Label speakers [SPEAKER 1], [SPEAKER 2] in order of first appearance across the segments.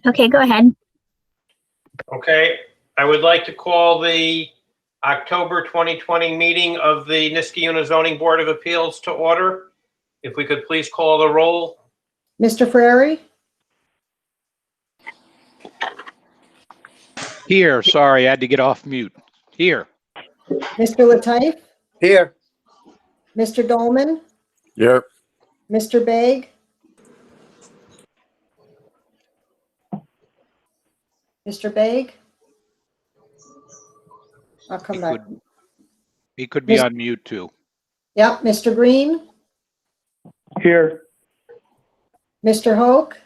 [SPEAKER 1] Okay, go ahead.
[SPEAKER 2] Okay, I would like to call the October 2020 meeting of the Niskayuna Zoning Board of Appeals to order. If we could please call the roll.
[SPEAKER 3] Mr. Frary,
[SPEAKER 4] Here, sorry, I had to get off mute. Here.
[SPEAKER 3] Mr. Latif,
[SPEAKER 5] Here.
[SPEAKER 3] Mr. Dolman,
[SPEAKER 5] Yep.
[SPEAKER 3] Mr. Begg, Mr. Begg. I'll come back.
[SPEAKER 4] He could be on mute too.
[SPEAKER 3] Yep, Mr. Green,
[SPEAKER 5] Here.
[SPEAKER 3] Mr. Hoke,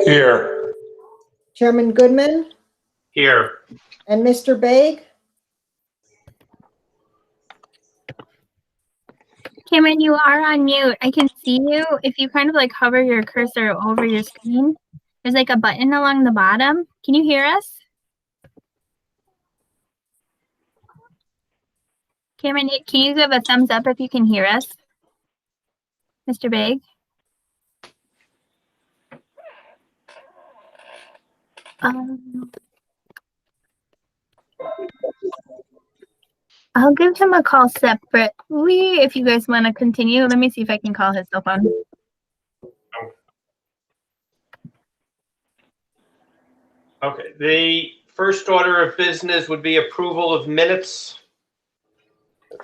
[SPEAKER 5] Here.
[SPEAKER 3] Chairman Goodman,
[SPEAKER 2] Here.
[SPEAKER 3] and Mr. Begg.
[SPEAKER 1] Cameron, you are on mute. I can see you. If you kind of like hover your cursor over your screen, there's like a button along the bottom. Can you hear us? Cameron, can you give a thumbs up if you can hear us? Mr. Begg? I'll give him a call separately if you guys want to continue. Let me see if I can call his cell phone.
[SPEAKER 2] Okay, the first order of business would be approval of minutes.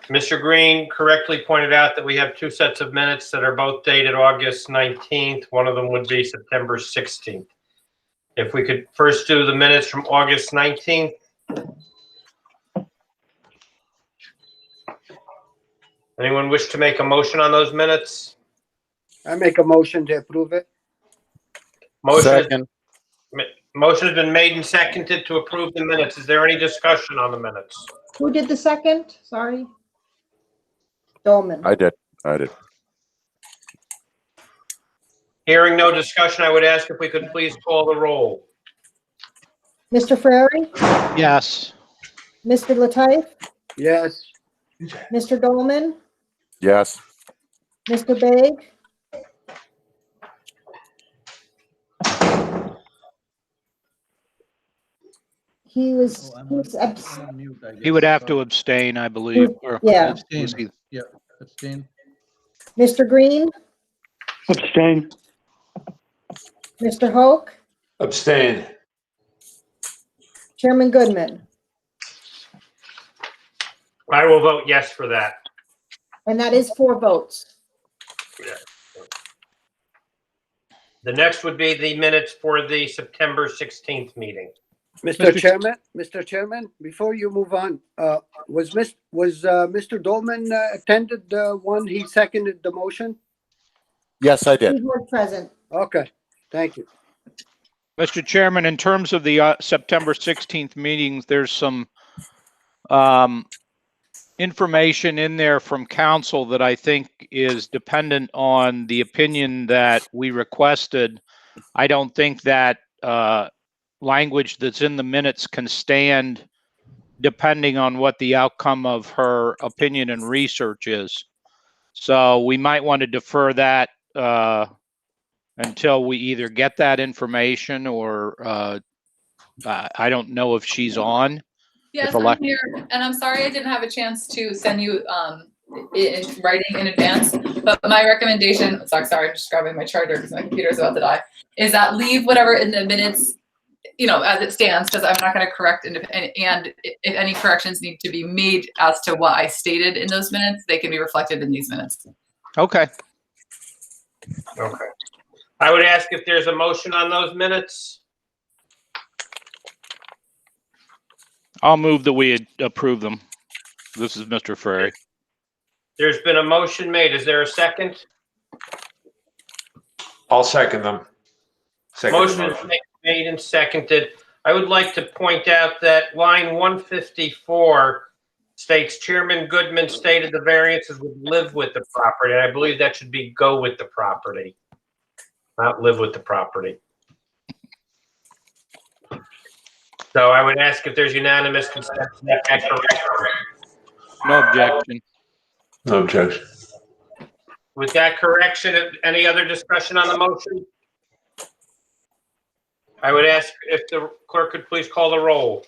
[SPEAKER 2] Mr. Green correctly pointed out that we have two sets of minutes that are both dated August 19th. One of them would be September 16th. If we could first do the minutes from August 19th. Anyone wish to make a motion on those minutes?
[SPEAKER 5] I make a motion to approve it.
[SPEAKER 2] Motion has been made and seconded to approve the minutes. Is there any discussion on the minutes?
[SPEAKER 3] Who did the second? Sorry. Dolman.
[SPEAKER 6] I did.
[SPEAKER 2] Hearing no discussion, I would ask if we could please call the roll.
[SPEAKER 3] Mr. Frary,
[SPEAKER 4] Yes.
[SPEAKER 3] Mr. Latif,
[SPEAKER 5] Yes.
[SPEAKER 3] Mr. Dolman,
[SPEAKER 6] Yes.
[SPEAKER 3] Mr. Begg. He
[SPEAKER 4] He would have to abstain, I believe. Or
[SPEAKER 3] Yeah.
[SPEAKER 4] was he-
[SPEAKER 7] Abstain.
[SPEAKER 3] Mr. Green,
[SPEAKER 5] Abstain.
[SPEAKER 3] Mr. Hoke,
[SPEAKER 5] Abstain.
[SPEAKER 3] Chairman Goodman.
[SPEAKER 2] I will vote yes for that.
[SPEAKER 3] And that is 4 votes.
[SPEAKER 2] The next would be the minutes for the September 16th meeting.
[SPEAKER 5] Mr. Chairman, before you move on, was Mr. Dolman attended the one he seconded the motion?
[SPEAKER 6] Yes, I
[SPEAKER 3] He
[SPEAKER 6] did.
[SPEAKER 3] was present.
[SPEAKER 5] Okay, thank you.
[SPEAKER 4] Mr. Chairman, in terms of the September 16th meetings, there's some information in there from council that I think is dependent on the opinion that we requested. I don't think that language that's in the minutes can stand depending on what the outcome of her opinion and research is. So we might want to defer that until we either get that information or I don't know if she's on.
[SPEAKER 8] Yes, I'm here, and I'm sorry I didn't have a chance to send you in writing in advance, but my recommendation, sorry, I'm just grabbing my charger because my computer's about to die, is that leave whatever in the minutes, as it stands, because I'm not going to correct, and if any corrections need to be made as to what I stated in those minutes, they can be reflected in these minutes.
[SPEAKER 4] Okay.
[SPEAKER 2] Okay. I would ask if there's a motion on those minutes.
[SPEAKER 4] I'll move that we approve them. This is Mr. Frary.
[SPEAKER 2] There's been a motion made. Is there a second?
[SPEAKER 9] I'll second them.
[SPEAKER 2] Motion is made and seconded. I would like to point out that line 154 states Chairman Goodman stated the variances would live with the property. And I believe that should be go with the property, not live with the property. So I would ask if there's unanimous consent to that correction.
[SPEAKER 4] No objection.
[SPEAKER 9] No objection.
[SPEAKER 2] With that correction, any other discussion on the motion? I would ask if the clerk could please call the roll.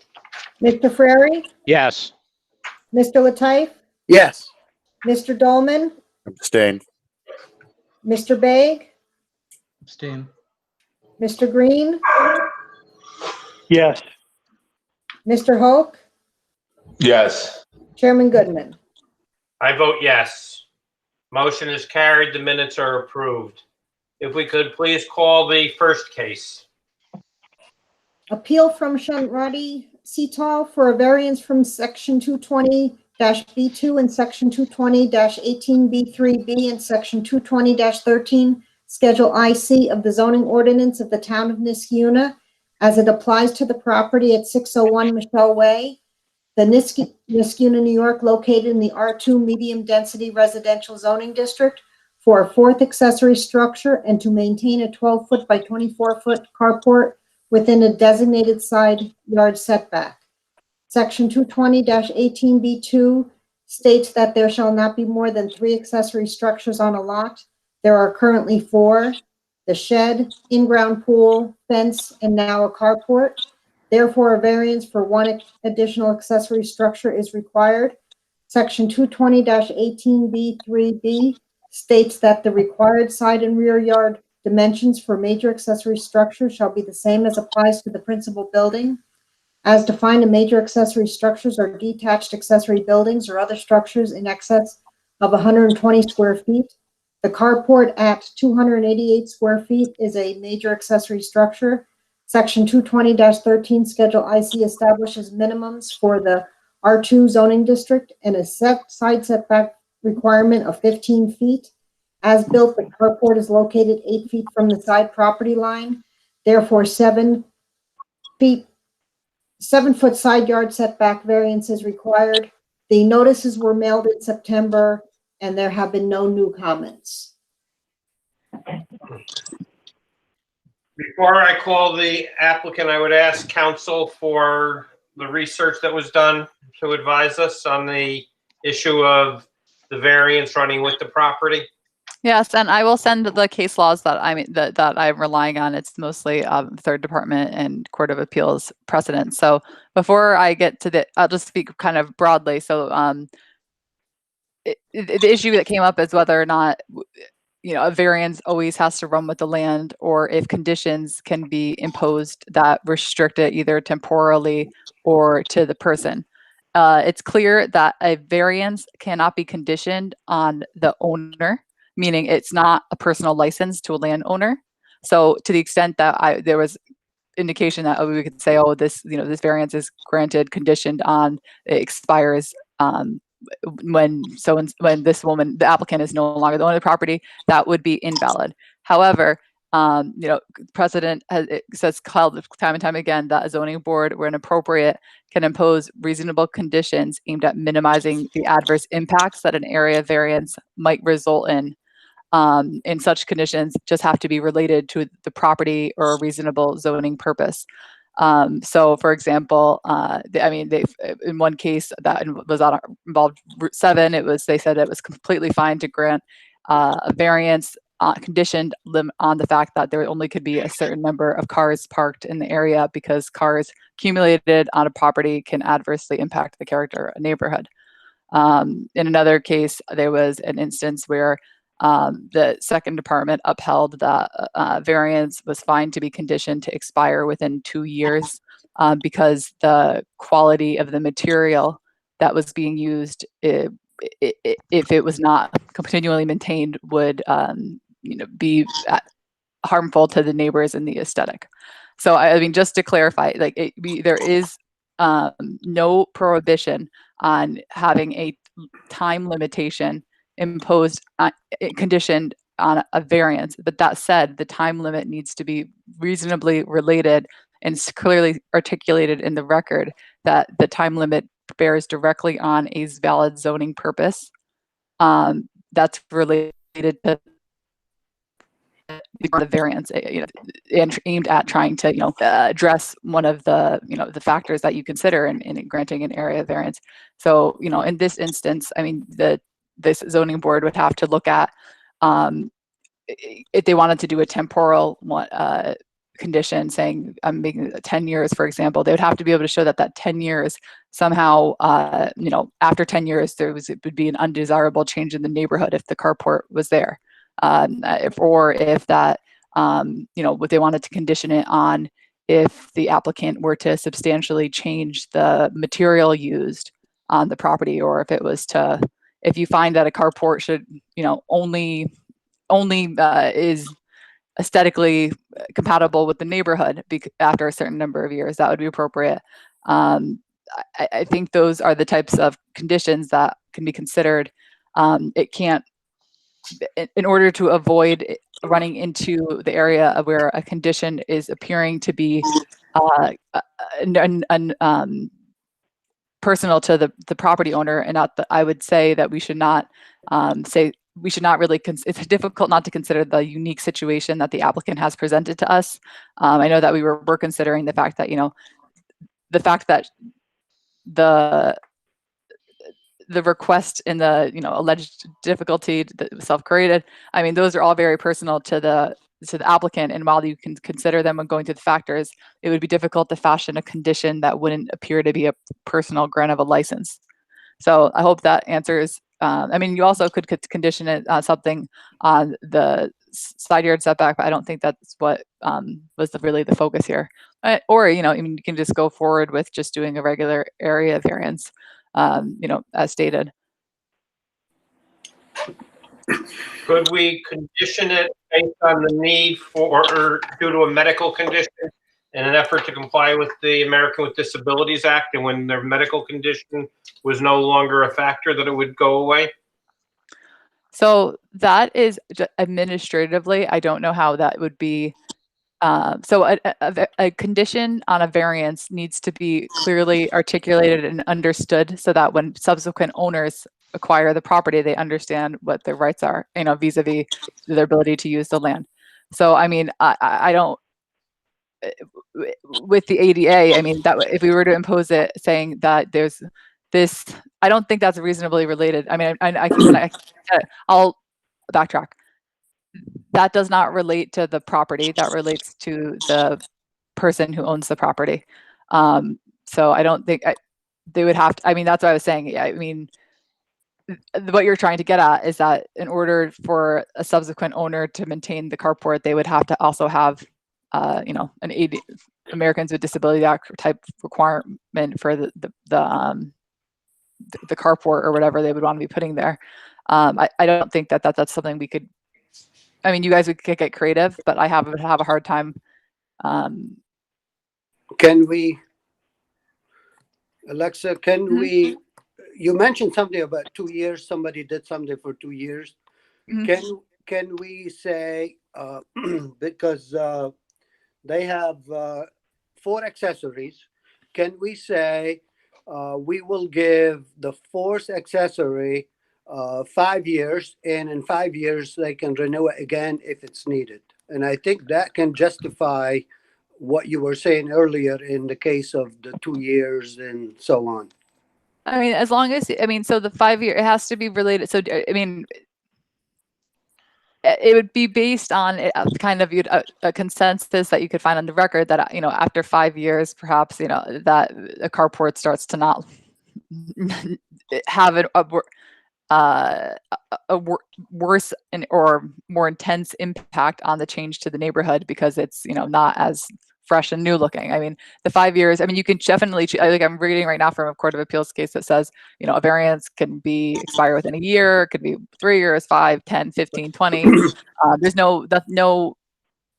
[SPEAKER 3] Mr. Frary,
[SPEAKER 4] Yes.
[SPEAKER 3] Mr. Latif,
[SPEAKER 5] Yes.
[SPEAKER 3] Mr. Dolman,
[SPEAKER 6] Abstain.
[SPEAKER 3] Mr. Baig,
[SPEAKER 7] Abstain.
[SPEAKER 3] Mr. Green,
[SPEAKER 7] Yes.
[SPEAKER 3] Mr. Hoke,
[SPEAKER 9] Yes.
[SPEAKER 3] Chairman Goodman.
[SPEAKER 2] I vote yes. Motion is carried. The minutes are approved. If we could please call the first case.
[SPEAKER 3] Appeal from Shanrati Seetal for a variance from section 220-B2 and section 220-18B3B and section 220-13 Schedule IC of the zoning ordinance of the town of Niskuna as it applies to the property at 601 Michelle Way, the Niskuna, New York, located in the R2 medium density residential zoning district for a fourth accessory structure and to maintain a 12-foot by 24-foot carport within a designated side yard setback. Section 220-18B2 states that there shall not be more than 3 accessory structures on a lot. There are currently 4, the shed, in-ground pool, fence, and now a carport. Therefore, a variance for 1 additional accessory structure is required. Section 220-18B3B states that the required side and rear yard dimensions for major accessory structures shall be the same as applies to the principal building. As defined, major accessory structures are detached accessory buildings or other structures in excess of 120 square feet. The carport at 288 square feet is a major accessory structure. Section 220-13 Schedule IC establishes minimums for the R2 zoning district and a side setback requirement of 15 feet. As built, the carport is located 8 feet from the side property line. Therefore, 7-foot side yard setback variance is required. The notices were mailed in September, and there have been no new comments.
[SPEAKER 2] Before I call the applicant, I would ask counsel for the research that was done to advise us on the issue of the variance running with the property.
[SPEAKER 8] Yes, and I will send the case laws that I'm relying on. It's mostly Third Department and Court of Appeals precedent. So before I get to I'll just speak kind of broadly. So the issue that came up is whether or not a variance always has to run with the land, or if conditions can be imposed that restrict it either temporally or to the person. It's clear that a variance cannot be conditioned on the owner, meaning it's not a personal license to a landowner. So to the extent that there was indication that we could say, oh, this variance is granted conditioned on it expires when this woman, the applicant, is no longer the owner of the property, that would be invalid. However, precedent says time and time again that a zoning board, where inappropriate, can impose reasonable conditions aimed at minimizing the adverse impacts that an area variance might result in. And such conditions just have to be related to the property or a reasonable zoning purpose. So, for example, in one case that involved Route 7, they said it was completely fine to grant a variance conditioned on the fact that there only could be a certain number of cars parked in the area, because cars accumulated on a property can adversely impact the character of a neighborhood. In another case, there was an instance where the second department upheld that variance was fine to be conditioned to expire within 2 years because the quality of the material that was being used, if it was not continually maintained, would be harmful to the neighbors and the aesthetic. So I mean, just to clarify, there is no prohibition on having a time limitation imposed conditioned on a variance, but that said, the time limit needs to be reasonably related and clearly articulated in the record that the time limit bears directly on a valid zoning purpose that's related to the variance, and aimed at trying to address one of the the factors that you consider in granting an area variance. So in this instance, I mean, this zoning board would have to look at if they wanted to do a temporal
[SPEAKER 7] condition saying I'm making it 10 years, for example, they would have to be able to show that that 10 years somehow, after 10 years, it would be an undesirable change in the neighborhood if the carport was there. If that, what they wanted to condition it on, if the applicant were to substantially change the material used on the property, or if you find that a carport should, only is aesthetically compatible with the neighborhood after a certain number of years, that would be appropriate. I think those are the types of conditions that can be considered. It can't, in order to avoid running into the area of where a condition is appearing to be personal to the property owner, and I would say that we should not really, it's difficult not to consider the unique situation that the applicant has presented to us. I know that we're considering the fact that, the request and the, alleged difficulty that was self-created. I mean, those are all very personal to the applicant. And while you can consider them when going through the factors, it would be difficult to fashion a condition that wouldn't appear to be a personal grant of a license. So I hope that answers. You also could condition it on something on the side yard setback, but I don't think that's what was really the focus here. Or, you can just go forward with just doing a regular area variance, as stated.
[SPEAKER 2] Could we condition it based on the need for, or due to a medical condition in an effort to comply with the American with Disabilities Act, and when their medical condition was no longer a factor, that it would go away?
[SPEAKER 7] So that is administratively, I don't know how that would be. So a condition on a variance needs to be clearly articulated and understood so that when subsequent owners acquire the property, they understand what their rights are, vis-a-vis their ability to use the land. So, I don't, with the ADA, that if we were to impose it saying that there's this, I don't think that's reasonably related. I'll backtrack. That does not relate to the property. That relates to the person who owns the property. So I don't think they would have to, that's what I was saying. What you're trying to get at is that in order for a subsequent owner to maintain the carport, they would have to also have, an Americans with Disabilities Act type requirement for the carport or whatever they would want to be putting there. I don't think that's something we could. You guys would get creative, but I have a hard time.
[SPEAKER 5] Can we, Alexa, you mentioned something about 2 years, somebody did something for 2 years.
[SPEAKER 7] Mm-hmm.
[SPEAKER 5] Can we say, because they have 4 accessories, can we say we will give the 4th accessory 5 years, and in 5 years they can renew it again if it's needed? And I think that can justify what you were saying earlier in the case of the 2 years and so on.
[SPEAKER 7] As long as, so the 5 year, it has to be related. So, it would be based on kind of a consensus that you could find on the record that, after 5 years, perhaps, that a carport starts to not have a worse or more intense impact on the change to the neighborhood because it's, not as fresh and new looking. The 5 years, you can definitely, I'm reading right now from a Court of Appeals case that says, a variance can be expire within a year, it could be 3 years, 5, 10, 15, 20. There's no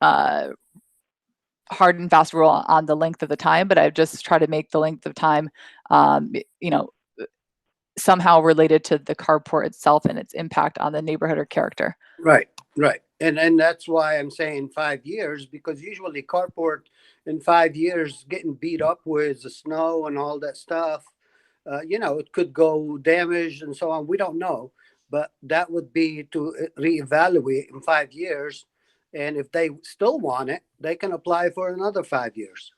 [SPEAKER 7] hard and fast rule on the length of the time, but I just try to make the length of time, somehow related to the carport itself and its impact on the neighborhood or character.
[SPEAKER 5] Right. And that's why I'm saying 5 years, because usually carport in 5 years getting beat up with the snow and all that stuff, it could go damaged and so on. We don't know, but that would be to reevaluate in 5 years. And if they still want it, they can apply for another 5 years.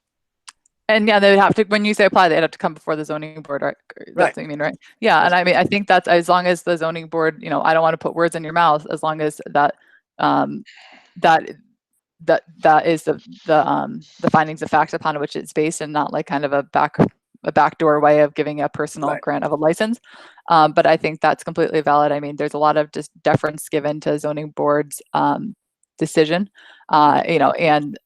[SPEAKER 7] And yeah, they would have to, when you say apply, they'd have to come before the zoning board, right? That's what you mean, right? Yeah. And I think that's, as long as the zoning board, I don't want to put words in your mouth, as long as that, that that is the findings of fact upon which it's based, and not like kind of a backdoor way of giving a personal
[SPEAKER 5] Right.
[SPEAKER 7] grant of a license. But I think that's completely valid. I mean, there's a lot of just deference given to zoning boards decision, and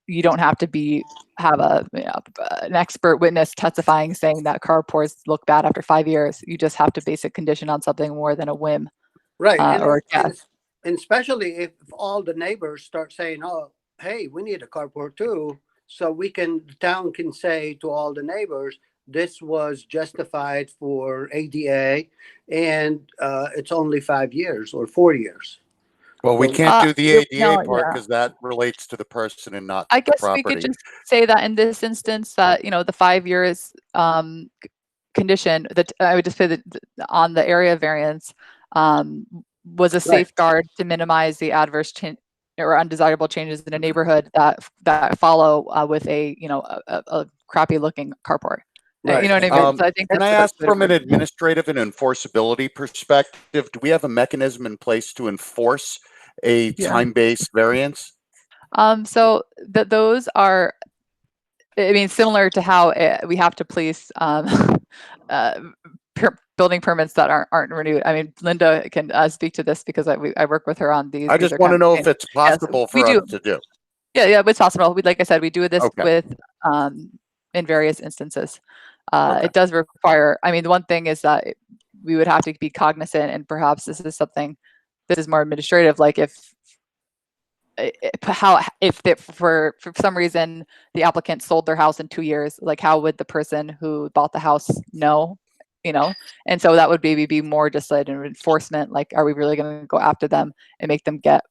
[SPEAKER 7] you don't have to have an expert witness testifying saying that carports look bad after 5 years. You just have to base a condition on something more than a whim.
[SPEAKER 5] Right.
[SPEAKER 7] Or a guess.
[SPEAKER 5] And especially if all the neighbors start saying, oh, hey, we need a carport too. So the town can say to all the neighbors, this was justified for ADA and it's only 5 years or 4 years.
[SPEAKER 6] Well, we can't do the ADA
[SPEAKER 7] no,
[SPEAKER 6] part
[SPEAKER 7] yeah.
[SPEAKER 6] because that relates to the person and not
[SPEAKER 7] I
[SPEAKER 6] the
[SPEAKER 7] guess
[SPEAKER 6] property.
[SPEAKER 7] we could just say that in this instance that, the 5 years condition that I would just say that on the area variance was a safeguard to minimize the adverse or undesirable changes in a neighborhood that follow with a crappy looking carport.
[SPEAKER 5] Right.
[SPEAKER 7] You know what I mean? So I think
[SPEAKER 6] Can I ask from an administrative and enforceability perspective, do we have a mechanism in place to enforce a time-based variance?
[SPEAKER 7] So those are, I mean, similar to how we have to police building permits that aren't renewed. I mean, Linda can speak to this because I work with her on these.
[SPEAKER 6] I just want to know if it's possible for us to do.
[SPEAKER 7] Yeah, it's possible. Like I said, we do this with in various instances. It does require. I mean, the one thing is that we would have to be cognizant, and perhaps this is more administrative. Like if for some reason the applicant sold their house in 2 years, like how would the person who bought the house know? And so that would maybe be more just like an enforcement. Like, are we really going to go after them and make them get,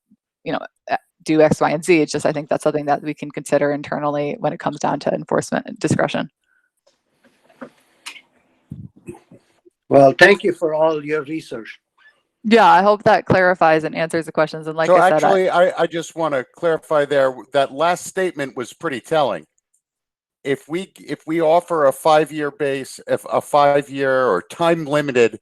[SPEAKER 7] do X, Y, and Z? It's just, I think that's something that we can consider internally when it comes down to enforcement discretion.
[SPEAKER 5] Well, thank you for all your research.
[SPEAKER 7] Yeah, I hope that clarifies and answers the questions. And like
[SPEAKER 6] So
[SPEAKER 7] I said,
[SPEAKER 6] actually, I just want to clarify there, that last statement was pretty telling. If we offer a 5-year base, if a 5-year or time limited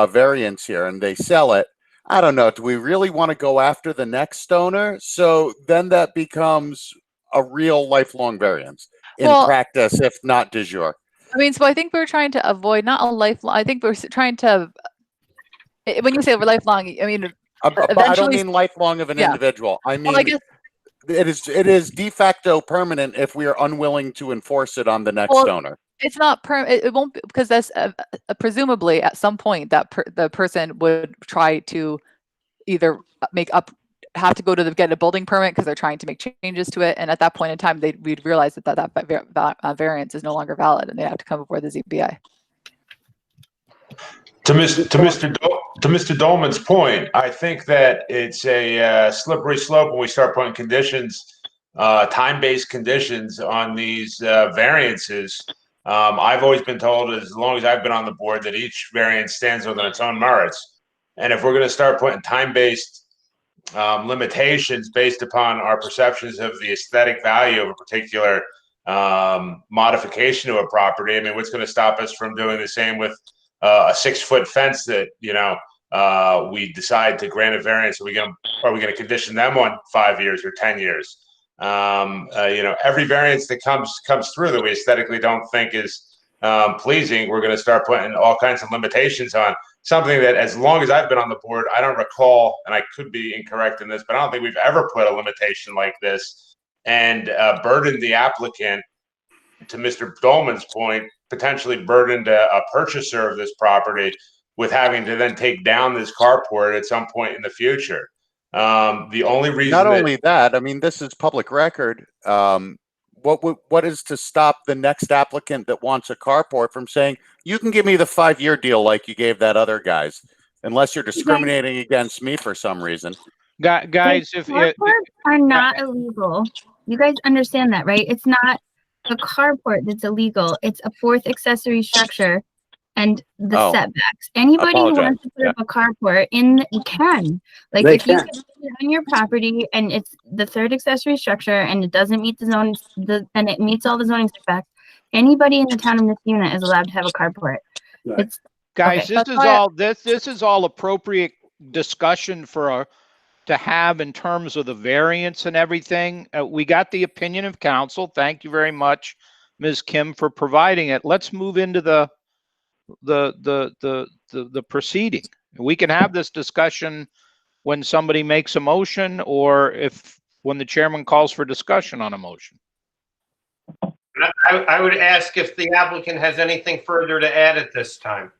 [SPEAKER 6] variance here and they sell it, I don't know, do we really want to go after the next owner? So then that becomes a real lifelong variance in practice, if not de jure.
[SPEAKER 7] I mean, so I think we're trying to avoid not a lifelong. I think we're trying to. When you say over lifelong, I mean,
[SPEAKER 6] but I don't mean lifelong of an individual. I mean,
[SPEAKER 7] I guess,
[SPEAKER 6] it is de facto permanent if we are unwilling to enforce it on the next owner.
[SPEAKER 7] It's not it won't be, because that's presumably at some point that the person would try to either have to go to get a building permit because they're trying to make changes to it, and at that point in time we'd realize that variance is no longer valid and they have to come before the ZBA.
[SPEAKER 9] To Mr. Dolman's point, I think that it's a slippery slope when we start putting conditions, time-based conditions on these variances. I've always been told, as long as I've been on the board, that each variance stands on its own merits. And if we're going to start putting time-based limitations based upon our perceptions of the aesthetic value of a particular modification to a property, I mean, what's going to stop us from doing the same with a 6-foot fence that we decide to grant a variance? Are we going to condition them on 5 years or 10 years? Every variance that comes through that we aesthetically don't think is pleasing, we're going to start putting all kinds of limitations on something that, as long as I've been on the board, I don't recall, and I could be incorrect in this, but I don't think we've ever put a limitation like this and burdened the applicant, to Mr. Dolman's point, potentially burdened a purchaser of this property with having to then take down this carport at some point in the future. The only reason
[SPEAKER 6] not only that, I mean, this is public record. What is to stop the next applicant that wants a carport from saying, you can give me the 5-year deal like you gave that other guys, unless you're discriminating against me for some reason?
[SPEAKER 4] Guys, if
[SPEAKER 1] carports are not illegal, you guys understand that, right? It's not a carport that's illegal. It's a fourth accessory structure and the setbacks. Anybody who wants to put up a carport you can. Like, if you put it on your property and it's the third accessory structure and it doesn't meet the zoning, and it meets all the zoning specs, anybody in the town of Niskuna is allowed to have a carport.
[SPEAKER 5] Right.
[SPEAKER 4] Guys, this is all appropriate discussion for to have in terms of the variance and everything. We got the opinion of council. Thank you very much, Ms. Kim, for providing it. Let's move into the proceeding. We can have this discussion when somebody makes a motion, or when the chairman calls for discussion on a motion.
[SPEAKER 2] I would ask if the applicant has anything further to add at this time.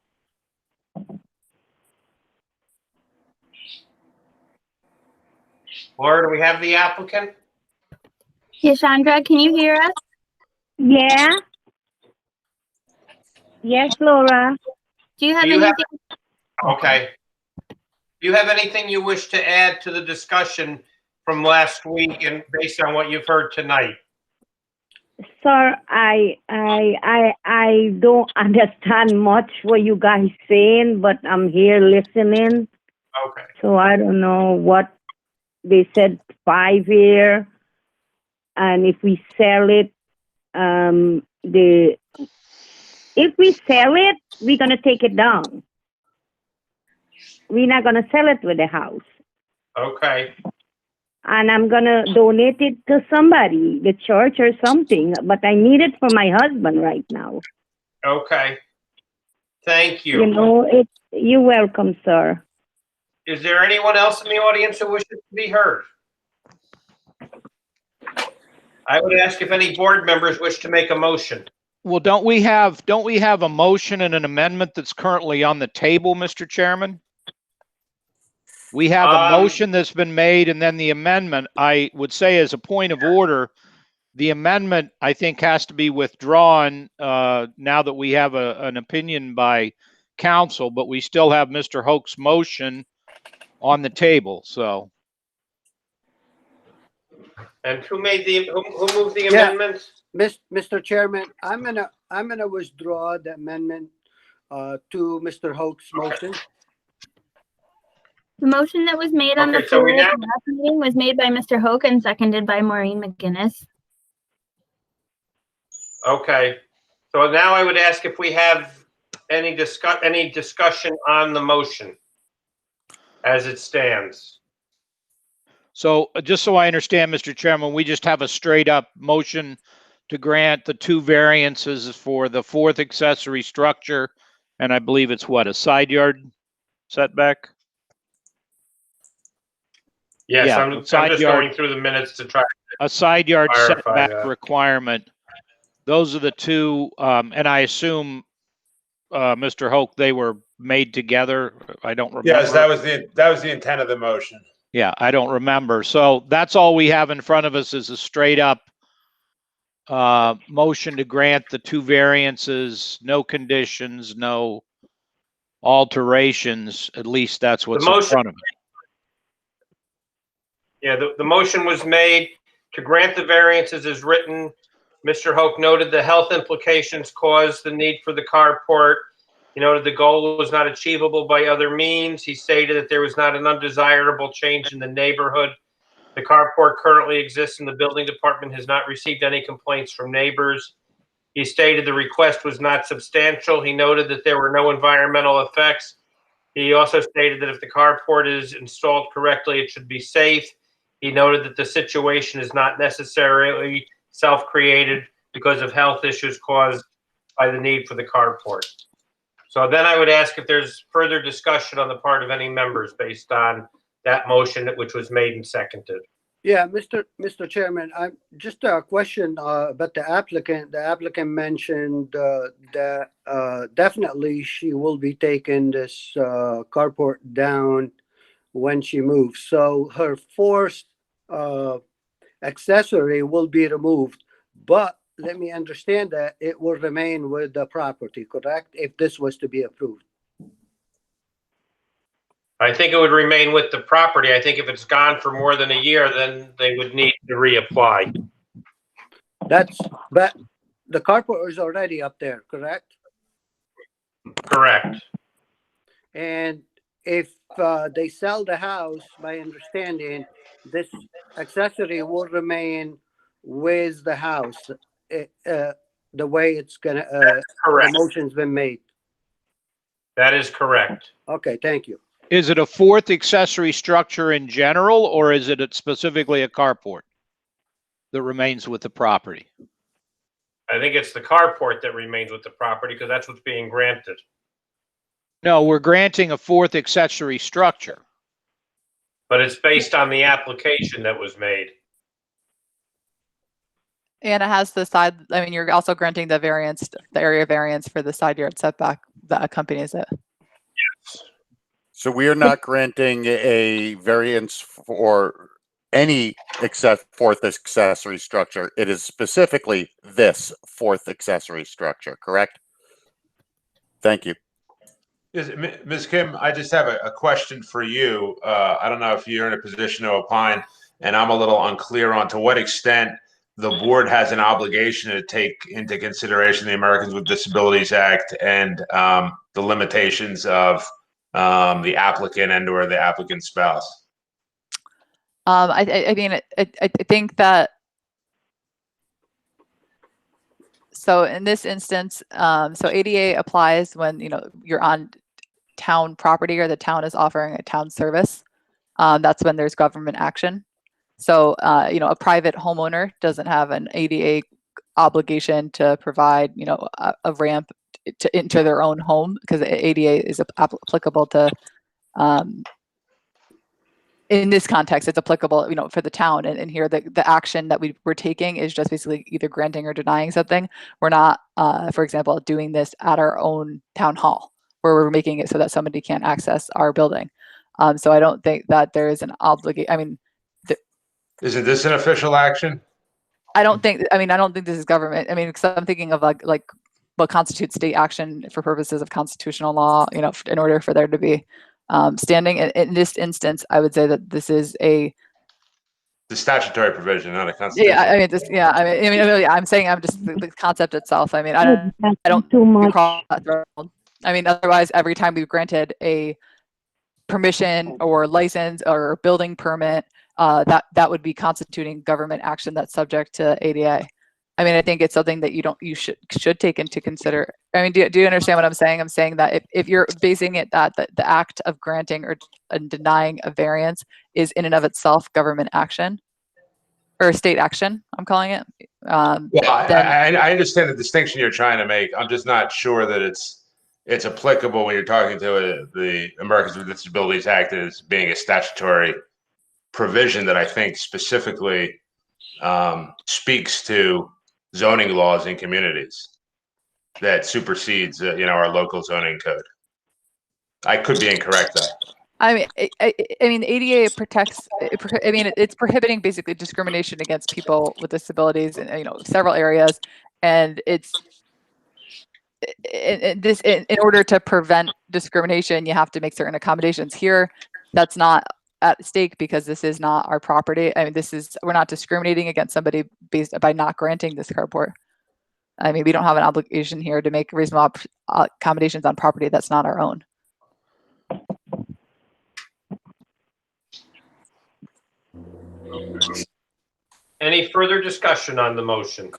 [SPEAKER 2] Laura, do we have the applicant?
[SPEAKER 1] Yashandra, can you hear us?
[SPEAKER 10] Yeah. Yes, Laura.
[SPEAKER 1] Do you have
[SPEAKER 2] Do you have-
[SPEAKER 1] anything?
[SPEAKER 2] Okay. Do you have anything you wish to add to the discussion from last week and based on what you've heard tonight?
[SPEAKER 10] Sir, I don't understand much what you guys saying, but I'm here listening.
[SPEAKER 2] Okay.
[SPEAKER 10] So I don't know what they said 5 year, and if we sell it, if we sell it, we're gonna take it down. We're not gonna sell it with the house.
[SPEAKER 2] Okay.
[SPEAKER 10] And I'm gonna donate it to somebody, the church or something, but I need it for my husband right now.
[SPEAKER 2] Okay. Thank you.
[SPEAKER 10] You know, you're welcome, sir.
[SPEAKER 2] Is there anyone else in the audience who wishes to be heard? I would ask if any board members wish to make a motion.
[SPEAKER 4] Well, don't we have a motion and an amendment that's currently on the table, Mr. Chairman? We have a motion that's been made, and then the amendment, I would say as a point of order, the amendment, I think, has to be withdrawn now that we have an opinion by council, but we still have Mr. Hoch's motion on the table, so.
[SPEAKER 2] And who moved the
[SPEAKER 5] Yeah.
[SPEAKER 2] amendment?
[SPEAKER 5] Mr. Chairman, I'm gonna withdraw the amendment to Mr. Hoch's motion.
[SPEAKER 1] The motion that was made on the
[SPEAKER 2] Okay, so
[SPEAKER 1] floor
[SPEAKER 2] we
[SPEAKER 1] at
[SPEAKER 2] now-
[SPEAKER 1] the last meeting was made by Mr. Hoke and seconded by Maureen McGinnis.
[SPEAKER 2] Okay. So now I would ask if we have any discussion on the motion as it stands.
[SPEAKER 4] So just so I understand, Mr. Chairman, we just have a straight up motion to grant the 2 variances for the 4th accessory structure. And I believe it's what, a side yard setback?
[SPEAKER 2] Yes,
[SPEAKER 4] Yeah,
[SPEAKER 2] I'm
[SPEAKER 4] side
[SPEAKER 2] just
[SPEAKER 4] yard.
[SPEAKER 2] going through the minutes to try.
[SPEAKER 4] A side yard
[SPEAKER 2] Clarify
[SPEAKER 4] setback
[SPEAKER 2] that.
[SPEAKER 4] requirement. Those are the 2, and I assume, Mr. Hoke, they were made together. I don't remember.
[SPEAKER 9] Yes, that was the intent of the motion.
[SPEAKER 4] Yeah, I don't remember. So that's all we have in front of us is a straight up motion to grant the 2 variances, no conditions, no alterations. At least that's what's in
[SPEAKER 2] motion-
[SPEAKER 4] front of us.
[SPEAKER 2] Yeah, the motion was made to grant the variances as written. Mr. Hoke noted the health implications caused the need for the carport. He noted the goal was not achievable by other means. He stated that there was not an undesirable change in the neighborhood. The carport currently exists and the building department has not received any complaints from neighbors. He stated the request was not substantial. He noted that there were no environmental effects. He also stated that if the carport is installed correctly, it should be safe. He noted that the situation is not necessarily self-created because of health issues caused by the need for the carport. So then I would ask if there's further discussion on the part of any members based on that motion which was made and seconded.
[SPEAKER 5] Yeah, Mr. Chairman, I'm just a question about the applicant. The applicant mentioned that definitely she will be taking this carport down when she moves. So her 4th accessory will be removed, but let me understand that it will remain with the property, correct? If this was to be approved.
[SPEAKER 2] I think it would remain with the property. I think if it's gone for more than a year, then they would need to reapply.
[SPEAKER 5] But the carport is already up there, correct?
[SPEAKER 2] Correct.
[SPEAKER 5] And if they sell the house, my understanding, this accessory will remain with the house, the way it's gonna, the
[SPEAKER 2] Correct.
[SPEAKER 5] motion's been made.
[SPEAKER 2] That is correct.
[SPEAKER 5] Okay, thank you.
[SPEAKER 4] Is it a fourth accessory structure in general, or is it specifically a carport that remains with the property?
[SPEAKER 2] I think it's the carport that remains with the property because that's what's being granted.
[SPEAKER 4] No, we're granting a fourth accessory structure.
[SPEAKER 2] But it's based on the application that was made.
[SPEAKER 7] And it has the side, I mean, you're also granting the variance, the area variance for the side yard setback that accompanies it.
[SPEAKER 2] Yes.
[SPEAKER 6] So we are not granting a variance for any fourth accessory structure. It is specifically this fourth accessory structure, correct? Thank you.
[SPEAKER 9] Ms. Kim, I just have a question for you. I don't know if you're in a position to opine, and I'm a little unclear on to what extent the board has an obligation to take into consideration the Americans with Disabilities Act and the limitations of the applicant and or the applicant's spouse.
[SPEAKER 7] I mean, I think that, so in this instance, so ADA applies when, you know, you're on town property or the town is offering a town service. That's when there's government action. So, you know, a private homeowner doesn't have an ADA obligation to provide, you know, a ramp to enter their own home because ADA is applicable to, in this context, it's applicable, you know, for the town. And here, the action that we're taking is just basically either granting or denying something. We're not, for example, doing this at our own town hall where we're making it so that somebody can't access our building. So I don't think that there is an obligation. I mean,
[SPEAKER 9] Isn't this an official action?
[SPEAKER 7] I don't think this is government. I mean, because I'm thinking of like what constitutes state action for purposes of constitutional law, you know, in order for there to be standing. In this instance, I would say that this is the
[SPEAKER 9] statutory provision, not a constitution.
[SPEAKER 7] Yeah, I mean, I'm saying I'm just the concept itself. I mean, I don't
[SPEAKER 10] too much.
[SPEAKER 7] cross that threshold. I mean, otherwise, every time we've granted a permission or license or building permit, that would be constituting government action that's subject to ADA. I mean, I think it's something that you should take into consider. I mean, do you understand what I'm saying? I'm saying that if you're basing it that the act of granting or denying a variance is in and of itself government action or state action, I'm calling it.
[SPEAKER 9] Well, I understand the distinction you're trying to make. I'm just not sure that it's applicable when you're talking to the Americans with Disabilities Act as being a statutory provision that I think specifically speaks to zoning laws in communities that supersedes, you know, our local zoning code. I could be incorrect though.
[SPEAKER 7] I mean, ADA protects. I mean, it's prohibiting basically discrimination against people with disabilities in, you know, several areas, and it's in order to prevent discrimination, you have to make certain accommodations. Here, that's not at stake because this is not our property. I mean, we're not discriminating against somebody by not granting this carport. I mean, we don't have an obligation here to make reasonable accommodations on property that's not our own.
[SPEAKER 2] Any further discussion on the motion?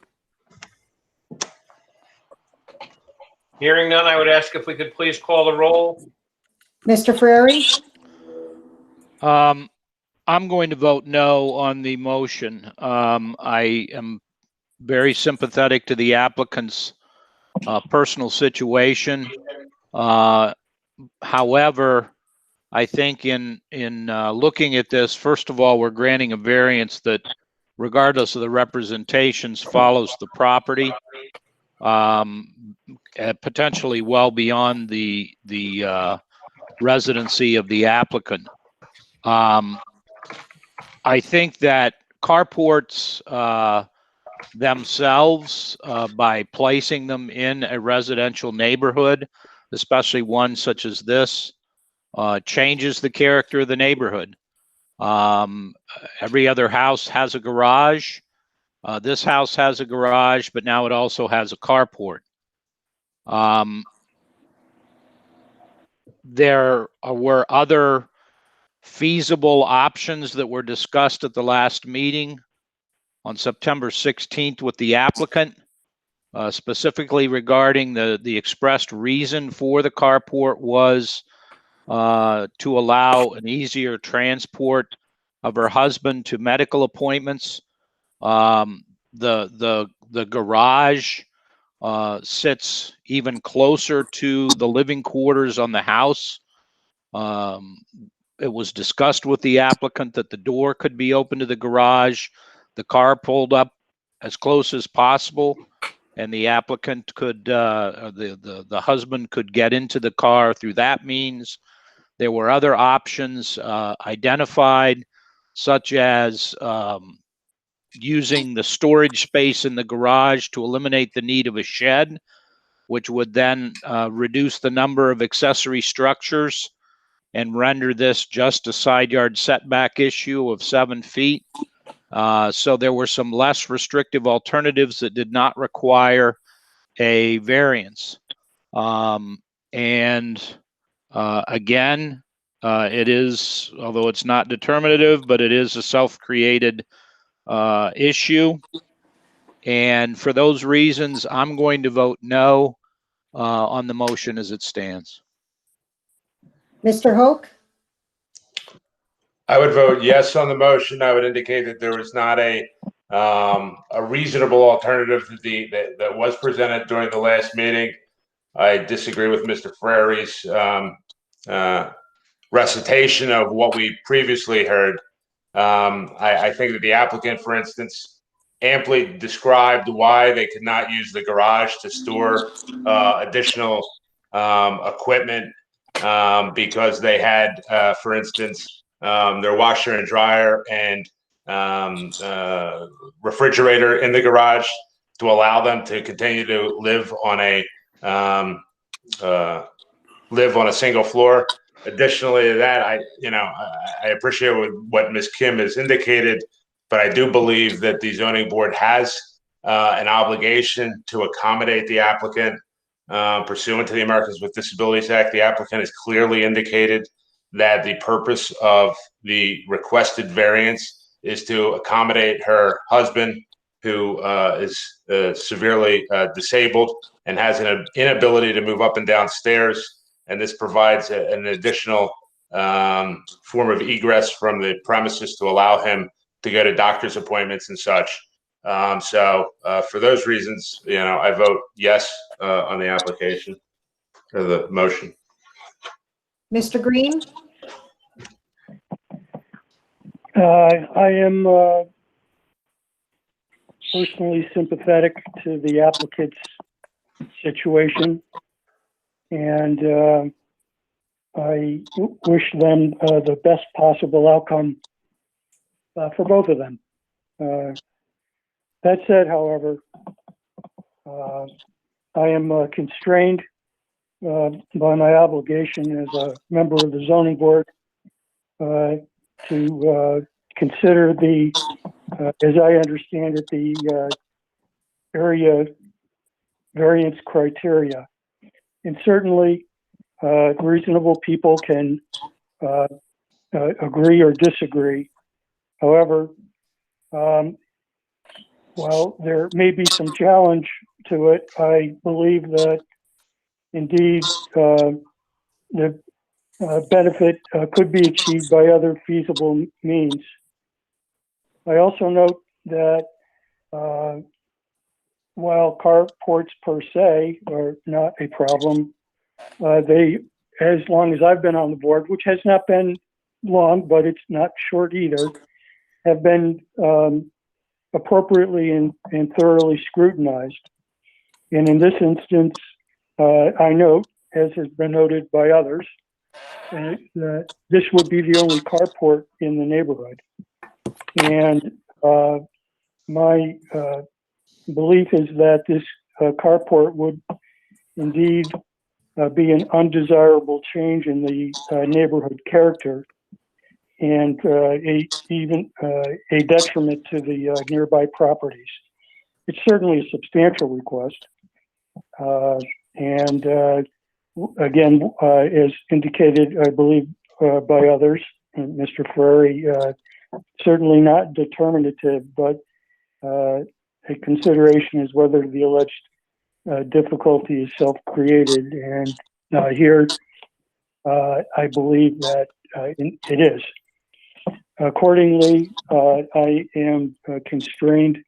[SPEAKER 2] Hearing none, I would ask if we could please call the roll.
[SPEAKER 3] Mr. Frary,
[SPEAKER 4] I'm going to vote no on the motion. I am very sympathetic to the applicant's personal situation. However, I think in looking at this, first of all, we're granting a variance that, regardless of the representations, follows the property, potentially well beyond the residency of the applicant. I think that carports themselves, by placing them in a residential neighborhood, especially one such as this, changes the character of the neighborhood. Every other house has a garage. This house has a garage, but now it also has a carport. There were other feasible options that were discussed at the last meeting on September 16th with the applicant, specifically regarding the expressed reason for the carport was to allow an easier transport of her husband to medical appointments. The garage sits even closer to the living quarters on the house. It was discussed with the applicant that the door could be open to the garage. The car pulled up as close as possible, and the applicant could, the husband could get into the car through that means. There were other options identified, such as using the storage space in the garage to eliminate the need of a shed, which would then reduce the number of accessory structures and render this just a side yard setback issue of 7 feet. So there were some less restrictive alternatives that did not require a variance. Again, it is, although it's not determinative, but it is a self-created issue. And for those reasons, I'm going to vote no on the motion as it stands.
[SPEAKER 3] Mr. Hoke?
[SPEAKER 9] I would vote yes on the motion. I would indicate that there was not a reasonable alternative that was presented during the last meeting. I disagree with Mr. Ferreri's recitation of what we previously heard. I think that the applicant, for instance, amply described why they could not use the garage to store additional equipment because they had, for instance, their washer and dryer and refrigerator in the garage to allow them to continue to live on a single floor. Additionally to that, I appreciate what Ms. Kim has indicated, but I do believe that the zoning board has an obligation to accommodate the applicant pursuant to the Americans with Disabilities Act. The applicant has clearly indicated that the purpose of the requested variance is to accommodate her husband, who is severely disabled and has an inability to move up and down stairs. And this provides an additional form of egress from the premises to allow him to go to doctor's appointments and such. So for those reasons, I vote yes on the application or the motion.
[SPEAKER 3] Mr. Green?
[SPEAKER 11] I am personally sympathetic to the applicant's situation, and I wish them the best possible outcome for both of them. That said, however, I am constrained by my obligation as a member of the zoning board to consider the, as I understand it, the area variance criteria. And certainly, reasonable people can agree or disagree. However, while there may be some challenge to it, I believe that indeed the benefit could be achieved by other feasible means. I also note that while carports per se are not a problem, they, as long as I've been on the board, which has not been long, but it's not short either, have been appropriately and thoroughly scrutinized. And in this instance, I note, as has been noted by others, that this would be the only carport in the neighborhood. And my belief is that this carport would indeed be an undesirable change in the neighborhood character and even a detriment to the nearby properties. It's certainly a substantial request. And again, as indicated, I believe, by others, and Mr. Ferreri, certainly not determinative, but a consideration is whether the alleged difficulty is self-created. And here, I believe that it is. Accordingly, I am constrained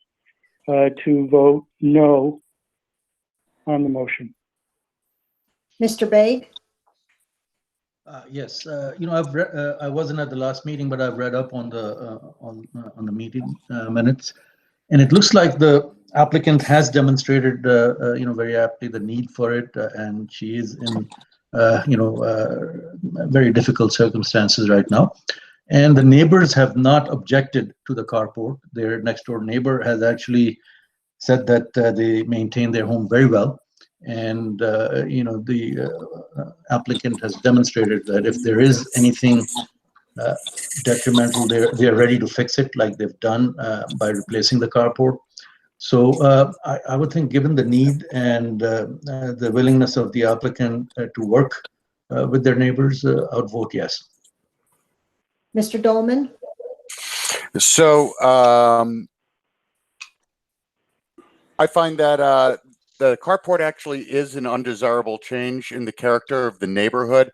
[SPEAKER 11] to vote no on the motion.
[SPEAKER 3] Mr. Baig?
[SPEAKER 12] Yes, I've read, I wasn't at the last meeting, but I've read up on the meeting minutes, and it looks like the applicant has demonstrated, very aptly the need for it, and she is in, very difficult circumstances right now. And the neighbors have not objected to the carport. Their next door neighbor has actually said that they maintain their home very well. And, the applicant has demonstrated that if there is anything detrimental, they're ready to fix it like they've done by replacing the carport. So I would think, given the need and the willingness of the applicant to work with their neighbors, I would vote yes.
[SPEAKER 3] Mr. Dolman?
[SPEAKER 6] So I find that the carport actually is an undesirable change in the character of the neighborhood.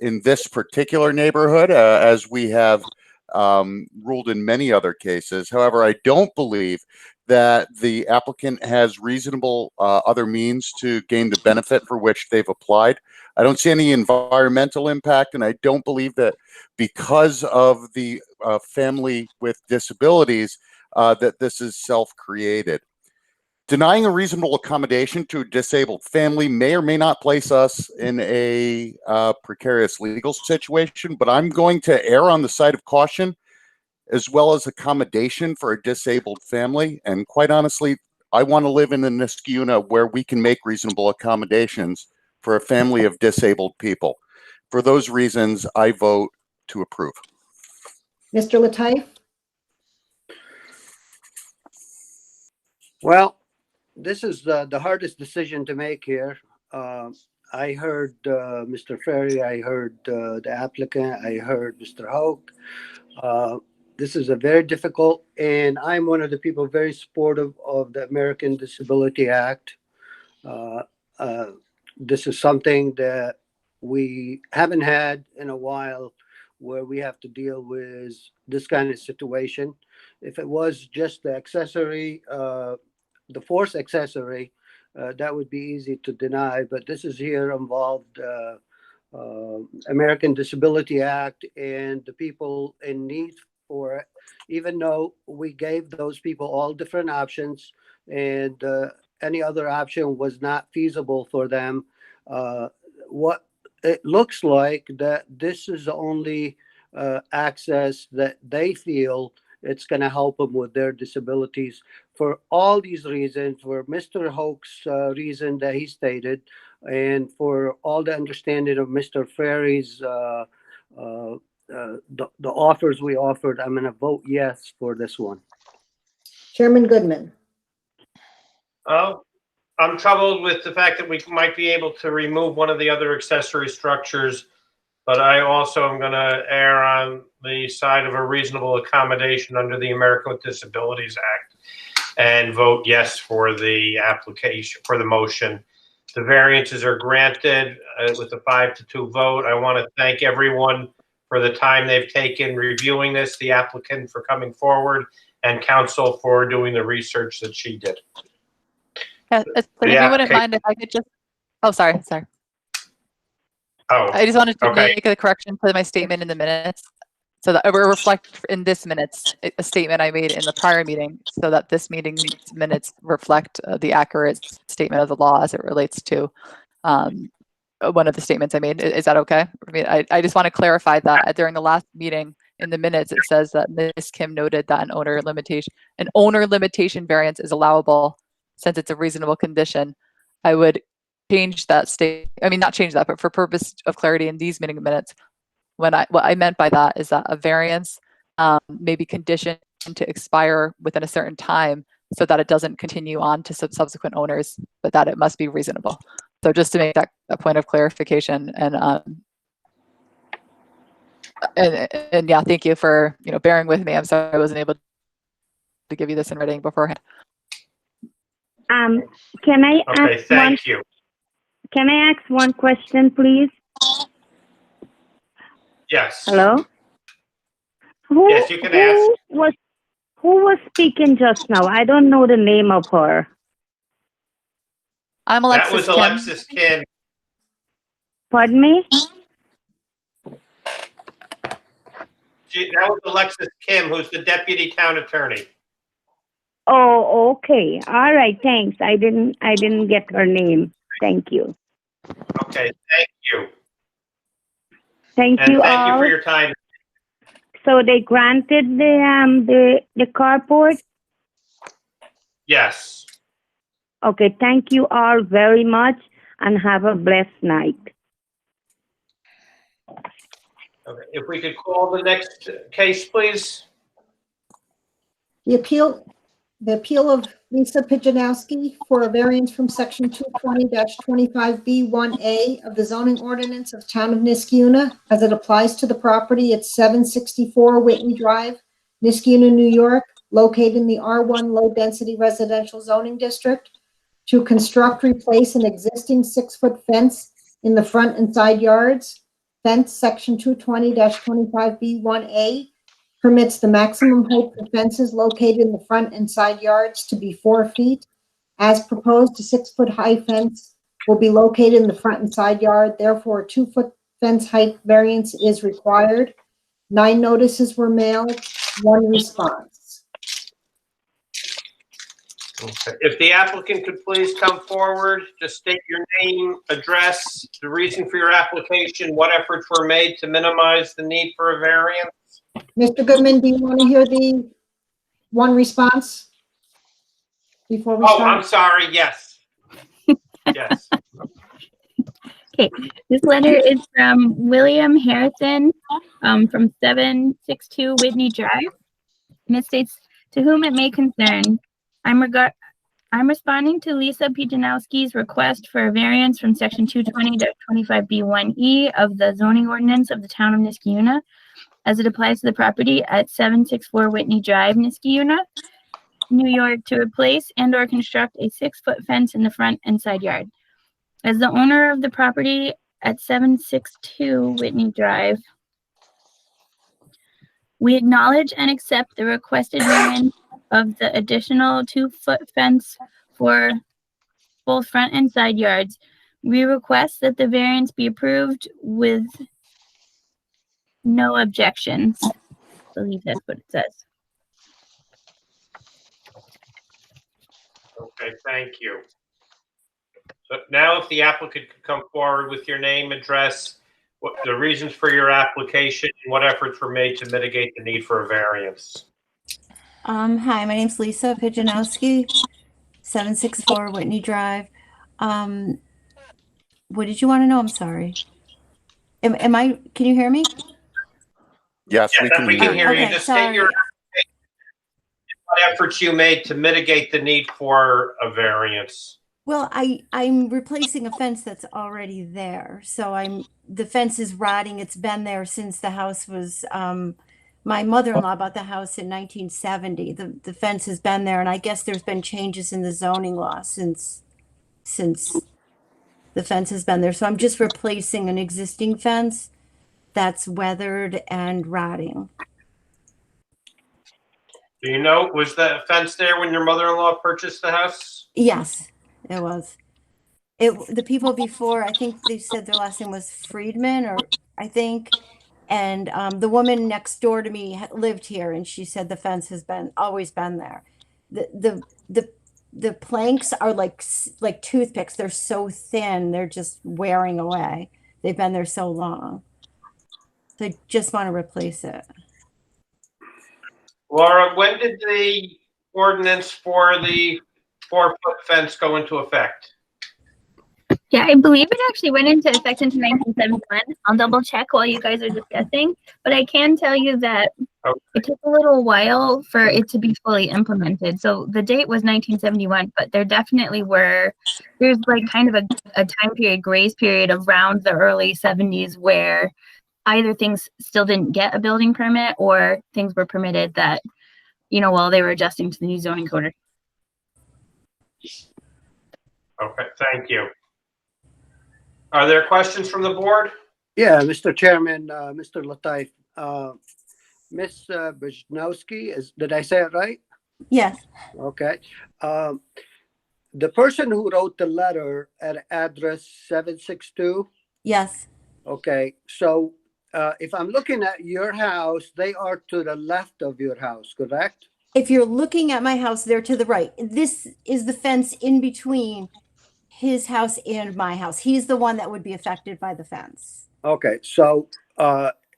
[SPEAKER 6] In this particular neighborhood, as we have ruled in many other cases. However, I don't believe that the applicant has reasonable other means to gain the benefit for which they've applied. I don't see any environmental impact, and I don't believe that because of the family with disabilities, that this is self-created. Denying a reasonable accommodation to a disabled family may or may not place us in a precarious legal situation, but I'm going to err on the side of caution as well as accommodation for a disabled family. And quite honestly, I want to live in a Niskayuna where we can make reasonable accommodations for a family of disabled people. For those reasons, I vote to approve.
[SPEAKER 3] Mr. Lateef?
[SPEAKER 5] Well, this is the hardest decision to make here. I heard Mr. Ferry, I heard the applicant, I heard Mr. Hoke. This is a very difficult, and I'm one of the people very supportive of the American Disability Act. This is something that we haven't had in a while, where we have to deal with this kind of situation. If it was just the accessory, the forced accessory, that would be easy to deny, but this is here involved American Disability Act and the people in need for it, even though we gave those people all different options and any other option was not feasible for them. What it looks like that this is the only access that they feel it's going to help them with their disabilities. For all these reasons, for Mr. Hoke's reason that he stated, and for all the understanding of Mr. Ferry's, the offers we offered, I'm going to vote yes for this one.
[SPEAKER 3] Chairman Goodman?
[SPEAKER 2] I'm troubled with the fact that we might be able to remove one of the other accessory structures, but I also am going to err on the side of a reasonable accommodation under the American with Disabilities Act and vote yes for the application, for the motion. The variances are granted with a 5-2 vote. I want to thank everyone for the time they've taken reviewing this, the applicant for coming forward, and counsel for doing the research that she did.
[SPEAKER 7] Yeah, if you wouldn't mind if I could just, oh, sorry.
[SPEAKER 2] Oh,
[SPEAKER 7] I just wanted to
[SPEAKER 2] okay.
[SPEAKER 7] make a correction to my statement in the minutes, so that it will reflect in this minutes a statement I made in the prior meeting, so that this meeting's minutes reflect the accurate statement of the law as it relates to one of the statements I made. Is that okay? I mean, I just want to clarify that during the last meeting in the minutes, it says that Ms. Kim noted that an owner limitation variance is allowable since it's a reasonable condition. I would change that not change that, but for purpose of clarity in these meeting minutes, what I meant by that is that a variance may be conditioned to expire within a certain time so that it doesn't continue on to subsequent owners, but that it must be reasonable. So just to make that a point of clarification, and yeah, thank you for bearing with me. I'm sorry I wasn't able to give you this in writing beforehand.
[SPEAKER 10] Can I
[SPEAKER 2] Okay,
[SPEAKER 10] ask
[SPEAKER 2] thank you.
[SPEAKER 10] Can I ask one question, please?
[SPEAKER 2] Yes.
[SPEAKER 10] Hello? Who,
[SPEAKER 2] Yes, you can ask.
[SPEAKER 10] Who was speaking just now? I don't know the name of her.
[SPEAKER 7] I'm
[SPEAKER 2] That
[SPEAKER 7] Alexis
[SPEAKER 2] was
[SPEAKER 7] Kim.
[SPEAKER 2] Alexis Kim.
[SPEAKER 10] Pardon me?
[SPEAKER 2] That was Alexis Kim, who's the deputy town attorney.
[SPEAKER 10] Oh, okay. All right, thanks. I didn't get her name. Thank you.
[SPEAKER 2] Okay, thank you.
[SPEAKER 10] Thank
[SPEAKER 2] And
[SPEAKER 10] you
[SPEAKER 2] thank you
[SPEAKER 10] all.
[SPEAKER 2] for your time.
[SPEAKER 10] So they granted the carport?
[SPEAKER 2] Yes.
[SPEAKER 10] Okay, thank you all very much and have a blessed night.
[SPEAKER 2] Okay, if we could call the next case, please.
[SPEAKER 3] The appeal of Lisa Pijanowski for a variance from section 220-25B1A of the zoning ordinance of Town of Niskiuna as it applies to the property at 764 Whitney Drive, Niskiuna, New York, located in the R1 low-density residential zoning district, to construct, replace an existing 6-foot fence in the front and side yards. Fence section 220-25B1A permits the maximum height for fences located in the front and side yards to be 4 feet. As proposed, a 6-foot high fence will be located in the front and side yard. Therefore, a 2-foot fence height variance is required. 9 notices were mailed, 1 response.
[SPEAKER 2] Okay. If the applicant could please come forward, just state your name, address, the reason for your application, what efforts were made to minimize the need for a variance.
[SPEAKER 3] Mr. Goodman, do you want to hear the 1 response before we
[SPEAKER 2] Oh,
[SPEAKER 3] start?
[SPEAKER 2] I'm sorry, yes. Yes.
[SPEAKER 1] Okay, this letter is from William Harrison, from 762 Whitney Drive. And it states, to whom it may concern, I'm responding to Lisa Pijanowski's request for a variance from section 220-25B1E of the zoning ordinance of the Town of Niskiuna as it applies to the property at 764 Whitney Drive, Niskiuna, New York, to replace and or construct a 6-foot fence in the front and side yard. As the owner of the property at 762 Whitney Drive, we acknowledge and accept the requested variance of the additional 2-foot fence for both front and side yards. We request that the variance be approved with no objections. I believe that's what it says.
[SPEAKER 2] Okay, thank you. So now if the applicant could come forward with your name, address, what the reasons for your application, and what efforts were made to mitigate the need for a variance.
[SPEAKER 13] Hi, my name's Lisa Pijanowski, 764 Whitney Drive. What did you want to know? I'm sorry. Am I, can you hear me?
[SPEAKER 6] Yes,
[SPEAKER 2] Yeah, we can hear you.
[SPEAKER 13] Okay,
[SPEAKER 2] Just state your what efforts you made to mitigate the need for a variance.
[SPEAKER 13] Well, I'm replacing a fence that's already there. So the fence is rotting. It's been there since the house was, my mother-in-law bought the house in 1970. The fence has been there, and I guess there's been changes in the zoning law since the fence has been there. So I'm just replacing an existing fence that's weathered and rotting.
[SPEAKER 2] Do you know, was the fence there when your mother-in-law purchased the house?
[SPEAKER 13] Yes, it was. The people before, I think they said their last name was Friedman, or I think, and the woman next door to me lived here, and she said the fence has always been there. The planks are like toothpicks. They're so thin, they're just wearing away. They've been there so long. So I just want to replace it.
[SPEAKER 2] Laura, when did the ordinance for the 4-foot fence go into effect?
[SPEAKER 1] Yeah, I believe it actually went into effect in 1971. I'll double check while you guys are discussing, but I can tell you that it took a little while for it to be fully implemented. So the date was 1971, but there definitely there's like kind of a time period, grace period around the early 70s where either things still didn't get a building permit or things were permitted that, while they were adjusting to the new zoning code.
[SPEAKER 2] Okay, thank you. Are there questions from the board?
[SPEAKER 5] Yeah, Mr. Chairman, Mr. Latif, Ms. Brzezinski, did I say it right?
[SPEAKER 13] Yes,
[SPEAKER 5] Okay. The person who wrote the letter at address 762,
[SPEAKER 13] yes.
[SPEAKER 5] okay, so if I'm looking at your house, they are to the left of your house, correct?
[SPEAKER 13] If you're looking at my house, they're to the right. This is the fence in between his house and my house. He's the one that would be affected by the fence.
[SPEAKER 5] Okay, so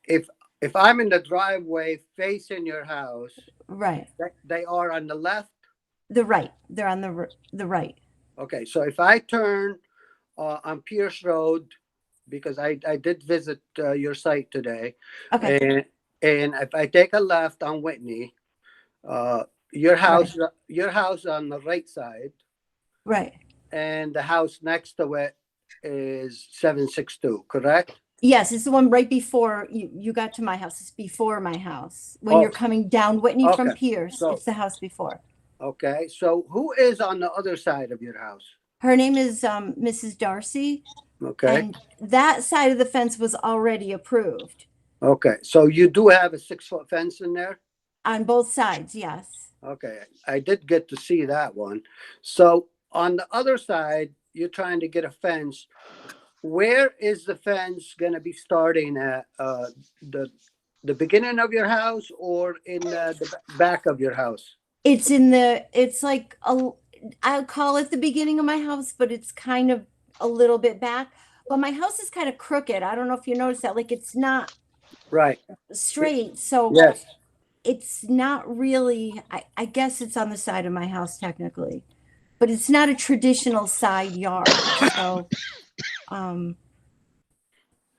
[SPEAKER 5] if I'm in the driveway facing your house,
[SPEAKER 13] Right.
[SPEAKER 5] they are on the left?
[SPEAKER 13] The right. They're on the right.
[SPEAKER 5] Okay, so if I turn on Pierce Road, because I did visit your site today,
[SPEAKER 13] Okay.
[SPEAKER 5] and if I take a left on Whitney, your house on the right side,
[SPEAKER 13] Right.
[SPEAKER 5] and the house next to it is 762, correct?
[SPEAKER 13] Yes, it's the one right before you got to my house. It's before my house. When you're coming down Whitney from
[SPEAKER 5] Okay.
[SPEAKER 13] Pierce,
[SPEAKER 5] So-
[SPEAKER 13] it's the house before.
[SPEAKER 5] Okay, so who is on the other side of your house?
[SPEAKER 13] Her name is Mrs. Darcy,
[SPEAKER 5] Okay,
[SPEAKER 13] and that side of the fence was already approved
[SPEAKER 5] okay, so you do have a 6-foot fence in there?
[SPEAKER 13] on both sides. Yes.
[SPEAKER 5] Okay, I did get to see that one. So on the other side, you're trying to get a fence. Where is the fence gonna be starting at? The beginning of your house or in the back of your house?
[SPEAKER 13] It's like I'll call it the beginning of my house, but it's kind of a little bit back. But my house is kind of crooked. I don't know if you noticed that. Like it's not
[SPEAKER 5] Right,
[SPEAKER 13] straight. So
[SPEAKER 5] yes.
[SPEAKER 13] it's not really, I guess it's on the side of my house technically, but it's not a traditional side yard. So,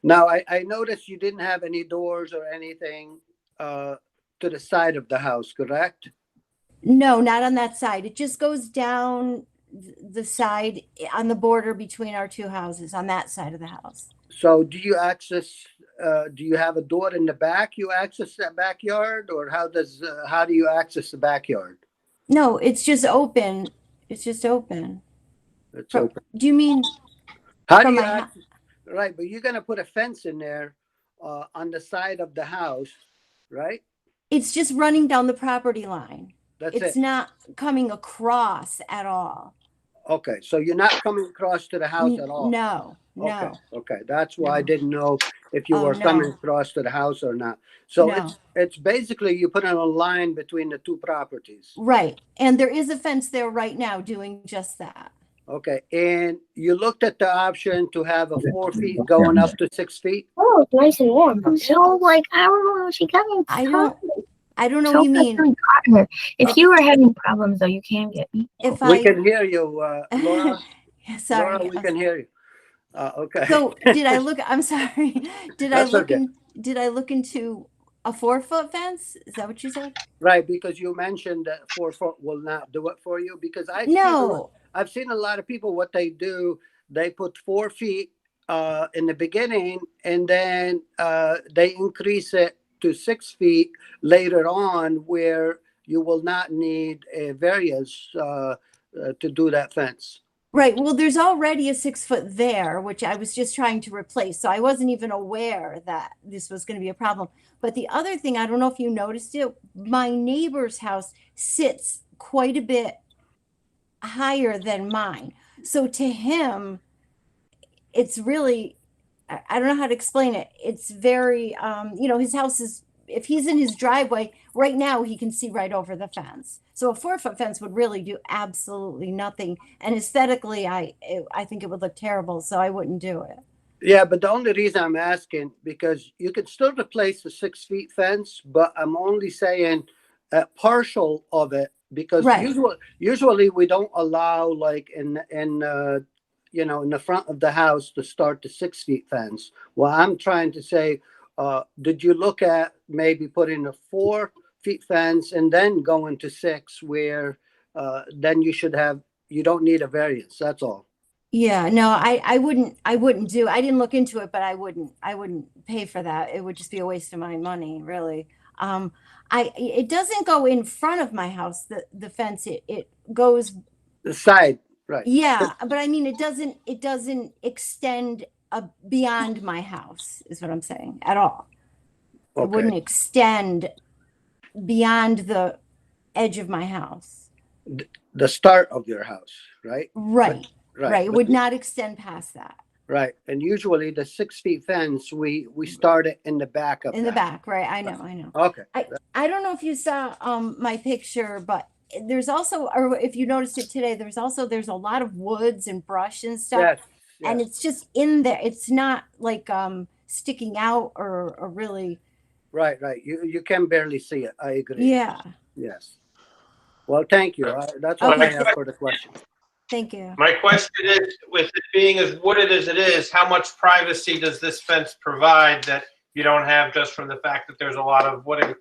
[SPEAKER 5] Now, I noticed you didn't have any doors or anything to the side of the house, correct?
[SPEAKER 13] no, not on that side. It just goes down the side on the border between our two houses on that side of the house.
[SPEAKER 5] So do you have a door in the back you access that backyard, or how do you access the backyard?
[SPEAKER 13] No, it's just open. It's just open.
[SPEAKER 5] It's open.
[SPEAKER 13] Do you mean
[SPEAKER 5] How do
[SPEAKER 13] from
[SPEAKER 5] you
[SPEAKER 13] my
[SPEAKER 5] access? Right, but you're gonna put a fence in there on the side of the house, right?
[SPEAKER 13] it's just running down the property line.
[SPEAKER 5] That's
[SPEAKER 13] It's
[SPEAKER 5] it.
[SPEAKER 13] not coming across at all.
[SPEAKER 5] Okay, so you're not coming across to the house at all?
[SPEAKER 13] No,
[SPEAKER 5] Okay,
[SPEAKER 13] no.
[SPEAKER 5] okay, that's why I
[SPEAKER 13] No.
[SPEAKER 5] didn't know if you
[SPEAKER 13] Oh,
[SPEAKER 5] were
[SPEAKER 13] no.
[SPEAKER 5] coming across to the house or not. So
[SPEAKER 13] No.
[SPEAKER 5] it's basically you put in a line between the two properties.
[SPEAKER 13] Right. And there is a fence there right now doing just that.
[SPEAKER 5] Okay, and you looked at the option to have a 4 feet going up to 6 feet?
[SPEAKER 1] Oh, it's nice and warm. So, like, I don't know where she coming
[SPEAKER 13] I
[SPEAKER 1] from.
[SPEAKER 13] don't know
[SPEAKER 1] So
[SPEAKER 13] what you mean.
[SPEAKER 1] frustrating got her. If you were having problems, though, you can get me.
[SPEAKER 13] If
[SPEAKER 5] We
[SPEAKER 13] I,
[SPEAKER 5] can hear you, Laura.
[SPEAKER 13] sorry.
[SPEAKER 5] Laura, we can hear you. Okay.
[SPEAKER 13] So did I look, I'm sorry. Did I
[SPEAKER 5] That's
[SPEAKER 13] look
[SPEAKER 5] okay.
[SPEAKER 13] did I look into a 4-foot fence? Is that what you said?
[SPEAKER 5] Right, because you mentioned that 4 foot will not do it for you, because
[SPEAKER 13] No.
[SPEAKER 5] I've seen a lot of people, what they do, they put 4 feet in the beginning, and then they increase it to 6 feet later on, where you will not need a variance to do that fence.
[SPEAKER 13] Right. Well, there's already a 6-foot there, which I was just trying to replace. So I wasn't even aware that this was going to be a problem. But the other thing, I don't know if you noticed it, my neighbor's house sits quite a bit higher than mine. So to him, it's really, I don't know how to explain it. It's very, his house is, if he's in his driveway right now, he can see right over the fence. So a 4-foot fence would really do absolutely nothing. And aesthetically, I think it would look terrible. So I wouldn't do it.
[SPEAKER 5] Yeah, but the only reason I'm asking, because you could still replace the 6 feet fence, but I'm only saying a partial of it, because
[SPEAKER 13] Right.
[SPEAKER 5] usually we don't allow, like in the front of the house to start the 6 feet fence. Well, I'm trying to say, did you look at maybe putting a 4 feet fence and then going to 6, where then you don't need a variance, that's all.
[SPEAKER 13] Yeah, no, I wouldn't do, I didn't look into it, but I wouldn't pay for that. It would just be a waste of my money, really. It doesn't go in front of my house, the fence, it goes,
[SPEAKER 5] The side, right.
[SPEAKER 13] yeah, but I mean, it doesn't extend beyond my house, is what I'm saying, at all. It
[SPEAKER 5] Okay.
[SPEAKER 13] wouldn't extend beyond the edge of my house.
[SPEAKER 5] The start of your house, right?
[SPEAKER 13] Right, right. It
[SPEAKER 5] but
[SPEAKER 13] would not extend past that.
[SPEAKER 5] Right, and usually the 6 feet fence, we start it in the back of
[SPEAKER 13] In the
[SPEAKER 5] that.
[SPEAKER 13] back, right? I know.
[SPEAKER 5] Okay.
[SPEAKER 13] I don't know if you saw my picture, but there's also, or if you noticed it today, there's a lot of woods and brush and stuff.
[SPEAKER 5] Yes,
[SPEAKER 13] And
[SPEAKER 5] yes.
[SPEAKER 13] it's just in there. It's not like sticking out or really.
[SPEAKER 5] Right. You can barely see it. I agree.
[SPEAKER 13] Yeah.
[SPEAKER 5] Yes. Well, thank you. That's all I have for the question.
[SPEAKER 13] Thank you.
[SPEAKER 2] My question is, with it being as wooded as it is, how much privacy does this fence provide that you don't have just from the fact that there's a lot of wooded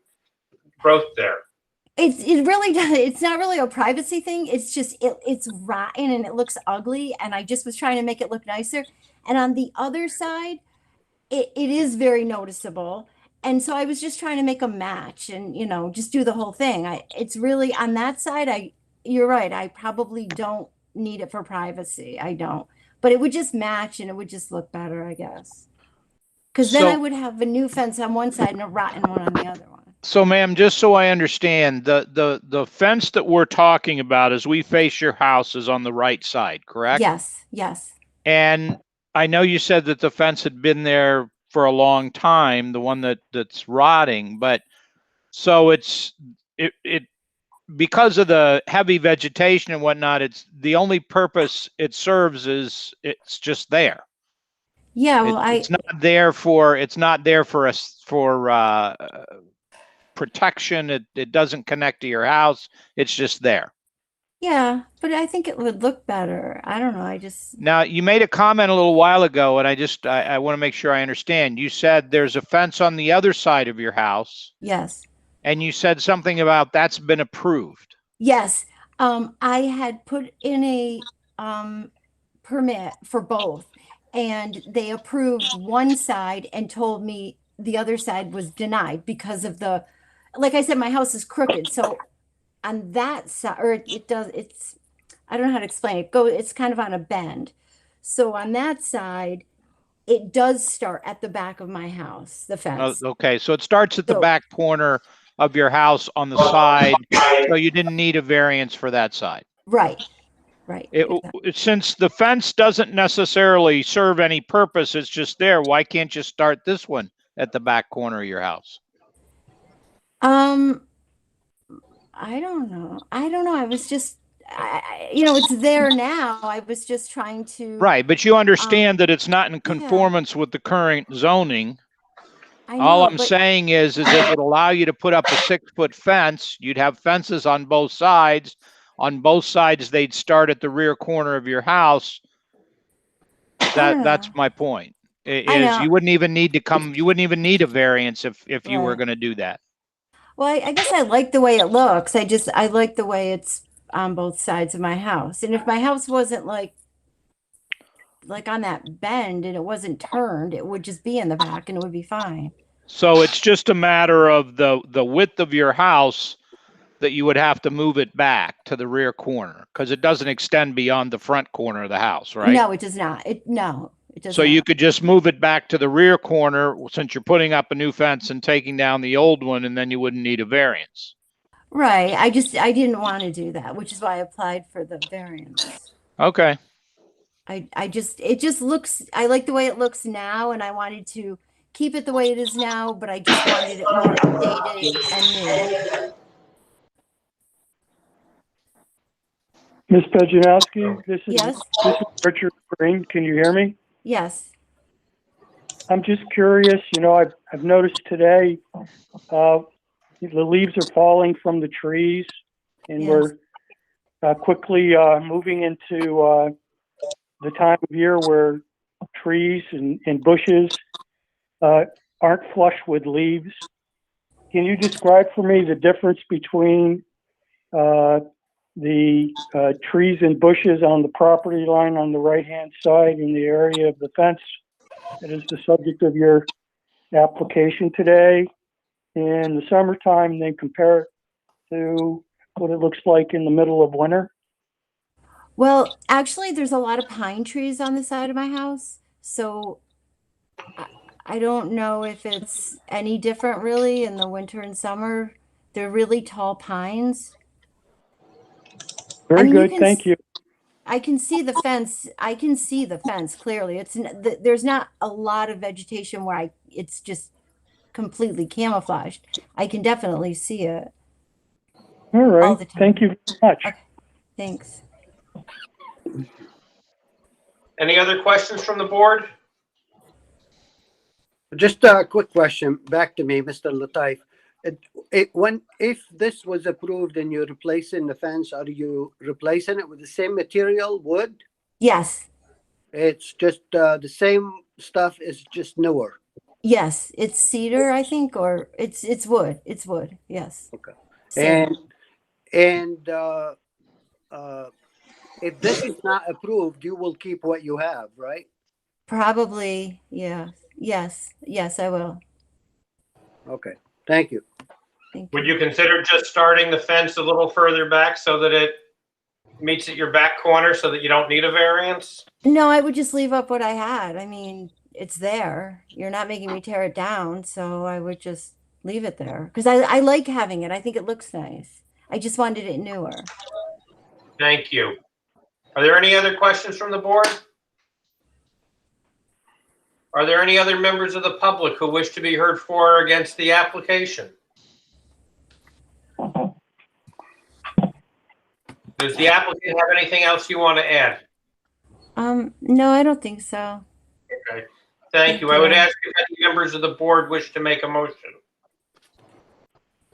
[SPEAKER 2] growth there?
[SPEAKER 13] It really does. It's not really a privacy thing. It's just it's rotten and it looks ugly. And I just was trying to make it look nicer. And on the other side, it is very noticeable. And so I was just trying to make a match and, just do the whole thing. It's really on that side. You're right. I probably don't need it for privacy. I don't, but it would just match and it would just look better, I guess. Because then I would have a new fence on one side and a rotten one on the other one.
[SPEAKER 4] So ma'am, just so I understand, the fence that we're talking about as we face your house is on the right side, correct?
[SPEAKER 13] Yes.
[SPEAKER 4] And I know you said that the fence had been there for a long time, the one that's rotting, but so it because of the heavy vegetation and whatnot, it's the only purpose it serves is it's just there.
[SPEAKER 13] Yeah, well,
[SPEAKER 4] It's not there for us for protection. It doesn't connect to your house. It's just there.
[SPEAKER 13] Yeah, but I think it would look better. I don't know.
[SPEAKER 4] Now, you made a comment a little while ago, and I want to make sure I understand. You said there's a fence on the other side of your house.
[SPEAKER 13] Yes.
[SPEAKER 4] And you said something about that's been approved.
[SPEAKER 13] Yes. I had put in a permit for both, and they approved one side and told me the other side was denied because of like I said, my house is crooked. So on that side, or I don't know how to explain it. It's kind of on a bend. So on that side, it does start at the back of my house, the fence.
[SPEAKER 4] Okay, so it starts at the back corner of your house on the side, so you didn't need a variance for that side.
[SPEAKER 13] Right.
[SPEAKER 4] Since the fence doesn't necessarily serve any purpose, it's just there, why can't you start this one at the back corner of your house?
[SPEAKER 13] I don't know. I was just, it's there now. I was just trying to.
[SPEAKER 4] Right, but you understand that it's not in conformance with the current zoning. All I'm saying is it would allow you to put up a 6-foot fence. You'd have fences on both sides. On both sides, they'd start at the rear corner of your house. That's my point. You wouldn't even need a variance if you were going to do that.
[SPEAKER 13] Well, I guess I like the way it looks. I like the way it's on both sides of my house. And if my house wasn't like on that bend and it wasn't turned, it would just be in the back and it would be fine.
[SPEAKER 4] So it's just a matter of the width of your house that you would have to move it back to the rear corner because it doesn't extend beyond the front corner of the house, right?
[SPEAKER 13] No, it does not. It does
[SPEAKER 4] So
[SPEAKER 13] not.
[SPEAKER 4] you could just move it back to the rear corner since you're putting up a new fence and taking down the old one, and then you wouldn't need a variance.
[SPEAKER 13] Right. I didn't want to do that, which is why I applied for the variance.
[SPEAKER 4] Okay.
[SPEAKER 13] it just looks, I like the way it looks now, and I wanted to keep it the way it is now, but I just wanted it more updated and new.
[SPEAKER 11] Ms. Pejanowski, this is
[SPEAKER 13] Yes.
[SPEAKER 11] Richard Green. Can you hear me?
[SPEAKER 13] Yes.
[SPEAKER 11] I'm just curious, I've noticed today, the leaves are falling from the trees, and
[SPEAKER 13] Yes.
[SPEAKER 11] we're quickly moving into the time of year where trees and bushes aren't flush with leaves. Can you describe for me the difference between the trees and bushes on the property line on the right-hand side in the area of the fence that is the subject of your application today in the summertime, then compare it to what it looks like in the middle of winter?
[SPEAKER 13] Well, actually, there's a lot of pine trees on the side of my house. So I don't know if it's any different really in the winter and summer. They're really tall pines.
[SPEAKER 11] Very
[SPEAKER 13] mean,
[SPEAKER 11] good, thank you.
[SPEAKER 13] I can see the fence. I can see the fence clearly. There's not a lot of vegetation where it's just completely camouflaged. I can definitely see it.
[SPEAKER 11] All
[SPEAKER 13] all
[SPEAKER 11] right,
[SPEAKER 13] the time.
[SPEAKER 11] thank you very much.
[SPEAKER 13] Okay, thanks.
[SPEAKER 2] Any other questions from the board?
[SPEAKER 5] Just a quick question back to me, Mr. Latif. If this was approved and you're replacing the fence, are you replacing it with the same material, wood?
[SPEAKER 13] Yes,
[SPEAKER 5] It's just the same stuff, is just newer.
[SPEAKER 13] yes, it's cedar, I think, or it's wood. It's wood. Yes.
[SPEAKER 5] Okay.
[SPEAKER 13] Same.
[SPEAKER 5] And if this is not approved, you will keep what you have, right?
[SPEAKER 13] Probably, yeah. Yes, I will.
[SPEAKER 5] Okay, thank you.
[SPEAKER 13] Thank
[SPEAKER 2] Would you consider just starting the fence a little further back so that it meets at your back corner so that you don't need a variance?
[SPEAKER 13] No, I would just leave up what I had. I mean, it's there. You're not making me tear it down, so I would just leave it there because I like having it. I think it looks nice. I just wanted it newer.
[SPEAKER 2] Thank you. Are there any other questions from the board? Are there any other members of the public who wish to be heard for or against the application? Does the applicant have anything else you want to add?
[SPEAKER 13] No, I don't think so.
[SPEAKER 2] Okay, thank you. I would ask if any members of the board wish to make a motion.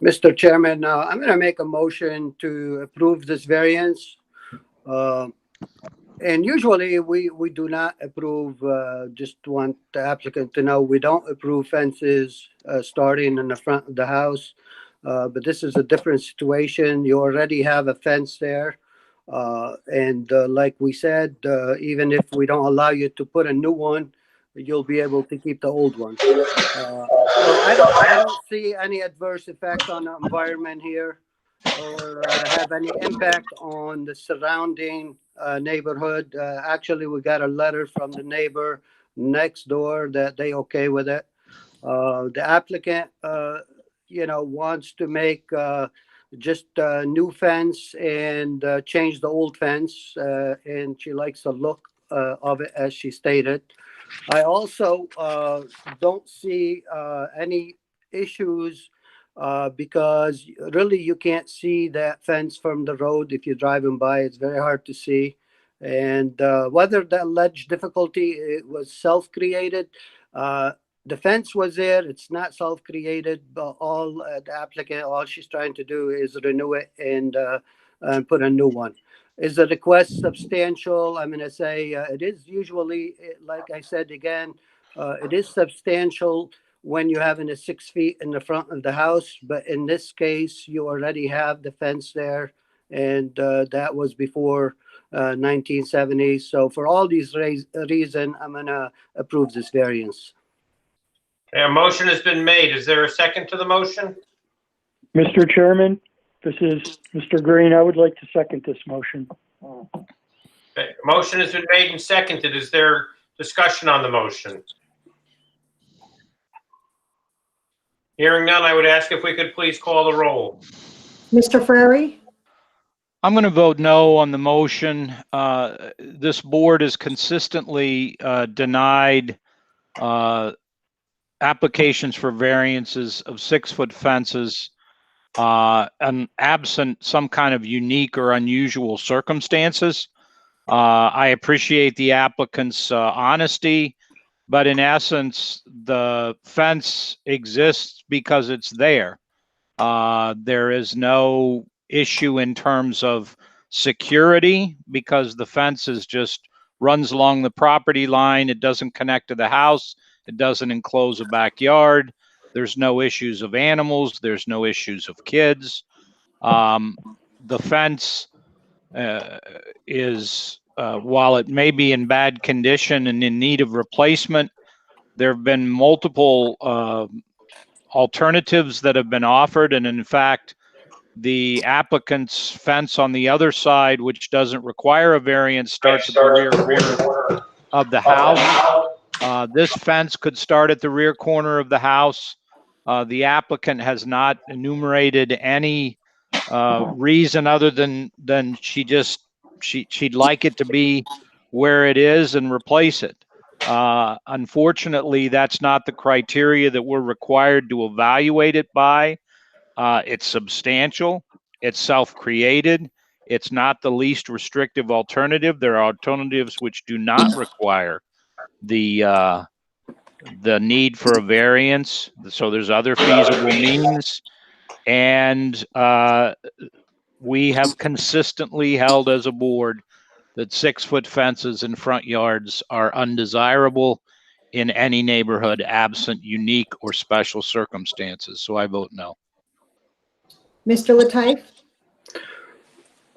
[SPEAKER 5] Mr. Chairman, I'm going to make a motion to approve this variance. And usually we do not approve, just want the applicant to know we don't approve fences starting in the front of the house. But this is a different situation. You already have a fence there. And like we said, even if we don't allow you to put a new one, you'll be able to keep the old one. So I don't see any adverse effect on the environment here or have any impact on the surrounding neighborhood. Actually, we got a letter from the neighbor next door that they okay with it. The applicant, wants to make just a new fence and change the old fence, and she likes the look of it, as she stated. I also don't see any issues because really you can't see that fence from the road if you're driving by. It's very hard to see. And whether the alleged difficulty it was self-created, the fence was there. It's not self-created, but all the applicant, all she's trying to do is renew it and put a new one. Is the request substantial? I'm going to say it is usually, like I said again, it is substantial when you're having a 6 feet in the front of the house. But in this case, you already have the fence there, and that was before 1970. So for all these reasons, I'm going to approve this variance.
[SPEAKER 2] A motion has been made. Is there a second to the motion?
[SPEAKER 11] Mr. Chairman, this is Mr. Green. I would like to second this motion.
[SPEAKER 2] Okay. Motion has been made and seconded. Is there discussion on the motion? Hearing none, I would ask if we could please call the roll.
[SPEAKER 3] Mr. Frary,
[SPEAKER 4] I'm going to vote no on the motion. This board has consistently denied applications for variances of 6-foot fences and absent some kind of unique or unusual circumstances. I appreciate the applicant's honesty, but in essence, the fence exists because it's there. There is no issue in terms of security because the fence is just runs along the property line. It doesn't connect to the house. It doesn't enclose a backyard. There's no issues of animals. There's no issues of kids. The fence is, while it may be in bad condition and in need of replacement, there have been multiple alternatives that have been offered. And in fact, the applicant's fence on the other side, which doesn't require a variance, starts at the rear corner of the house. This fence could start at the rear corner of the house. The applicant has not enumerated any reason other than she'd like it to be where it is and replace it. Unfortunately, that's not the criteria that we're required to evaluate it by. It's substantial. It's self-created. It's not the least restrictive alternative. There are alternatives which do not require the need for a variance. So there's other feasible means. And we have consistently held as a board that 6-foot fences in front yards are undesirable in any neighborhood absent unique or special circumstances. So I vote no.
[SPEAKER 3] Mr. Latif?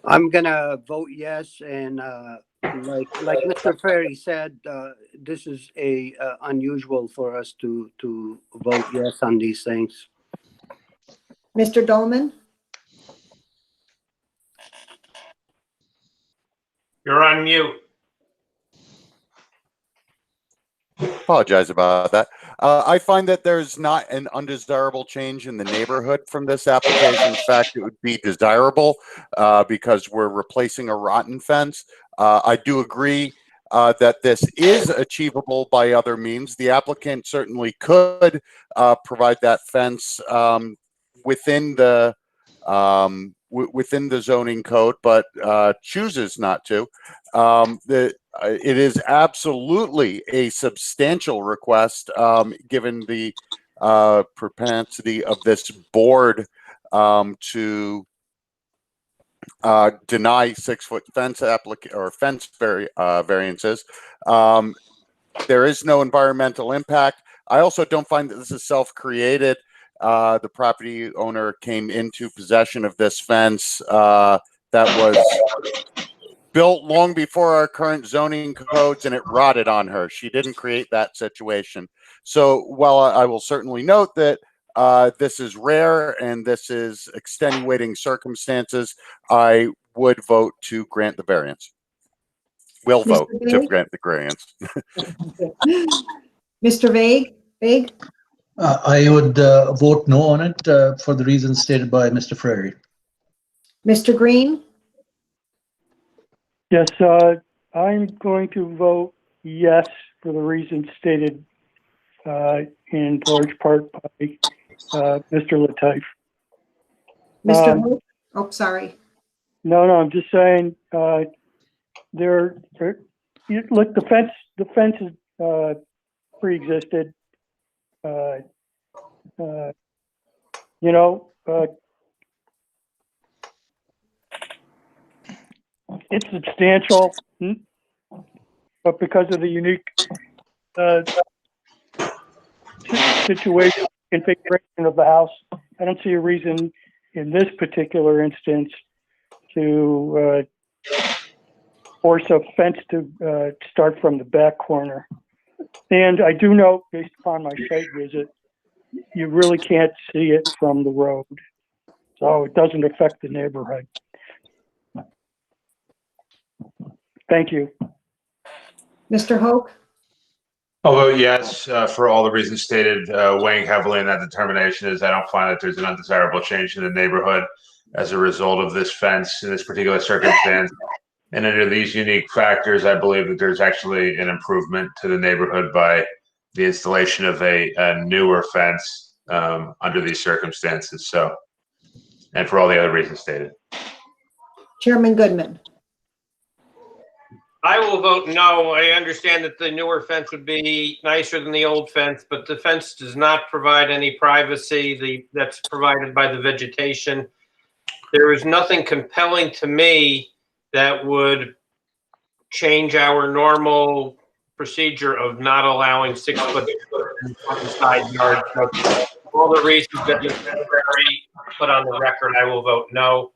[SPEAKER 5] I'm gonna vote yes, and like Mr. Ferry said, this is unusual for us to vote yes on these things.
[SPEAKER 3] Mr. Dolman?
[SPEAKER 2] You're on mute.
[SPEAKER 6] Apologize about that. I find that there's not an undesirable change in the neighborhood from this application. In fact, it would be desirable because we're replacing a rotten fence. I do agree that this is achievable by other means. The applicant certainly could provide that fence within the zoning code, but chooses not to. It is absolutely a substantial request, given the propensity of this board to deny 6-foot fence variances. There is no environmental impact. I also don't find that this is self-created. The property owner came into possession of this fence that was built long before our current zoning codes, and it rotted on her. She didn't create that situation. So while I will certainly note that this is rare and this is extenuating circumstances, I would vote to grant the variance. Will vote to grant the variance.
[SPEAKER 3] Mr. Vague?
[SPEAKER 12] I would vote no on it for the reasons stated by Mr. Frary.
[SPEAKER 3] Mr. Green?
[SPEAKER 11] Yes, I'm going to vote yes for the reasons stated in large part by Mr. Latif.
[SPEAKER 3] Mr. Hope? Oh, sorry.
[SPEAKER 11] No, I'm just saying look, the fence is pre-existed. It's substantial, but because of the unique situation configuration of the house, I don't see a reason in this particular instance to force a fence to start from the back corner. And I do know, based upon my site visit, you really can't see it from the road, so it doesn't affect the neighborhood. Thank you.
[SPEAKER 3] Mr. Hope?
[SPEAKER 9] I'll vote yes for all the reasons stated. Weighing heavily in that determination is I don't find that there's an undesirable change in the neighborhood as a result of this fence in this particular circumstance. And under these unique factors, I believe that there's actually an improvement to the neighborhood by the installation of a newer fence under these circumstances. So, and for all the other reasons stated.
[SPEAKER 3] Chairman Goodman?
[SPEAKER 2] I will vote no. I understand that the newer fence would be nicer than the old fence, but the fence does not provide any privacy that's provided by the vegetation. There is nothing compelling to me that would change our normal procedure of not allowing 6-foot side yard. All the reasons that Mr. Ferry put on the record, I will vote no.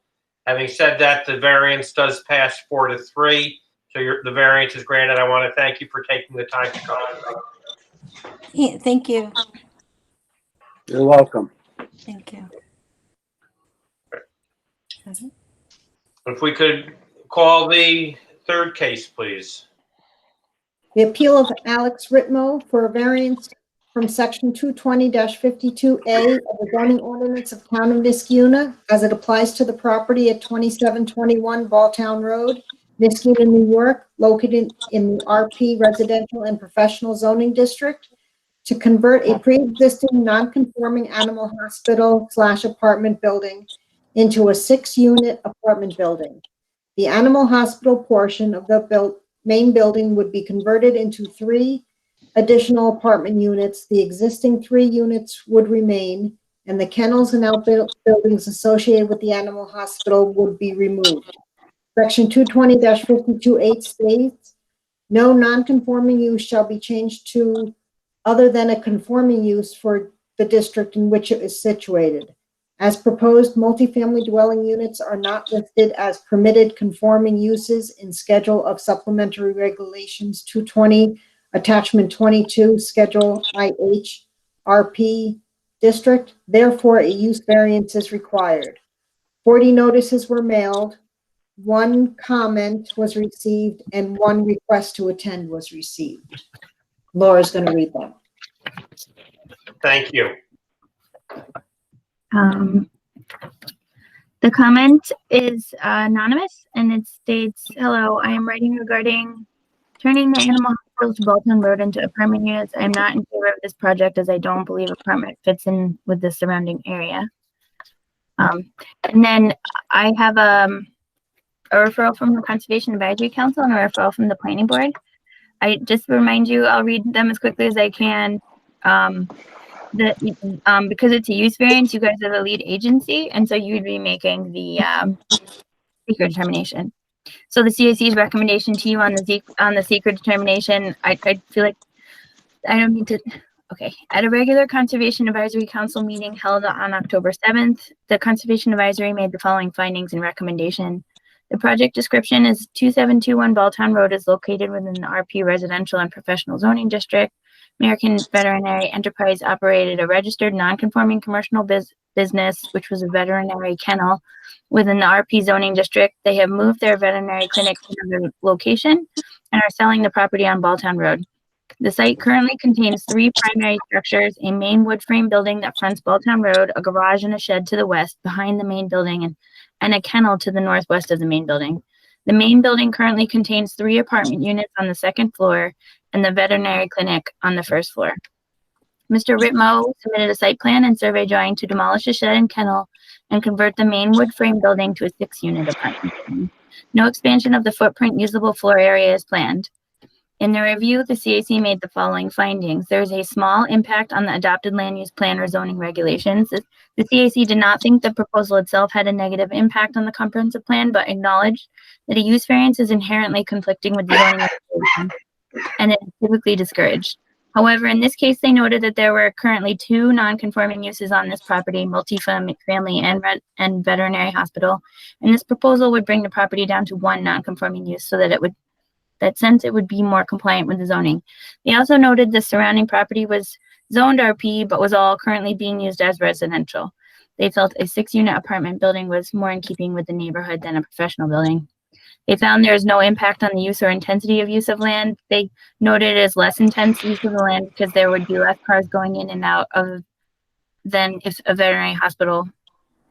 [SPEAKER 2] Having said that, the variance does pass 4-3. So the variance is granted. I want to thank you for taking the time to come.
[SPEAKER 13] Yeah, thank you.
[SPEAKER 5] You're welcome.
[SPEAKER 13] Thank you.
[SPEAKER 2] If we could call the third case, please.
[SPEAKER 3] The appeal of Alex Ritmo for a variance from section 220-52A of the zoning ordinance of Town of Niskuna as it applies to the property at 2721 Balltown Road, Niskuna, New York, located in the RP Residential and Professional Zoning District, to convert a pre-existing non-conforming animal hospital/apartment building into a 6-unit apartment building. The animal hospital portion of the main building would be converted into 3 additional apartment units. The existing 3 units would remain, and the kennels and outbuildings associated with the animal hospital would be removed. Section 220-52(8) states, no non-conforming use shall be changed to other than a conforming use for the district in which it is situated. As proposed, multifamily dwelling units are not listed as permitted conforming uses in Schedule of Supplementary Regulations 220, Attachment 22, Schedule IH, RP District. Therefore, a use variance is required. 40 notices were mailed, 1 comment was received, and 1 request to attend was received. Laura's going to read them.
[SPEAKER 2] Thank you.
[SPEAKER 1] The comment is anonymous, and it states, "Hello, I am writing regarding turning the animal hospital to Balltown Road into apartment units. I am not in favor of this project as I don't believe apartment fits in with the surrounding area." And then I have a referral from the Conservation Advisory Council and a referral from the Planning Board. I just remind you, I'll read them as quickly as I can. Because it's a use variance, you guys are the lead agency, and so you'd be making the secret determination. So the CAC's recommendation to you on the secret determination, I feel like I don't need to. Okay, at a regular Conservation Advisory Council meeting held on October 7th, the Conservation Advisory made the following findings and recommendation. The project description is 2721 Balltown Road is located within the RP Residential and Professional Zoning District. American Veterinary Enterprise operated a registered non-conforming commercial business, which was a veterinary kennel within the RP zoning district. They have moved their veterinary clinic to another location and are selling the property on Balltown Road. The site currently contains 3 primary structures, a main wood frame building that fronts Balltown Road, a garage and a shed to the west behind the main building, and a kennel to the northwest of the main building. The main building currently contains 3 apartment units on the 2nd floor and the veterinary clinic on the 1st floor. Mr. Ritmo submitted a site plan and survey drawing to demolish the shed and kennel and convert the main wood frame building to a 6-unit apartment building. No expansion of the footprint usable floor area is planned. In the review, the CAC made the following findings. There is a small impact on the adopted land use plan or zoning regulations. The CAC did not think the proposal itself had a negative impact on the comprehensive plan, but acknowledged that a use variance is inherently conflicting with the zoning regulation and it is typically discouraged. However, in this case, they noted that there were currently 2 non-conforming uses on this property, multifamily and veterinary hospital, and this proposal would bring the property down to 1 non-conforming use so that it would be more compliant with the zoning. They also noted the surrounding property was zoned RP, but was all currently being used as residential. They felt a 6-unit apartment building was more in keeping with the neighborhood than a professional building. They found there is no impact on the use or intensity of use of land. They noted it as less intense use of the land because there would be less cars going in and out of than if a veterinary hospital,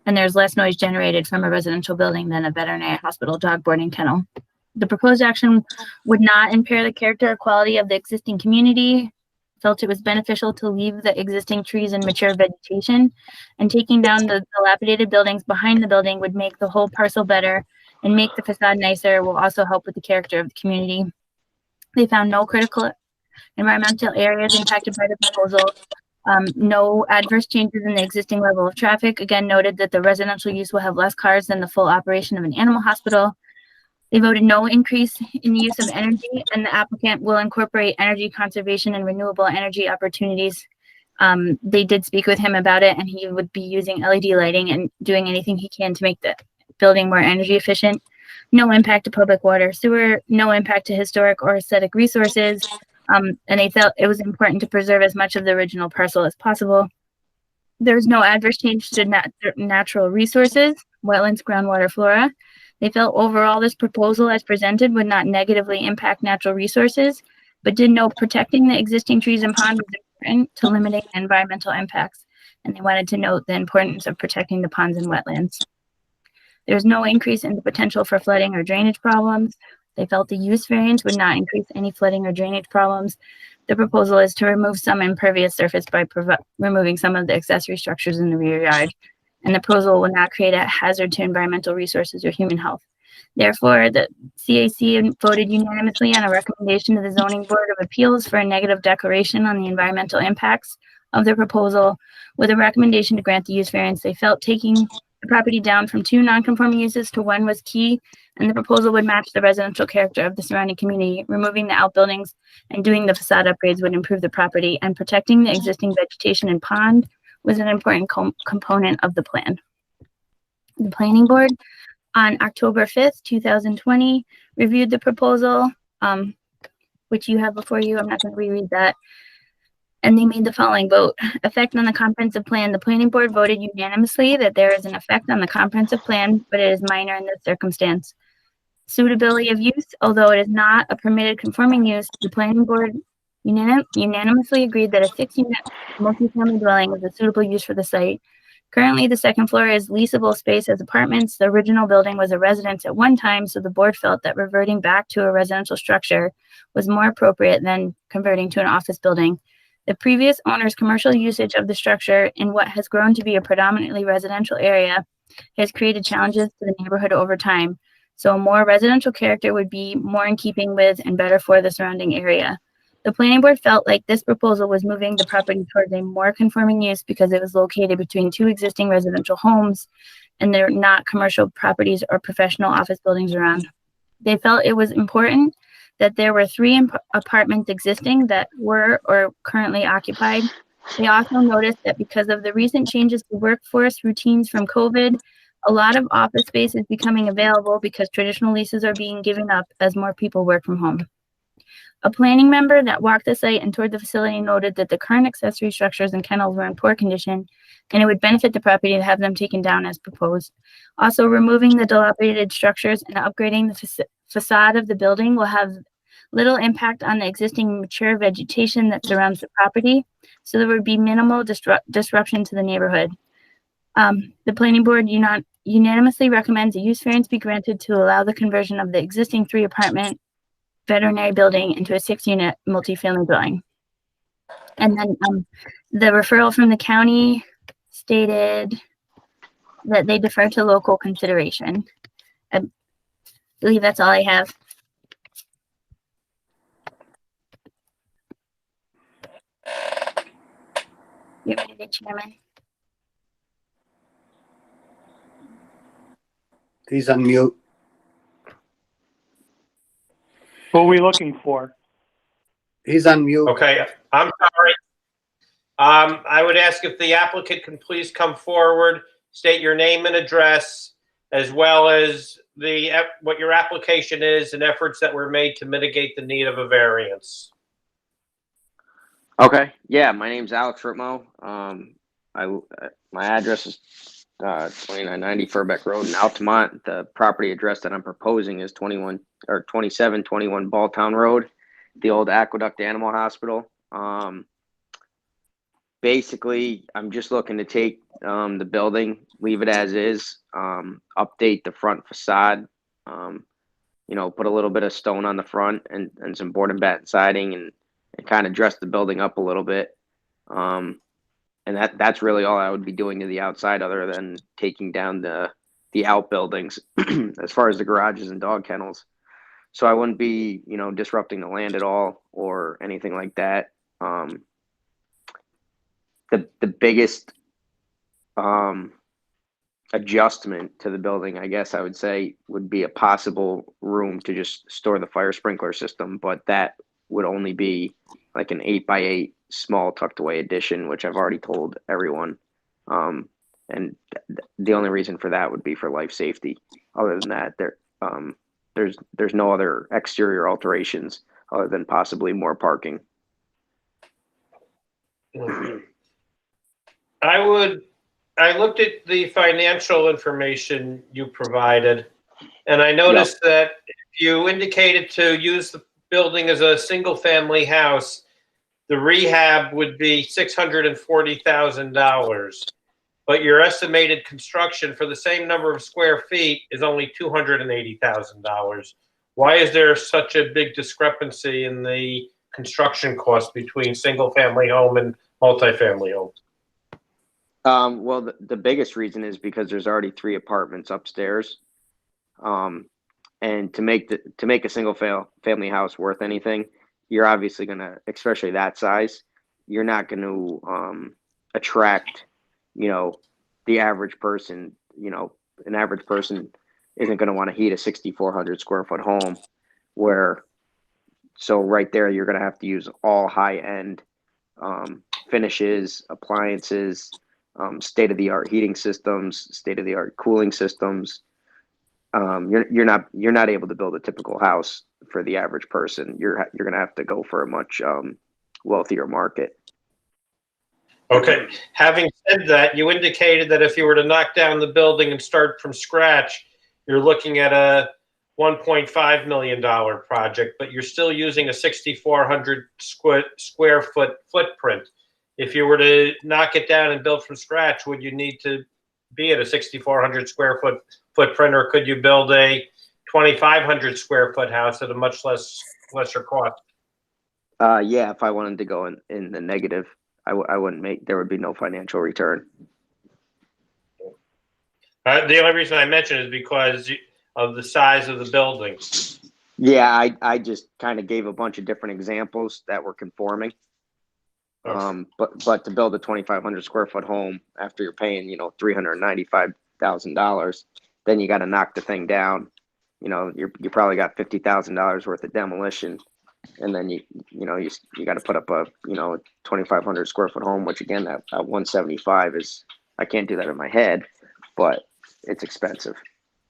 [SPEAKER 1] and there's less noise generated from a residential building than a veterinary hospital dog boarding kennel. The proposed action would not impair the character or quality of the existing community. Felt it was beneficial to leave the existing trees and mature vegetation, and taking down the dilapidated buildings behind the building would make the whole parcel better and make the facade nicer, will also help with the character of the community. They found no critical environmental areas impacted by the proposal, no adverse changes in the existing level of traffic. Again, noted that the residential use will have less cars than the full operation of an animal hospital. They voted no increase in the use of energy, and the applicant will incorporate energy conservation and renewable energy opportunities. They did speak with him about it, and he would be using LED lighting and doing anything he can to make the building more energy efficient. No impact to public water, sewer, no impact to historic or aesthetic resources. And they felt it was important to preserve as much of the original parcel as possible. There's no adverse change to natural resources, wetlands, groundwater, flora. They felt overall this proposal as presented would not negatively impact natural resources. but did note protecting the existing trees and ponds is important to limiting environmental impacts, and they wanted to note the importance of protecting the ponds and wetlands. There's no increase in the potential for flooding or drainage problems. They felt the use variance would not increase any flooding or drainage problems. The proposal is to remove some impervious surface by removing some of the accessory structures in the rear yard, and the proposal will not create a hazard to environmental resources or human health. Therefore, the CAC voted unanimously on a recommendation to the Zoning Board of Appeals for a negative declaration on the environmental impacts of the proposal, with a recommendation to grant the use variance. They felt taking the property down from 2 non-conforming uses to 1 was key, and the proposal would match the residential character of the surrounding community. Removing the outbuildings and doing the facade upgrades would improve the property, and protecting the existing vegetation and pond was an important component of the plan. The Planning Board on October 5th, 2020, reviewed the proposal, which you have before you. I'm not going to reread that. And they made the following vote. Effect on the comprehensive plan. The Planning Board voted unanimously that there is an effect on the comprehensive plan, but it is minor in this circumstance. Suitability of use. Although it is not a permitted conforming use, the Planning Board unanimously agreed that a 6-unit multifamily dwelling is a suitable use for the site. Currently, the second floor is leasable space as apartments. The original building was a residence at one time, so the board felt that reverting back to a residential structure was more appropriate than converting to an office building. The previous owner's commercial usage of the structure in what has grown to be a predominantly residential area has created challenges to the neighborhood over time. So a more residential character would be more in keeping with and better for the surrounding area. The Planning Board felt like this proposal was moving the property towards a more conforming use because it was located between 2 existing residential homes and there are not commercial properties or professional office buildings around. They felt it was important that there were 3 apartments existing that were or currently occupied. They also noticed that because of the recent changes to workforce routines from COVID, a lot of office space is becoming available because traditional leases are being given up as more people work from home. A planning member that walked the site and toured the facility noted that the current accessory structures and kennels were in poor condition, and it would benefit the property to have them taken down as proposed. Also, removing the dilapidated structures and upgrading the facade of the building will have little impact on the existing mature vegetation that surrounds the property, so there would be minimal disruption to the neighborhood. The Planning Board unanimously recommends a use variance be granted to allow the conversion of the existing 3-apartment veterinary building into a 6-unit multifamily dwelling. And then the referral from the county stated that they defer to local consideration. I believe that's all I have. You're muted, Chairman.
[SPEAKER 5] He's on mute.
[SPEAKER 11] What are we looking for?
[SPEAKER 5] He's on mute.
[SPEAKER 2] Okay, I'm sorry. I would ask if the applicant can please come forward, state your name and address, as well as what your application is and efforts that were made to mitigate the need of a variance.
[SPEAKER 14] Okay. Yeah, my name's Alex Ritmo. My address is 2990 Furbeck Road in Altamont. The property address that I'm proposing is 2721 Balltown Road, the old Aqueduct Animal Hospital. Basically, I'm just looking to take the building, leave it as is, update the front facade, put a little bit of stone on the front and some board and batten siding and kind of dress the building up a little bit. And that's really all I would be doing to the outside other than taking down the outbuildings as far as the garages and dog kennels. So I wouldn't be, disrupting the land at all or anything like that. The biggest adjustment to the building, I guess I would say, would be a possible room to just store the fire sprinkler system, but that would only be like an 8x8 small tucked away addition, which I've already told everyone. And the only reason for that would be for life safety. Other than that, there's no other exterior alterations other than possibly more parking.
[SPEAKER 2] I looked at the financial information you provided, and I noticed that if you indicated to use the building is a single-family house, the rehab would be $640,000, but your estimated construction for the same number of square feet is only $280,000. Why is there such a big discrepancy in the construction cost between single-family home and multifamily home?
[SPEAKER 14] Well, the biggest reason is because there's already 3 apartments upstairs. And to make a single family house worth anything, you're obviously gonna, especially that size, you're not gonna attract, the average person. An average person isn't gonna want to heat a 6,400 square foot home, so right there you're gonna have to use all high end finishes, appliances, state of the art heating systems, state of the art cooling systems. You're not able to build a typical house for the average person. You're gonna have to go for a much wealthier market.
[SPEAKER 2] Okay. Having said that, you indicated that if you were to knock down the building and start from scratch, you're looking at a $1.5 million project, but you're still using a 6,400 square foot footprint. If you were to knock it down and build from scratch, would you need to be at a 6,400 square foot footprint, or could you build a 2,500 square foot house at a much lesser cost?
[SPEAKER 14] Yeah, if I wanted to go in the negative, I wouldn't there would be no financial return.
[SPEAKER 2] The only reason I mention is because of the size of the building.
[SPEAKER 14] Yeah, I just kind of gave a bunch of different examples that were conforming.
[SPEAKER 2] Okay.
[SPEAKER 14] But to build a 2,500 square foot home after you're paying, $395,000, then you got to knock the thing down. You probably got $50,000 worth of demolition, and then you got to put up a 2,500 square foot home, which again at 175 is, I can't do that in my head, but it's expensive.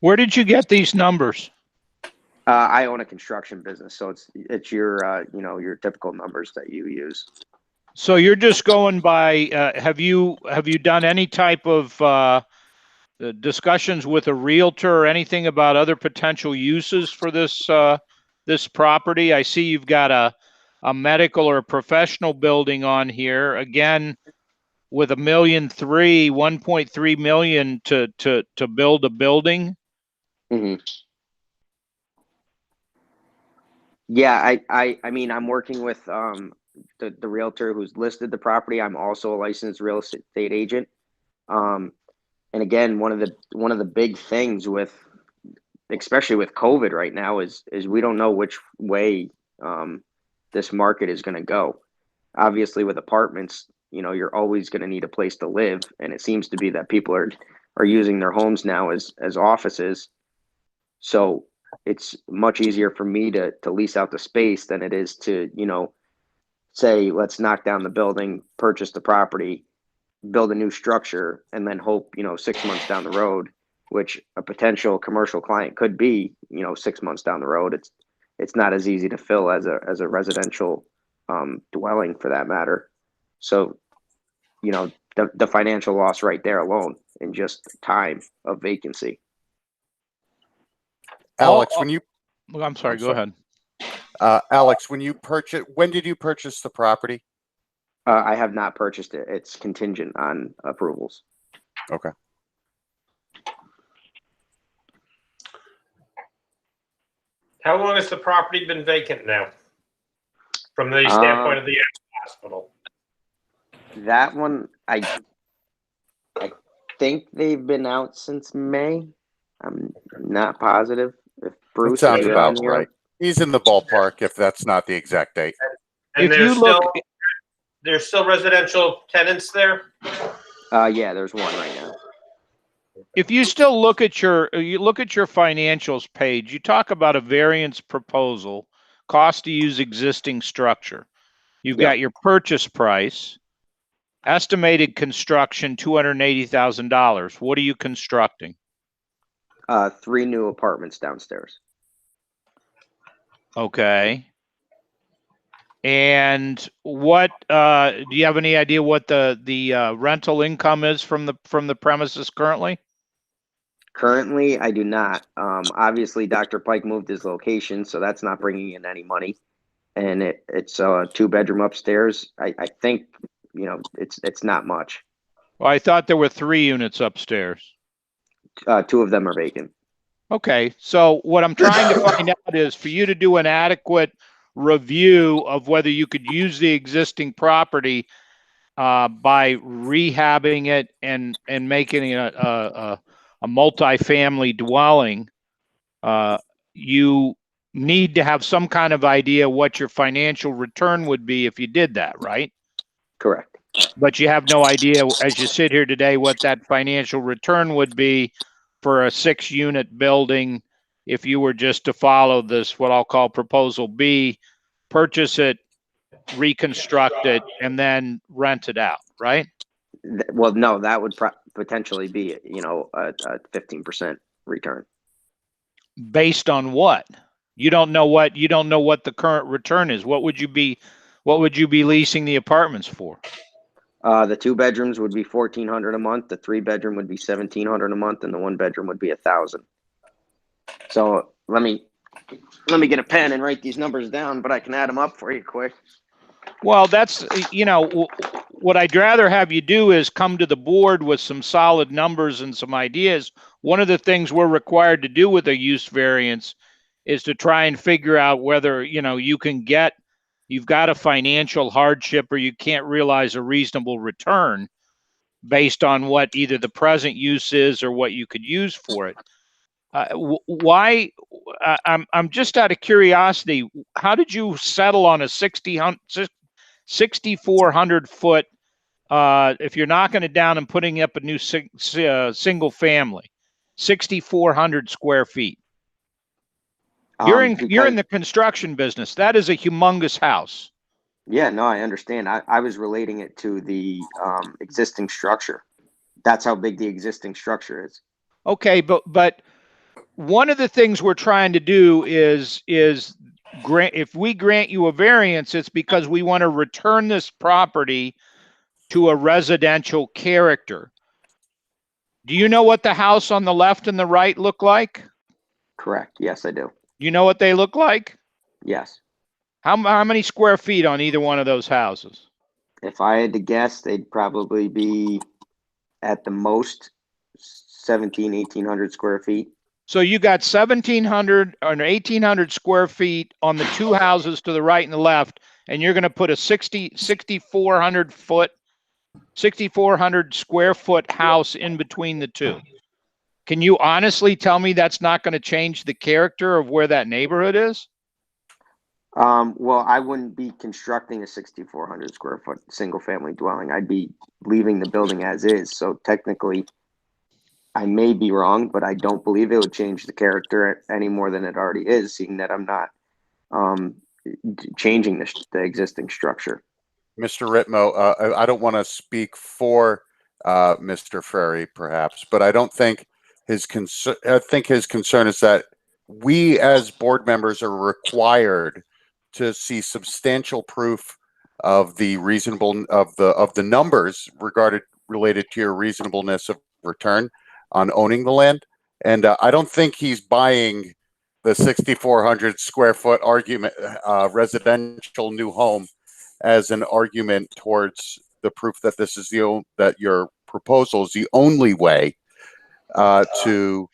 [SPEAKER 4] Where did you get these numbers?
[SPEAKER 14] I own a construction business, so it's your your typical numbers that you use.
[SPEAKER 4] So you're just going by, have you done any type of discussions with a realtor or anything about other potential uses for this property? I see you've got a medical or a professional building on here, again, with $1.3 million, $1.3 million to build a building.
[SPEAKER 14] Mm-hmm. Yeah, I mean, I'm working with the realtor who's listed the property. I'm also a licensed real estate agent. And again, one of the big things especially with COVID right now is we don't know which way this market is going to go. Obviously with apartments, you're always going to need a place to live. And it seems to be that people are using their homes now as offices. So it's much easier for me to lease out the space than it is to, say, let's knock down the building, purchase the property, build a new structure, and then hope, 6 months down the road, which a potential commercial client could be, 6 months down the road. It's not as easy to fill as a residential dwelling for that matter. So, the financial loss right there alone in just time of vacancy.
[SPEAKER 6] Alex,
[SPEAKER 4] I'm sorry, go ahead.
[SPEAKER 6] Alex, when did you purchase the property?
[SPEAKER 14] I have not purchased it. It's contingent on approvals.
[SPEAKER 6] Okay.
[SPEAKER 2] How long has the property been vacant now? From the standpoint of the hospital?
[SPEAKER 14] That one, I think they've been out since May. I'm not positive. If Bruce
[SPEAKER 6] sounds
[SPEAKER 14] is
[SPEAKER 6] about
[SPEAKER 14] here.
[SPEAKER 6] right. He's in the ballpark if that's not the exact date.
[SPEAKER 2] And there's still residential tenants there?
[SPEAKER 14] Yeah, there's one right now.
[SPEAKER 4] If you still look at your financials page, you talk about a variance proposal, cost to use existing structure. You've got your purchase price, estimated construction $280,000. What are you constructing?
[SPEAKER 14] 3 new apartments downstairs.
[SPEAKER 4] Okay. And what do you have any idea what the rental income is from the premises currently?
[SPEAKER 14] Currently, I do not. Obviously, Dr. Pike moved his location, so that's not bringing in any money. and it's a 2-bedroom upstairs. I think, you know, it's not much.
[SPEAKER 4] Well, I thought there were 3 units upstairs.
[SPEAKER 14] 2 of them are vacant.
[SPEAKER 4] Okay, so what I'm trying to find out is for you to do an adequate review of whether you could use the existing property by rehabbing it and making it a multifamily dwelling. You need to have some kind of idea what your financial return would be if you did that, right?
[SPEAKER 14] Correct.
[SPEAKER 4] But you have no idea as you sit here today what that financial return would be for a 6-unit building if you were just to follow this, what I'll call proposal B, purchase it, reconstruct it, and then rent it out, right?
[SPEAKER 14] Well, no, that would potentially be, you know, a 15% return.
[SPEAKER 4] Based on what? You don't know what the current return is. What would you be leasing the apartments for?
[SPEAKER 14] The 2 bedrooms would be $1,400 a month. The 3-bedroom would be $1,700 a month, and the 1-bedroom would be $1,000. So let me get a pen and write these numbers down, but I can add them up for you quick.
[SPEAKER 4] Well, that's, you know, what I'd rather have you do is come to the board with some solid numbers and some ideas. One of the things we're required to do with a use variance is to try and figure out whether, you know, you've got a financial hardship or you can't realize a reasonable return based on what either the present use is or what you could use for it. Why? I'm just out of curiosity. How did you settle on a 6,400 foot? If you're knocking it down and putting up a new single family, 6,400 square feet. You're in the construction business. That is a humongous house.
[SPEAKER 14] Yeah, no, I understand. I was relating it to the existing structure. That's how big the existing structure is.
[SPEAKER 4] Okay, but one of the things we're trying to do is if we grant you a variance, it's because we want to return this property to a residential character. Do you know what the house on the left and the right look like?
[SPEAKER 14] Correct. Yes, I do.
[SPEAKER 4] You know what they look like?
[SPEAKER 14] Yes.
[SPEAKER 4] How many square feet on either one of those houses?
[SPEAKER 14] If I had to guess, they'd probably be at the most 1,800 square feet.
[SPEAKER 4] So you got 1,700 or 1,800 square feet on the 2 houses to the right and the left, and you're going to put a 6,400 square foot house in between the 2. Can you honestly tell me that's not going to change the character of where that neighborhood is?
[SPEAKER 14] Well, I wouldn't be constructing a 6,400 square foot single family dwelling. I'd be leaving the building as is. So technically, I may be wrong, but I don't believe it would change the character any more than it already is, seeing that I'm not changing the existing structure.
[SPEAKER 6] Mr. Ritmo, I don't want to speak for Mr. Ferry, perhaps, but I don't think his concern. I think his concern is that we, as board members, are required to see substantial proof of the the numbers related to your reasonableness of return on owning the land. And I don't think he's buying the 6,400 square foot argument, residential new home, as an argument towards the proof that this is that your proposal is the only way to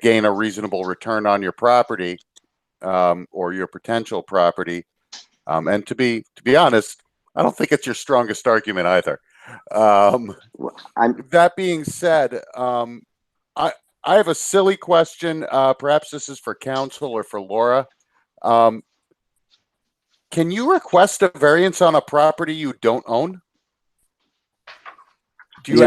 [SPEAKER 6] gain a reasonable return on your property or your potential property. And to be honest, I don't think it's your strongest argument either. That being said, I have a silly question. Perhaps this is for council or for Laura. Can you request a variance on a property you don't own? Do you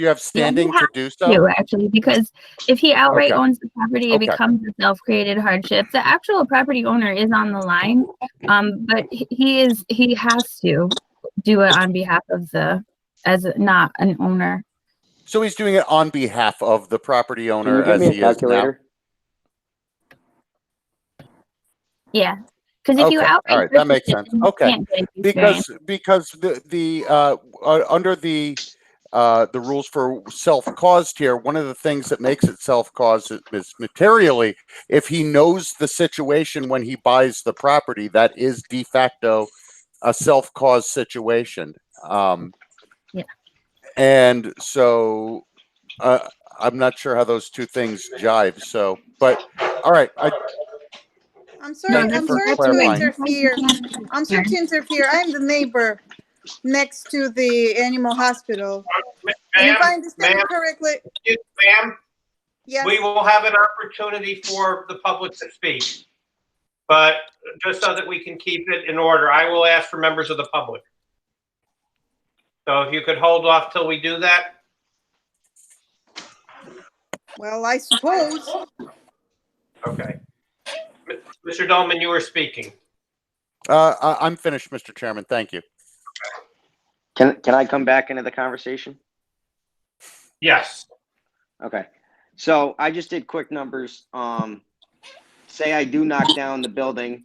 [SPEAKER 6] have standing to do so?
[SPEAKER 1] Actually, because if he outright owns the property, it becomes a self-created hardship. The actual property owner is on the line, but he has to do it on behalf of as not an owner.
[SPEAKER 6] So he's doing it on behalf of the property owner
[SPEAKER 14] Can you give me
[SPEAKER 6] as
[SPEAKER 14] a
[SPEAKER 6] he is now.
[SPEAKER 14] calculator?
[SPEAKER 1] Yeah. Because if you outright,
[SPEAKER 6] all right, that makes sense. Okay,
[SPEAKER 1] can't get a
[SPEAKER 6] because the under the the rules for self-caused here, one of the things that makes it self-caused is materially, if he knows the situation when he buys the property, that is de facto a self-caused situation.
[SPEAKER 1] Yeah.
[SPEAKER 6] And so I'm not sure how those two things jive. So, but all right.
[SPEAKER 15] I'm sorry.
[SPEAKER 6] Thank you
[SPEAKER 15] I'm
[SPEAKER 6] for
[SPEAKER 15] sorry to
[SPEAKER 6] clarifying.
[SPEAKER 15] interfere. I'm sorry to interfere. I'm the neighbor next to the animal hospital. And if I understand
[SPEAKER 2] Ma'am,
[SPEAKER 15] it correctly,
[SPEAKER 2] ma'am,
[SPEAKER 15] yes.
[SPEAKER 2] we will have an opportunity for the public to speak. But just so that we can keep it in order, I will ask for members of the public. So if you could hold off till we do that.
[SPEAKER 15] Well, I suppose.
[SPEAKER 2] Okay. Mr. Dolman, you were speaking.
[SPEAKER 6] I'm finished, Mr. Chairman. Thank you.
[SPEAKER 14] Can I come back into the conversation?
[SPEAKER 2] Yes.
[SPEAKER 14] Okay. So I just did quick numbers. Say I do knock down the building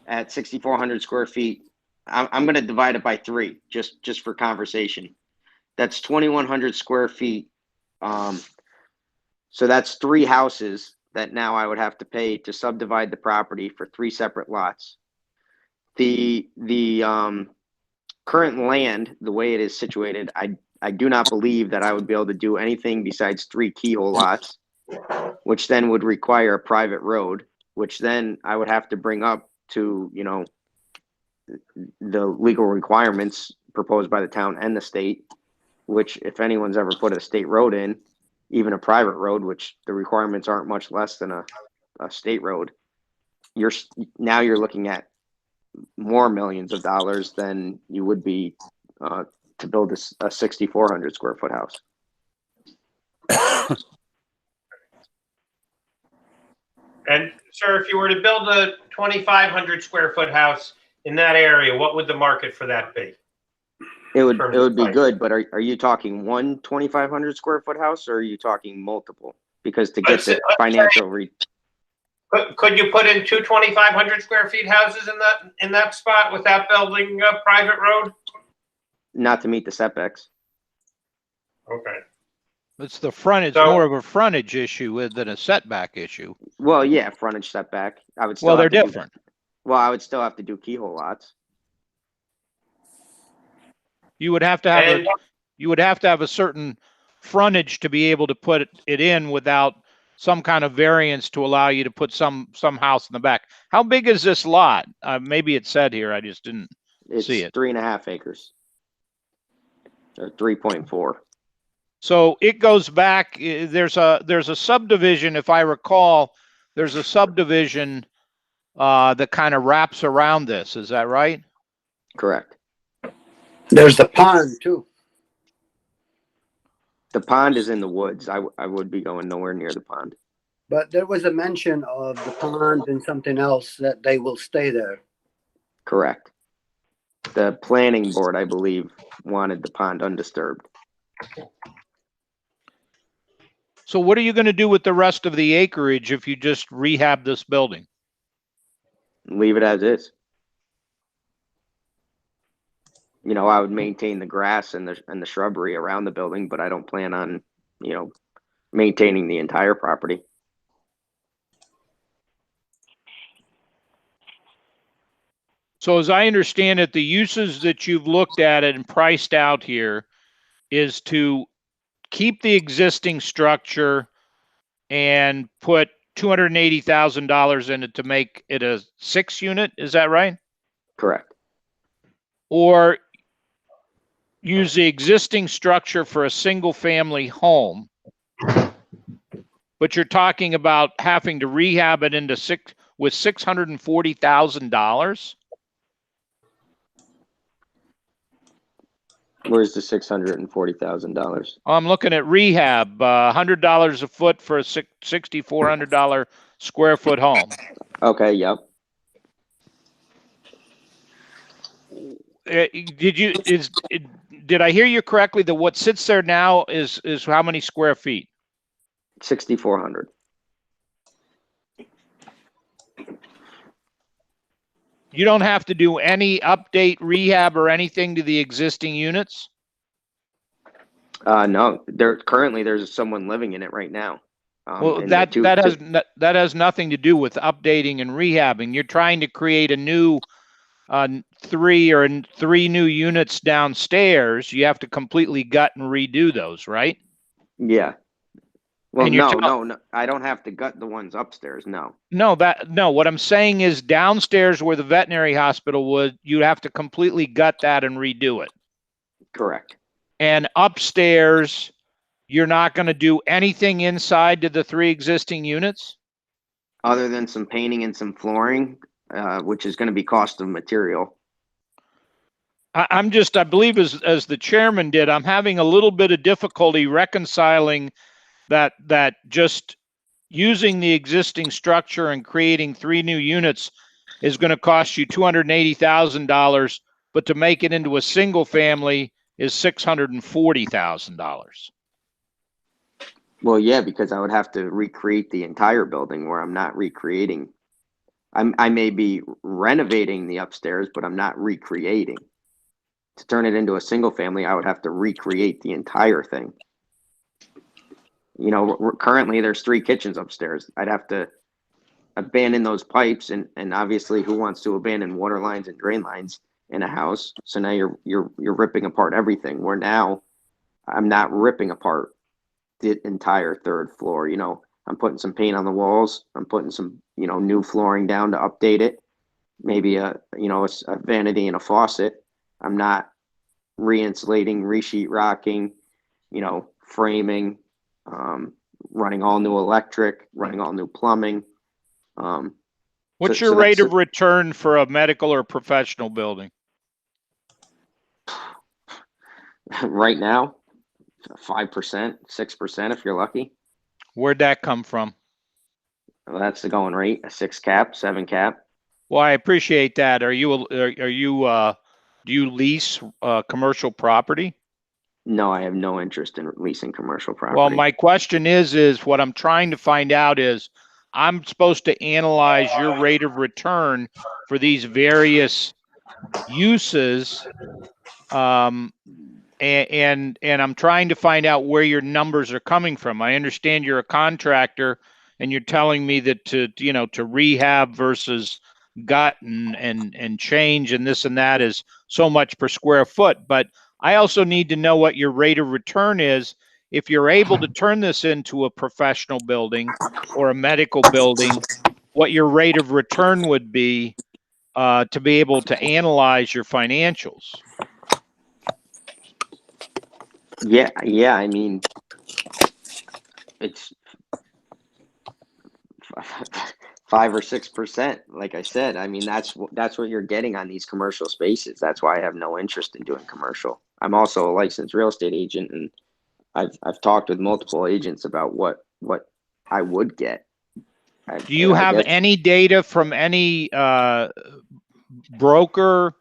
[SPEAKER 14] at 6,400 square feet. I'm going to divide it by 3 just for conversation. That's 2,100 square feet. So that's 3 houses that now I would have to pay to subdivide the property for 3 separate lots. The current land, the way it is situated, I do not believe that I would be able to do anything besides 3 keyhole lots, which then would require a private road, which then I would have to bring up to, you know, the legal requirements proposed by the town and the state, which if anyone's ever put a state road in, even a private road, which the requirements aren't much less than a state road, you're looking at more millions of dollars than you would be to build a 6,400 square foot house.
[SPEAKER 2] And sir, if you were to build a 2,500 square foot house in that area, what would the market for that be?
[SPEAKER 14] It would be good, but are you talking one 2,500 square foot house, or are you talking multiple? Because to get the financial
[SPEAKER 2] could you put in 2 2,500 square feet houses in that spot without building a private road?
[SPEAKER 14] Not to meet the setbacks.
[SPEAKER 2] Okay.
[SPEAKER 4] It's the front. It's more of a frontage issue than a setback issue.
[SPEAKER 14] Well, yeah, frontage setback. I would still.
[SPEAKER 4] Well, they're
[SPEAKER 14] have to
[SPEAKER 4] different.
[SPEAKER 14] I would still have to do keyhole lots.
[SPEAKER 4] You would have to have a certain frontage to be able to put it in without some kind of variance to allow you to put some house in the back. How big is this lot? Maybe it said here, I just didn't see it.
[SPEAKER 14] It's 3.5 acres. Or 3.4.
[SPEAKER 4] So it goes back. There's a subdivision, if I recall. There's a subdivision that kind of wraps around this. Is that right?
[SPEAKER 14] Correct.
[SPEAKER 5] There's the pond too.
[SPEAKER 14] The pond is in the woods. I would be going nowhere near the pond.
[SPEAKER 5] But there was a mention of the pond and something else that they will stay there.
[SPEAKER 14] Correct. The planning board, I believe, wanted the pond undisturbed.
[SPEAKER 4] So what are you going to do with the rest of the acreage if you just rehab this building?
[SPEAKER 14] Leave it as is. You know, I would maintain the grass and the shrubbery around the building, but I don't plan on, you know, maintaining the entire property.
[SPEAKER 4] So as I understand it, the uses that you've looked at and priced out here is to keep the existing structure and put $280,000 in it to make it a 6 unit. Is that right?
[SPEAKER 14] Correct.
[SPEAKER 4] Or use the existing structure for a single family home, but you're talking about having to rehab it into with $640,000.
[SPEAKER 14] Where's the $640,000?
[SPEAKER 4] I'm looking at rehab, $100 a foot for a $6,400 square foot home.
[SPEAKER 14] Okay. Yep.
[SPEAKER 4] Did I hear you correctly that what sits there now is how many square feet?
[SPEAKER 14] 6,400.
[SPEAKER 4] You don't have to do any update, rehab, or anything to the existing units?
[SPEAKER 14] No, there's someone living in it right now.
[SPEAKER 4] Well,
[SPEAKER 14] and
[SPEAKER 4] that
[SPEAKER 14] the
[SPEAKER 4] that has nothing to do with updating and rehabbing. You're trying to create a new three new units downstairs. You have to completely gut and redo those, right?
[SPEAKER 14] Yeah. Well,
[SPEAKER 4] And you're
[SPEAKER 14] no, I don't have to gut the ones upstairs. No.
[SPEAKER 4] No, what I'm saying is downstairs where the veterinary hospital would, you'd have to completely gut that and redo it.
[SPEAKER 14] Correct.
[SPEAKER 4] And upstairs, you're not going to do anything inside to the 3 existing units?
[SPEAKER 14] Other than some painting and some flooring, which is going to be cost of material.
[SPEAKER 4] I believe as the chairman did, I'm having a little bit of difficulty reconciling that just using the existing structure and creating 3 new units is going to cost you $280,000, but to make it into a single family is $640,000.
[SPEAKER 14] Well, yeah, because I would have to recreate the entire building where I'm not recreating. I may be renovating the upstairs, but I'm not recreating. To turn it into a single family, I would have to recreate the entire thing. You know, currently there's 3 kitchens upstairs. I'd have to abandon those pipes, and obviously, who wants to abandon water lines and drain lines in a house? So now you're ripping apart everything. Where now, I'm not ripping apart the entire 3rd floor. You know, I'm putting some paint on the walls. I'm putting some new flooring down to update it. Maybe a vanity and a faucet. I'm not re-insulating, re-sheet rocking, framing. Running all new electric, running all new plumbing.
[SPEAKER 4] What's your rate of return for a medical or professional building?
[SPEAKER 14] Right now, 5%, 6% if you're lucky.
[SPEAKER 4] Where'd that come from?
[SPEAKER 14] Well, that's the going rate, a 6 cap, 7 cap.
[SPEAKER 4] Well, I appreciate that. Do you lease commercial property?
[SPEAKER 14] No, I have no interest in leasing commercial property.
[SPEAKER 4] Well, my question is what I'm trying to find out is I'm supposed to analyze your rate of return for these various uses. And I'm trying to find out where your numbers are coming from. I understand you're a contractor and you're telling me that to rehab versus gut and change and this and that is so much per square foot. But I also need to know what your rate of return is. If you're able to turn this into a professional building or a medical building, what your rate of return would be to be able to analyze your financials.
[SPEAKER 14] Yeah. I mean, it's 5 or 6%. Like I said, I mean, that's what you're getting on these commercial spaces. That's why I have no interest in doing commercial. I'm also a licensed real estate agent, and I've talked with multiple agents about what I would get.
[SPEAKER 4] Do you have any data from any broker,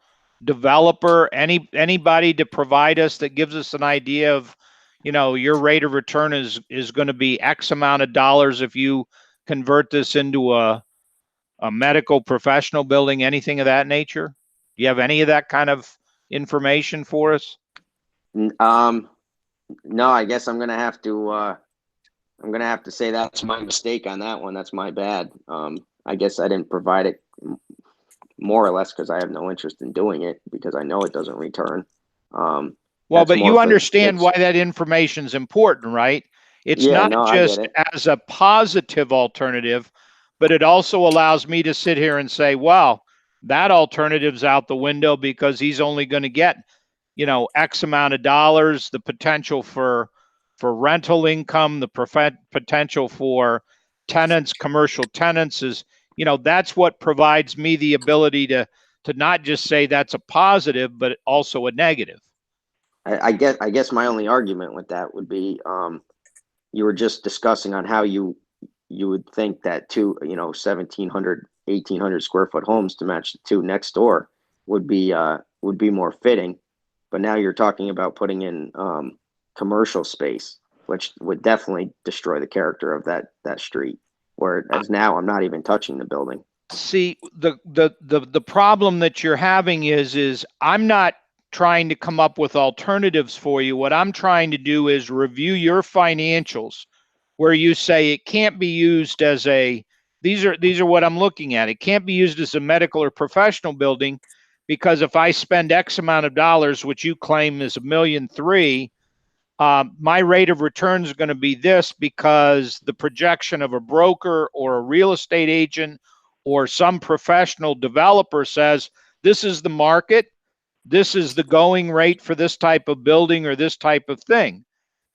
[SPEAKER 4] developer, anybody to provide us that gives us an idea of, your rate of return is going to be X amount of dollars if you convert this into a medical professional building, anything of that nature? Do you have any of that kind of information for us?
[SPEAKER 14] No, I guess I'm gonna have to say that's my mistake on that one. That's my bad. I guess I didn't provide it more or less because I have no interest in doing it because I know it doesn't return.
[SPEAKER 4] Well, but you understand why that information is important, right? It's not just as a positive alternative, but it also allows me to sit here and say, well, that alternative's out the window because he's only going to get, X amount of dollars, the potential for rental income, the potential for tenants, commercial tenants is, that's what provides me the ability to not just say that's a positive, but also a negative.
[SPEAKER 14] I guess my only argument with that would be, you were just discussing on how you would think that 2, 1,700, 1,800 square foot homes to match the 2 next door would be more fitting. But now you're talking about putting in commercial space, which would definitely destroy the character of that street. Whereas now I'm not even touching the building.
[SPEAKER 4] See, the problem that you're having is I'm not trying to come up with alternatives for you. What I'm trying to do is review your financials where you say it can't be used as a, these are what I'm looking at. It can't be used as a medical or professional building because if I spend X amount of dollars, which you claim is $1.3 million, my rate of return is going to be this because the projection of a broker or a real estate agent or some professional developer says, this is the market, this is the going rate for this type of building or this type of thing.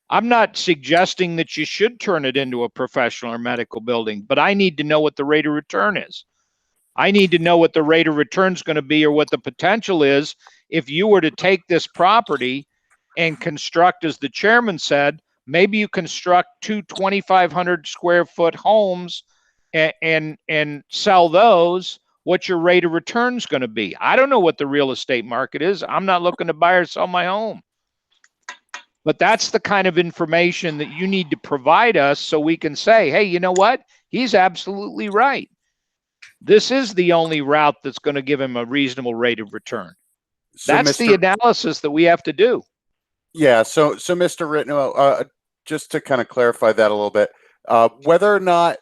[SPEAKER 4] I'm not suggesting that you should turn it into a professional or medical building, but I need to know what the rate of return is. I need to know what the rate of return is going to be or what the potential is if you were to take this property and construct, as the chairman said, maybe you construct two 2,500 square foot homes and sell those. What your rate of return is going to be. I don't know what the real estate market is. I'm not looking to buy or sell my home. But that's the kind of information that you need to provide us so we can say, hey, you know what? He's absolutely right. This is the only route that's going to give him a reasonable rate of return.
[SPEAKER 6] So
[SPEAKER 4] That's the analysis that we have to do.
[SPEAKER 6] Yeah. So Mr. Ritno, just to kind of clarify that a little bit, whether or not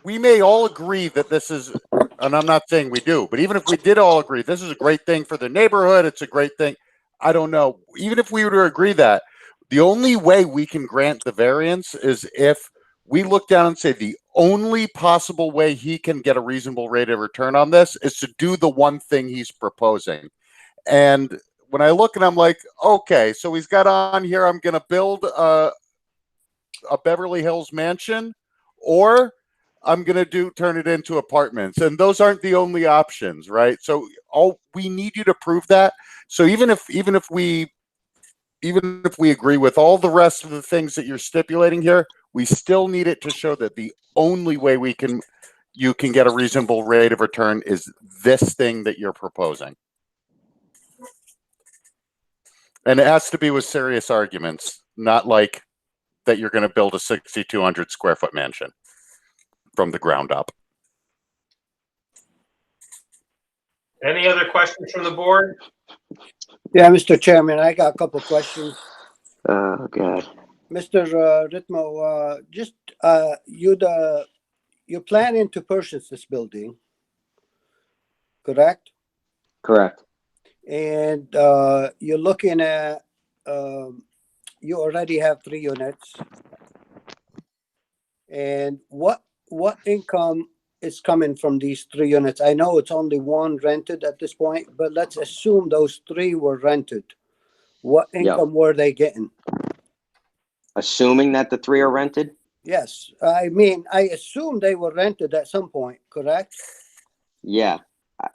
[SPEAKER 6] we may all agree that this is, and I'm not saying we do, but even if we did all agree, this is a great thing for the neighborhood. It's a great thing. I don't know. Even if we were to agree that, the only way we can grant the variance is if we look down and say the only possible way he can get a reasonable rate of return on this is to do the one thing he's proposing. And when I look and I'm like, okay, so he's got on here, I'm going to build a Beverly Hills mansion, or I'm going to turn it into apartments. And those aren't the only options, right? So we need you to prove that. So even if we agree with all the rest of the things that you're stipulating here, we still need it to show that the only way you can get a reasonable rate of return is this thing that you're proposing. And it has to be with serious arguments, not like that you're going to build a 6,200 square foot mansion from the ground up.
[SPEAKER 2] Any other questions from the board?
[SPEAKER 5] Yeah, Mr. Chairman, I got a couple of questions.
[SPEAKER 14] Oh, God.
[SPEAKER 5] Mr. Ritmo, you're planning to purchase this building, correct?
[SPEAKER 14] Correct.
[SPEAKER 5] And you're looking at, you already have 3 units. And what income is coming from these 3 units? I know it's only 1 rented at this point, but let's assume those 3 were rented. What income were they getting?
[SPEAKER 14] Assuming that the 3 are rented?
[SPEAKER 5] Yes. I mean, I assume they were rented at some point, correct?
[SPEAKER 14] Yeah.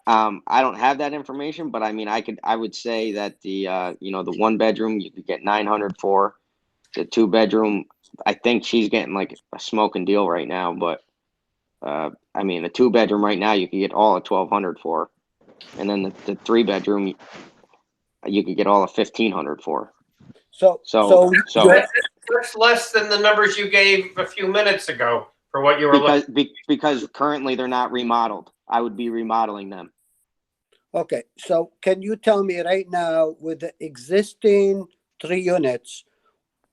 [SPEAKER 14] I don't have that information, but I mean, I would say that the 1 bedroom you could get 900 for. The 2 bedroom, I think she's getting like a smoking deal right now, but I mean, the 2 bedroom right now you could get all at 1,200 for, and then the 3 bedroom you could get all of 1,500 for.
[SPEAKER 5] So
[SPEAKER 2] that's less than the numbers you gave a few minutes ago for what you were looking.
[SPEAKER 14] Because currently they're not remodeled. I would be remodeling them.
[SPEAKER 5] Okay, so can you tell me right now, with the existing 3 units,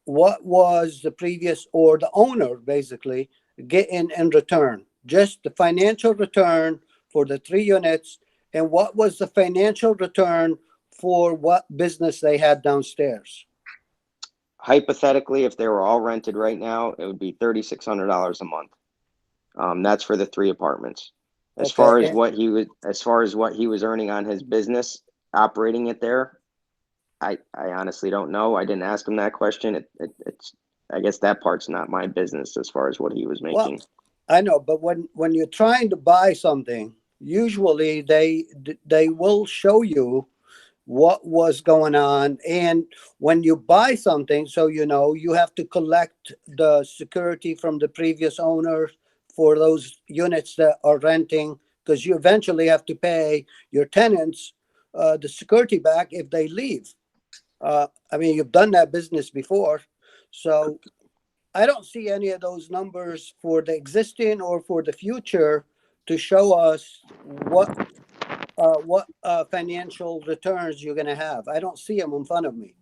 [SPEAKER 5] what was the previous, or the owner basically, getting in return? Just the financial return for the 3 units, and what was the financial return for what business they had downstairs?
[SPEAKER 14] Hypothetically, if they were all rented right now, it would be $3,600 a month. That's for the 3 apartments. As far as what he was earning on his business, operating it there, I honestly don't know. I didn't ask him that question. It's I guess that part's not my business as far as what he was making.
[SPEAKER 5] Well, I know, but when you're trying to buy something, usually they will show you what was going on. And when you buy something, so you have to collect the security from the previous owner for those units that are renting, because you eventually have to pay your tenants the security back if they leave. I mean, you've done that business before. So I don't see any of those numbers for the existing or for the future to show us what what financial returns you're gonna have. I don't see them in front of me.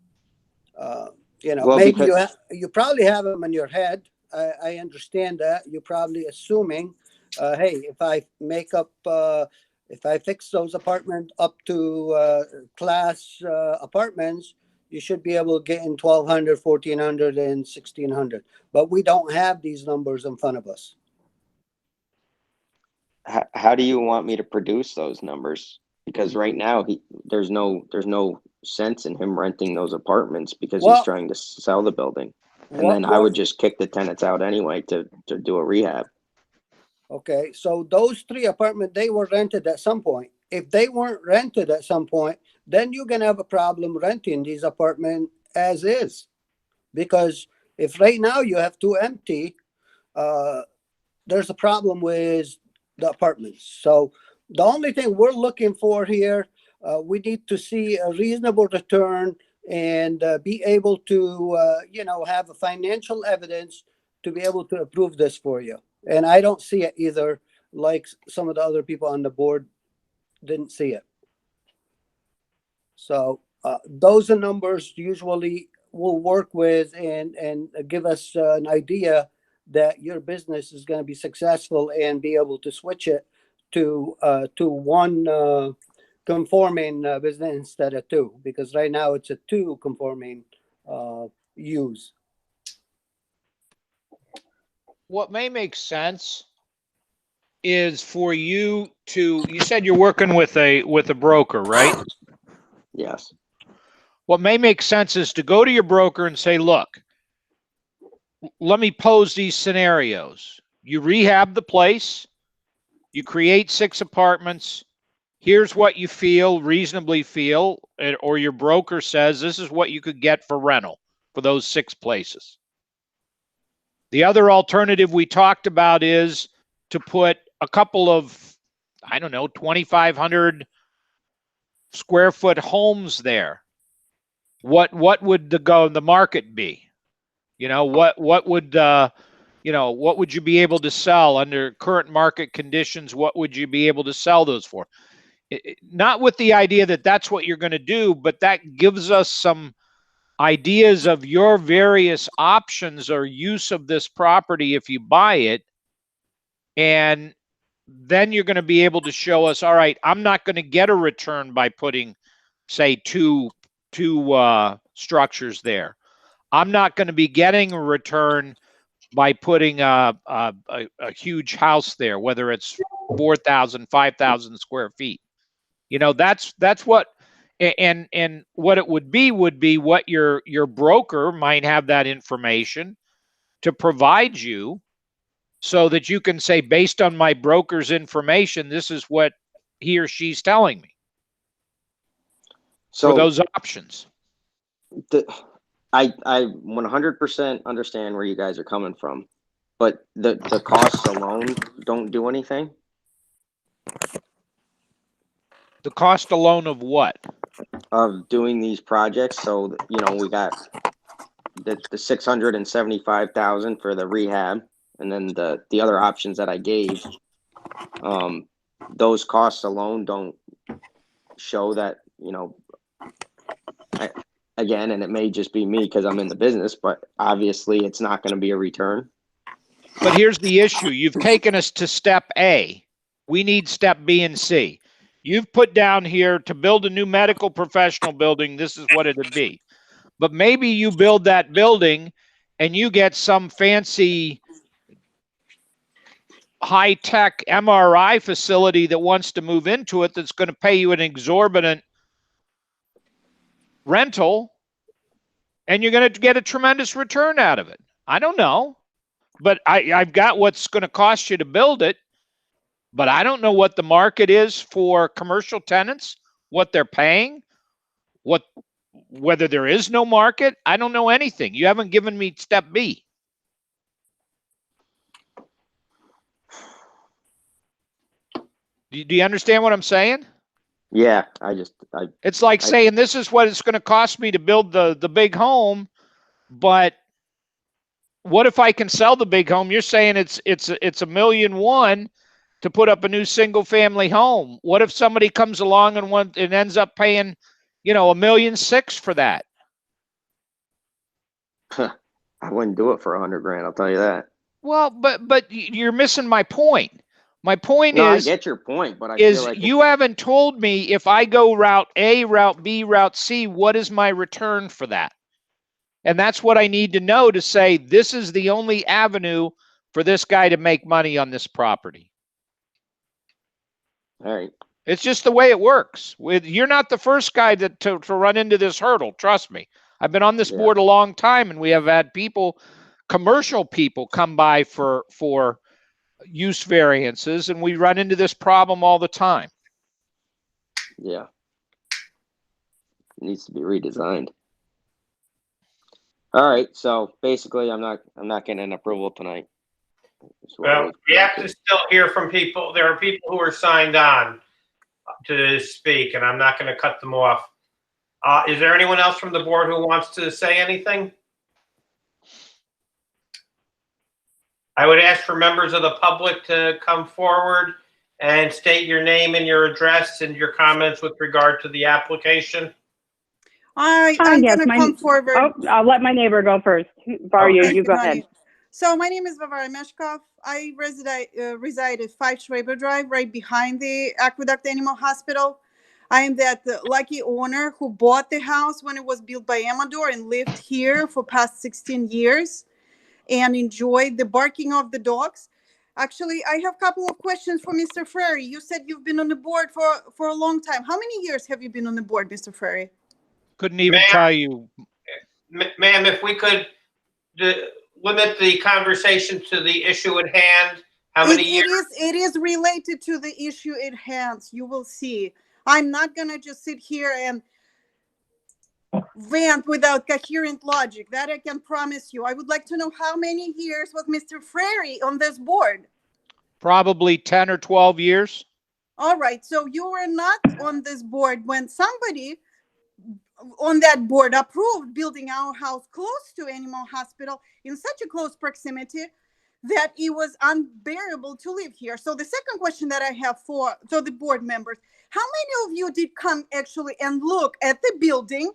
[SPEAKER 5] You know,
[SPEAKER 14] Well,
[SPEAKER 5] maybe
[SPEAKER 14] because-
[SPEAKER 5] you probably have them in your head. I understand that. You're probably assuming, hey, if I make up, if I fix those apartments up to class apartments, you should be able to get in 1,200, 1,400, and 1,600. But we don't have these numbers in front of us.
[SPEAKER 14] How do you want me to produce those numbers? Because right now there's no sense in him renting those apartments because
[SPEAKER 5] Well-
[SPEAKER 14] he's trying to sell the building. And then I would just kick the tenants out anyway to do a rehab.
[SPEAKER 5] Okay, so those 3 apartments, they were rented at some point. If they weren't rented at some point, then you're gonna have a problem renting these apartments as is. Because if right now you have 2 empty, there's a problem with the apartments. So the only thing we're looking for here, we need to see a reasonable return and be able to, you know, have a financial evidence to be able to approve this for you. And I don't see it either, like some of the other people on the board didn't see it. So those are numbers usually we'll work with and give us an idea that your business is going to be successful and be able to switch it to one conforming business instead of 2, because right now it's a 2 conforming use.
[SPEAKER 4] What may make sense is for you to, you said you're working with a broker, right?
[SPEAKER 14] Yes.
[SPEAKER 4] What may make sense is to go to your broker and say, look, let me pose these scenarios. You rehab the place, you create 6 apartments, here's what you reasonably feel, or your broker says this is what you could get for rental for those 6 places. The other alternative we talked about is to put a couple of, I don't know, 2,500 square foot homes there. What would the market be? You know, what would what would you be able to sell under current market conditions? What would you be able to sell those for? Not with the idea that that's what you're going to do, but that gives us some ideas of your various options or use of this property if you buy it. And then you're going to be able to show us, all right, I'm not going to get a return by putting, say, two structures there. I'm not going to be getting a return by putting a huge house there, whether it's 4,000, 5,000 square feet. You know, that's what, and what it would be what your broker might have that information to provide you so that you can say, based on my broker's information, this is what he or she's telling me. So for those options.
[SPEAKER 14] I 100% understand where you guys are coming from, but the costs alone don't do anything.
[SPEAKER 4] The cost alone of what?
[SPEAKER 14] Of doing these projects. So, you know, we got the 675,000 for the rehab, and then the other options that I gave. Those costs alone don't show that, you know, again, and it may just be me because I'm in the business, but obviously it's not going to be a return.
[SPEAKER 4] But here's the issue. You've taken us to step A. We need step B and C. You've put down here to build a new medical professional building, this is what it'd be. But maybe you build that building and you get some fancy high-tech MRI facility that wants to move into it that's going to pay you an exorbitant rental, and you're going to get a tremendous return out of it. I don't know, but I've got what's going to cost you to build it, but I don't know what the market is for commercial tenants, what they're paying, whether there is no market. I don't know anything. You haven't given me step B. Do you understand what I'm saying?
[SPEAKER 14] Yeah,
[SPEAKER 4] it's like saying this is what it's going to cost me to build the big home, but what if I can sell the big home? You're saying it's $1.1 million, to put up a new single family home. What if somebody comes along and ends up paying, $1.6 million for that?
[SPEAKER 14] I wouldn't do it for $100,000. I'll tell you that.
[SPEAKER 4] Well, but you're missing my point. My point
[SPEAKER 14] No,
[SPEAKER 4] is,
[SPEAKER 14] I get your point, but I feel like
[SPEAKER 4] you haven't told me if I go route A, route B, route C, what is my return for that? And that's what I need to know to say, this is the only avenue for this guy to make money on this property.
[SPEAKER 14] All right.
[SPEAKER 4] It's just the way it works. You're not the first guy to run into this hurdle. Trust me. I've been on this board a long time, and we have had commercial people come by for use variances, and we run into this problem all the time.
[SPEAKER 14] Yeah. It needs to be redesigned. All right. So basically, I'm not getting an approval tonight.
[SPEAKER 2] Well, we have to still hear from people. There are people who are signed on to speak, and I'm not going to cut them off. Is there anyone else from the board who wants to say anything? I would ask for members of the public to come forward and state your name and your address and your comments with regard to the application.
[SPEAKER 15] I'm
[SPEAKER 16] yes,
[SPEAKER 15] going to come forward.
[SPEAKER 16] Oh, I'll let my neighbor go first. Varia, you go ahead.
[SPEAKER 15] So my name is Varvara Meshkov. I reside at 5 Schwaber Drive, right behind the Aqueduct Animal Hospital. I am that lucky owner who bought the house when it was built by Amador and lived here for past 16 years and enjoyed the barking of the dogs. Actually, I have a couple of questions for Mr. Frary. You said you've been on the board for a long time. How many years have you been on the board, Mr. Frary?
[SPEAKER 4] Couldn't even tell you.
[SPEAKER 2] Ma'am, if we could limit the conversation to the issue at hand, how many years?
[SPEAKER 15] It is related to the issue at hand. You will see. I'm not going to just sit here and rant without coherent logic. That I can promise you. I would like to know how many years was Mr. Frary on this board?
[SPEAKER 4] Probably 10 or 12 years.
[SPEAKER 15] All right. So you were not on this board when somebody on that board approved building our house close to Animal Hospital in such a close proximity that it was unbearable to live here. So the second question that I have for the board members, how many of you did come actually and look at the building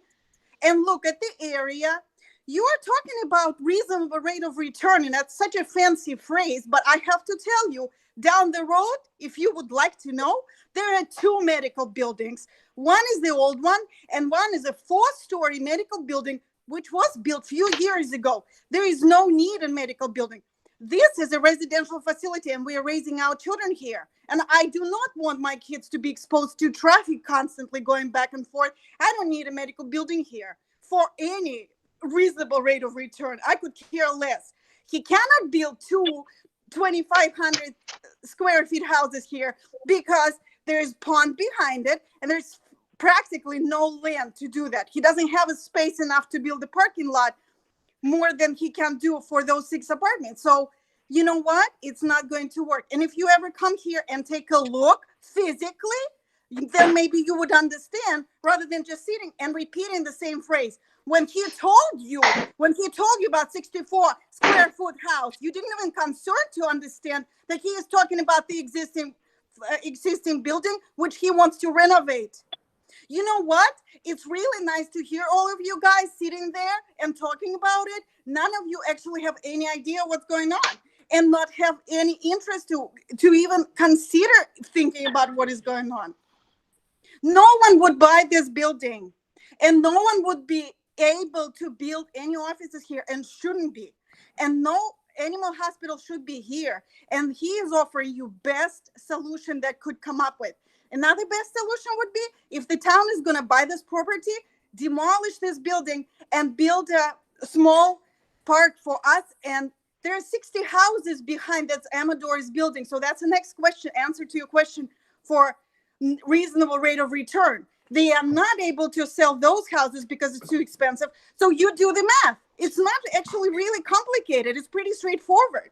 [SPEAKER 15] and look at the area? You are talking about reasonable rate of return, and that's such a fancy phrase, but I have to tell you, down the road, if you would like to know, there are 2 medical buildings. One is the old one, and one is a 4-story medical building, which was built a few years ago. There is no need in medical building. This is a residential facility, and we are raising our children here. And I do not want my kids to be exposed to traffic constantly going back and forth. I don't need a medical building here for any reasonable rate of return. I could care less. He cannot build 2 2,500 square feet houses here because there's pond behind it, and there's practically no land to do that. He doesn't have a space enough to build a parking lot more than he can do for those 6 apartments. So you know what? It's not going to work. And if you ever come here and take a look physically, then maybe you would understand rather than just sitting and repeating the same phrase. When he told you about 64 square foot house, you didn't even concern to understand that he is talking about the existing building, which he wants to renovate. You know what? It's really nice to hear all of you guys sitting there and talking about it. None of you actually have any idea what's going on and not have any interest to even consider thinking about what is going on. No one would buy this building, and no one would be able to build any offices here, and shouldn't be. And no animal hospital should be here. And he is offering you best solution that could come up with. Another best solution would be if the town is going to buy this property, demolish this building and build a small park for us. And there are 60 houses behind that Amador is building. So that's the next question, answer to your question for reasonable rate of return. They are not able to sell those houses because it's too expensive. So you do the math. It's not actually really complicated. It's pretty straightforward.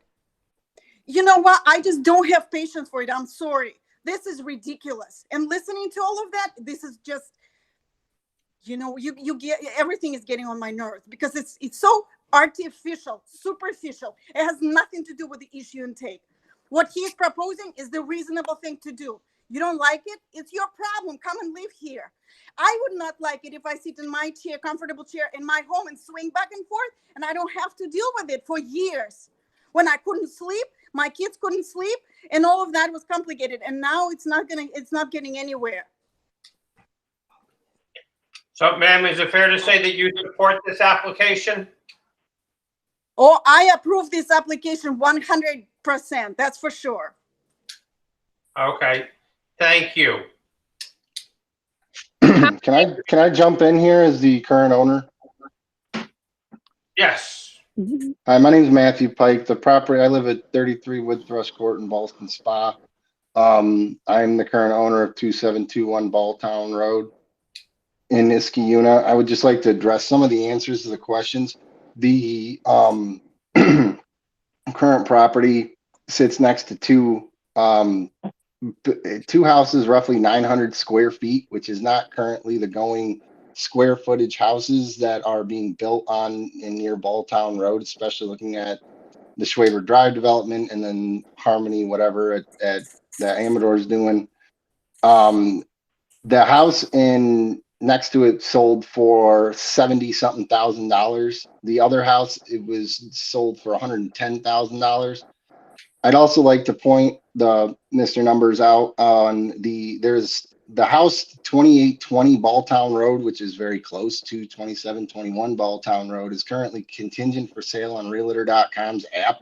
[SPEAKER 15] You know what? I just don't have patience for it. I'm sorry. This is ridiculous. And listening to all of that, this is just, you get, everything is getting on my nerves because it's so artificial, superficial. It has nothing to do with the issue intake. What he's proposing is the reasonable thing to do. You don't like it? It's your problem. Come and live here. I would not like it if I sit in my chair, comfortable chair in my home and swing back and forth, and I don't have to deal with it for years. When I couldn't sleep, my kids couldn't sleep, and all of that was complicated. And now it's not getting anywhere.
[SPEAKER 2] So, ma'am, is it fair to say that you support this application?
[SPEAKER 15] Oh, I approve this application 100%. That's for sure.
[SPEAKER 2] Okay, thank you.
[SPEAKER 17] Can I jump in here as the current owner?
[SPEAKER 2] Yes.
[SPEAKER 17] Hi, my name is Matthew Pike. The property, I live at 33 Woodthrush Court in Ballston Spa. I'm the current owner of 2721 Balltown Road in Niskayuna. I would just like to address some of the answers to the questions. The current property sits next to two houses, roughly 900 square feet, which is not currently the going square footage houses that are being built on and near Balltown Road, especially looking at the Schwaber Drive development and then Harmony, whatever at the Amador's doing. The house next to it sold for $70-something thousand. The other house, it was sold for $110,000. I'd also like to point Mr. Numbers out on there's the house 2820 Balltown Road, which is very close to 2721 Balltown Road, is currently contingent for sale on Realtor.com's app.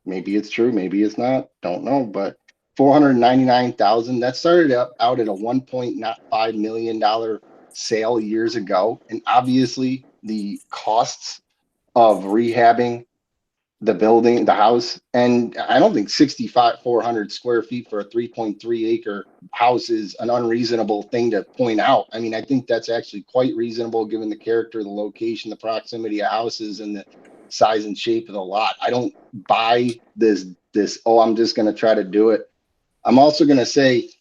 [SPEAKER 17] Maybe it's true, maybe it's not, don't know, but $499,000. That started out at a $1.5 million sale years ago, and obviously the costs of rehabbing the building, the house, and I don't think 400 square feet for a 3.3 acre house is an unreasonable thing to point out. I mean, I think that's actually quite reasonable given the character, the location, the proximity of houses, and the size and shape of the lot. I don't buy this, oh, I'm just going to try to do it. I'm also going to say,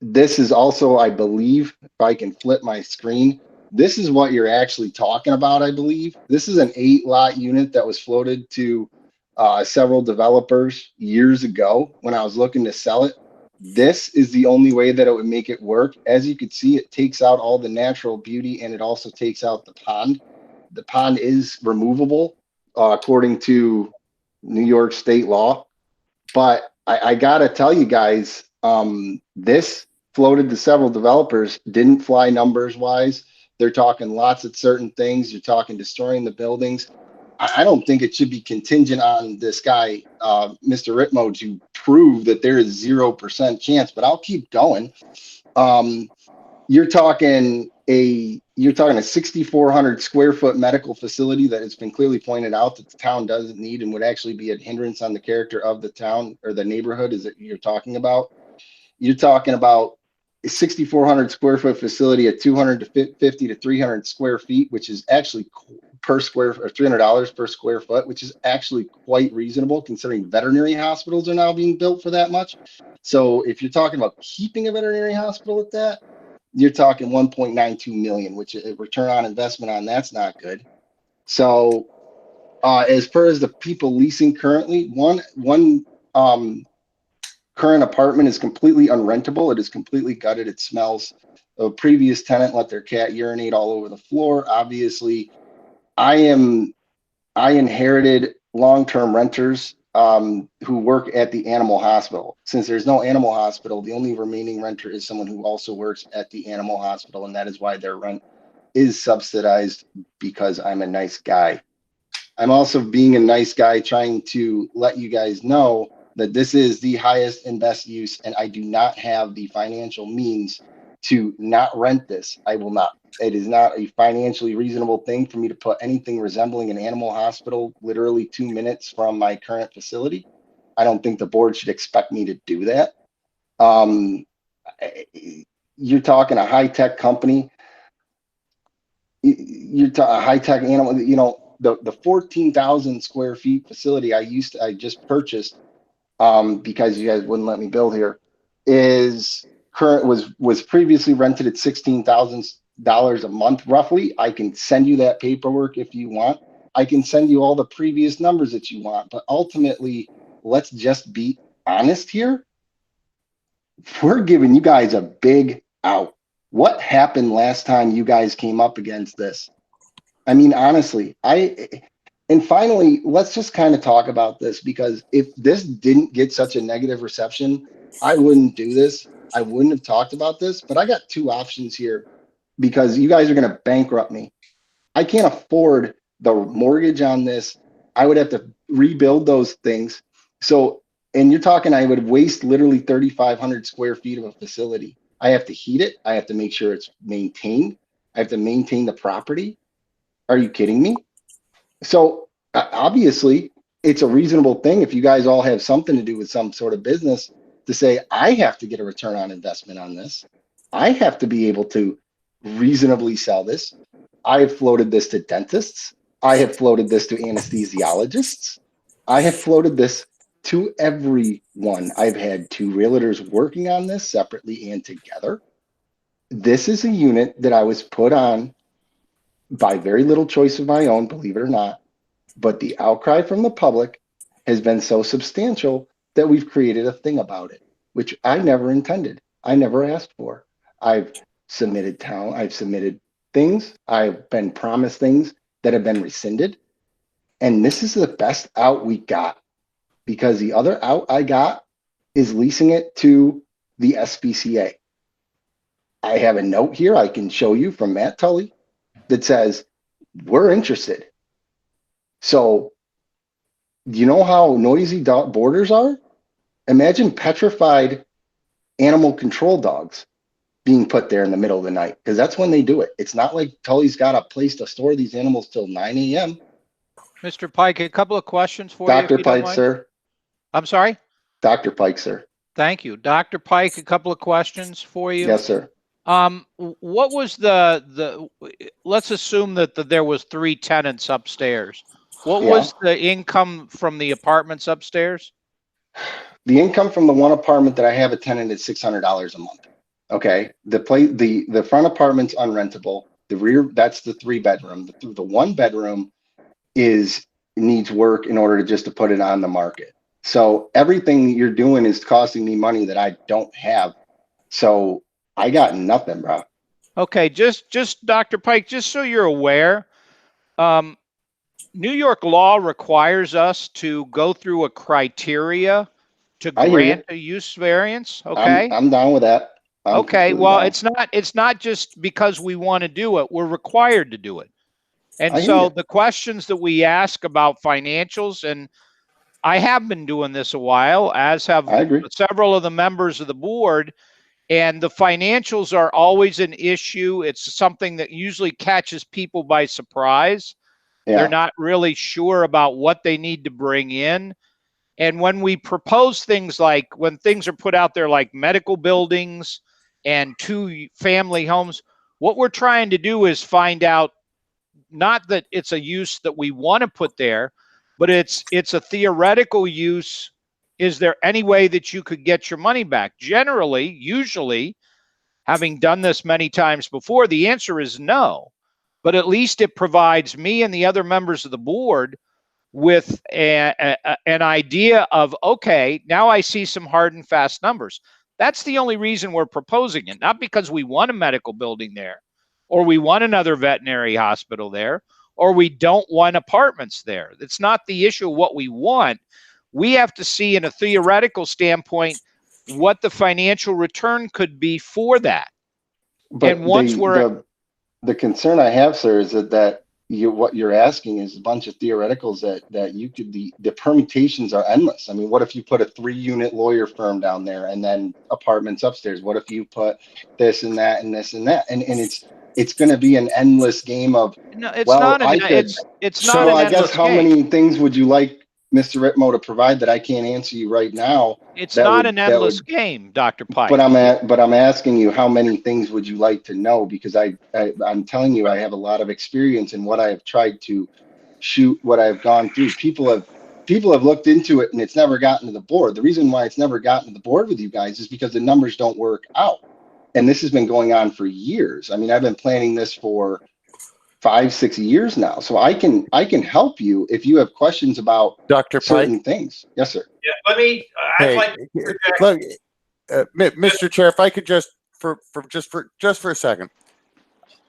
[SPEAKER 17] this is also, I believe, if I can flip my screen, this is what you're actually talking about, I believe. This is an 8-lot unit that was floated to several developers years ago when I was looking to sell it. This is the only way that it would make it work. As you can see, it takes out all the natural beauty, and it also takes out the pond. The pond is removable according to New York state law. But I got to tell you guys, this floated to several developers, didn't fly numbers-wise. They're talking lots of certain things. You're talking destroying the buildings. I don't think it should be contingent on this guy, Mr. Ritmo, to prove that there is 0% chance, but I'll keep going. You're talking a 6,400 square foot medical facility that has been clearly pointed out that the town doesn't need and would actually be a hindrance on the character of the town or the neighborhood is that you're talking about. You're talking about a 6,400 square foot facility at 250 to 300 square feet, which is actually per square or $300 per square foot, which is actually quite reasonable considering veterinary hospitals are now being built for that much. So if you're talking about keeping a veterinary hospital at that, you're talking 1.92 million, which a return on investment on that's not good. So as far as the people leasing currently, one current apartment is completely unrentable. It is completely gutted. It smells. A previous tenant let their cat urinate all over the floor. Obviously, I inherited long-term renters who work at the animal hospital. Since there's no animal hospital, the only remaining renter is someone who also works at the animal hospital, and that is why their rent is subsidized because I'm a nice guy. I'm also being a nice guy trying to let you guys know that this is the highest and best use, and I do not have the financial means to not rent this. I will not. It is not a financially reasonable thing for me to put anything resembling an animal hospital literally 2 minutes from my current facility. I don't think the board should expect me to do that. You're talking a high-tech company. You're talking a high-tech animal, you know, the 14,000 square feet facility I just purchased because you guys wouldn't let me build here was previously rented at $16,000 a month roughly. I can send you that paperwork if you want. I can send you all the previous numbers that you want, but ultimately let's just be honest here. We're giving you guys a big out. What happened last time you guys came up against this? I mean, honestly, and finally, let's just kind of talk about this, because if this didn't get such a negative reception, I wouldn't do this. I wouldn't have talked about this, but I got two options here because you guys are going to bankrupt me. I can't afford the mortgage on this. I would have to rebuild those things. So, and you're talking, I would waste literally 3,500 square feet of a facility. I have to heat it. I have to make sure it's maintained. I have to maintain the property. Are you kidding me? So obviously it's a reasonable thing if you guys all have something to do with some sort of business to say, I have to get a return on investment on this. I have to be able to reasonably sell this. I have floated this to dentists. I have floated this to anesthesiologists. I have floated this to everyone. I've had 2 realtors working on this separately and together. This is a unit that I was put on by very little choice of my own, believe it or not. But the outcry from the public has been so substantial that we've created a thing about it, which I never intended. I never asked for. I've submitted things. I've been promised things that have been rescinded. And this is the best out we got, because the other out I got is leasing it to the SPCA. I have a note here I can show you from Matt Tully that says, we're interested. So, you know how noisy borders are? Imagine petrified animal control dogs being put there in the middle of the night, because that's when they do it. It's not like Tully's got a place to store these animals till 9 a.m.
[SPEAKER 4] Mr. Pike, a couple of questions for you.
[SPEAKER 17] Dr. Pike, sir.
[SPEAKER 4] I'm sorry?
[SPEAKER 17] Dr. Pike, sir.
[SPEAKER 4] Thank you. Dr. Pike, a couple of questions for you.
[SPEAKER 17] Yes, sir.
[SPEAKER 4] What was let's assume that there was 3 tenants upstairs. What was the income from the apartments upstairs?
[SPEAKER 17] The income from the one apartment that I have a tenant is $600 a month. Okay. The front apartment's unrentable. The rear, that's the 3-bedroom. The 1-bedroom needs work in order to put it on the market. So everything you're doing is costing me money that I don't have. So I got nothing, bro.
[SPEAKER 4] Okay, just Dr. Pike, just so you're aware, New York law requires us to go through a criteria to grant a use variance. Okay,
[SPEAKER 17] I'm down with that.
[SPEAKER 4] Okay, well, it's not just because we want to do it; we're required to do it. And so the questions that we ask about financials, and I have been doing this a while, as have several of the members of the board. And the financials are always an issue. It's something that usually catches people by surprise. Yeah. They're not really sure about what they need to bring in. And when we propose things like, when things are put out there like medical buildings and 2 family homes, what we're trying to do is find out, not that it's a use that we want to put there, but it's a theoretical use. Is there any way that you could get your money back? Usually, having done this many times before, the answer is no. But at least it provides me and the other members of the board with an idea of, okay, now I see some hard and fast numbers. That's the only reason we're proposing it, not because we want a medical building there, or we want another veterinary hospital there, or we don't want apartments there. It's not the issue of what we want. We have to see in a theoretical standpoint what the financial return could be for that.
[SPEAKER 17] But
[SPEAKER 4] and once
[SPEAKER 17] the concern I have, sir, is that what you're asking is a bunch of theoreticals that you could, the permutations are endless. I mean, what if you put a 3-unit lawyer firm down there and then apartments upstairs? What if you put this and that and this and that? And it's going to be an endless game of,
[SPEAKER 4] no, it's not an endless game.
[SPEAKER 17] So I guess how many things would you like Mr. Ritmo to provide that I can't answer you right now?
[SPEAKER 4] It's not an endless game, Dr. Pike.
[SPEAKER 17] But I'm asking you, how many things would you like to know? Because I'm telling you, I have a lot of experience in what I have tried to shoot, what I've gone through. People have looked into it and it's never gotten to the board. The reason why it's never gotten to the board with you guys is because the numbers don't work out. And this has been going on for years. I mean, I've been planning this for 5-6 years now. So I can help you if you have questions about
[SPEAKER 6] Dr.
[SPEAKER 17] certain things. Yes, sir.
[SPEAKER 2] Yeah, let me, I'd
[SPEAKER 6] Hey,
[SPEAKER 2] like to interject.
[SPEAKER 6] Mr. Chair, if I could just for a second,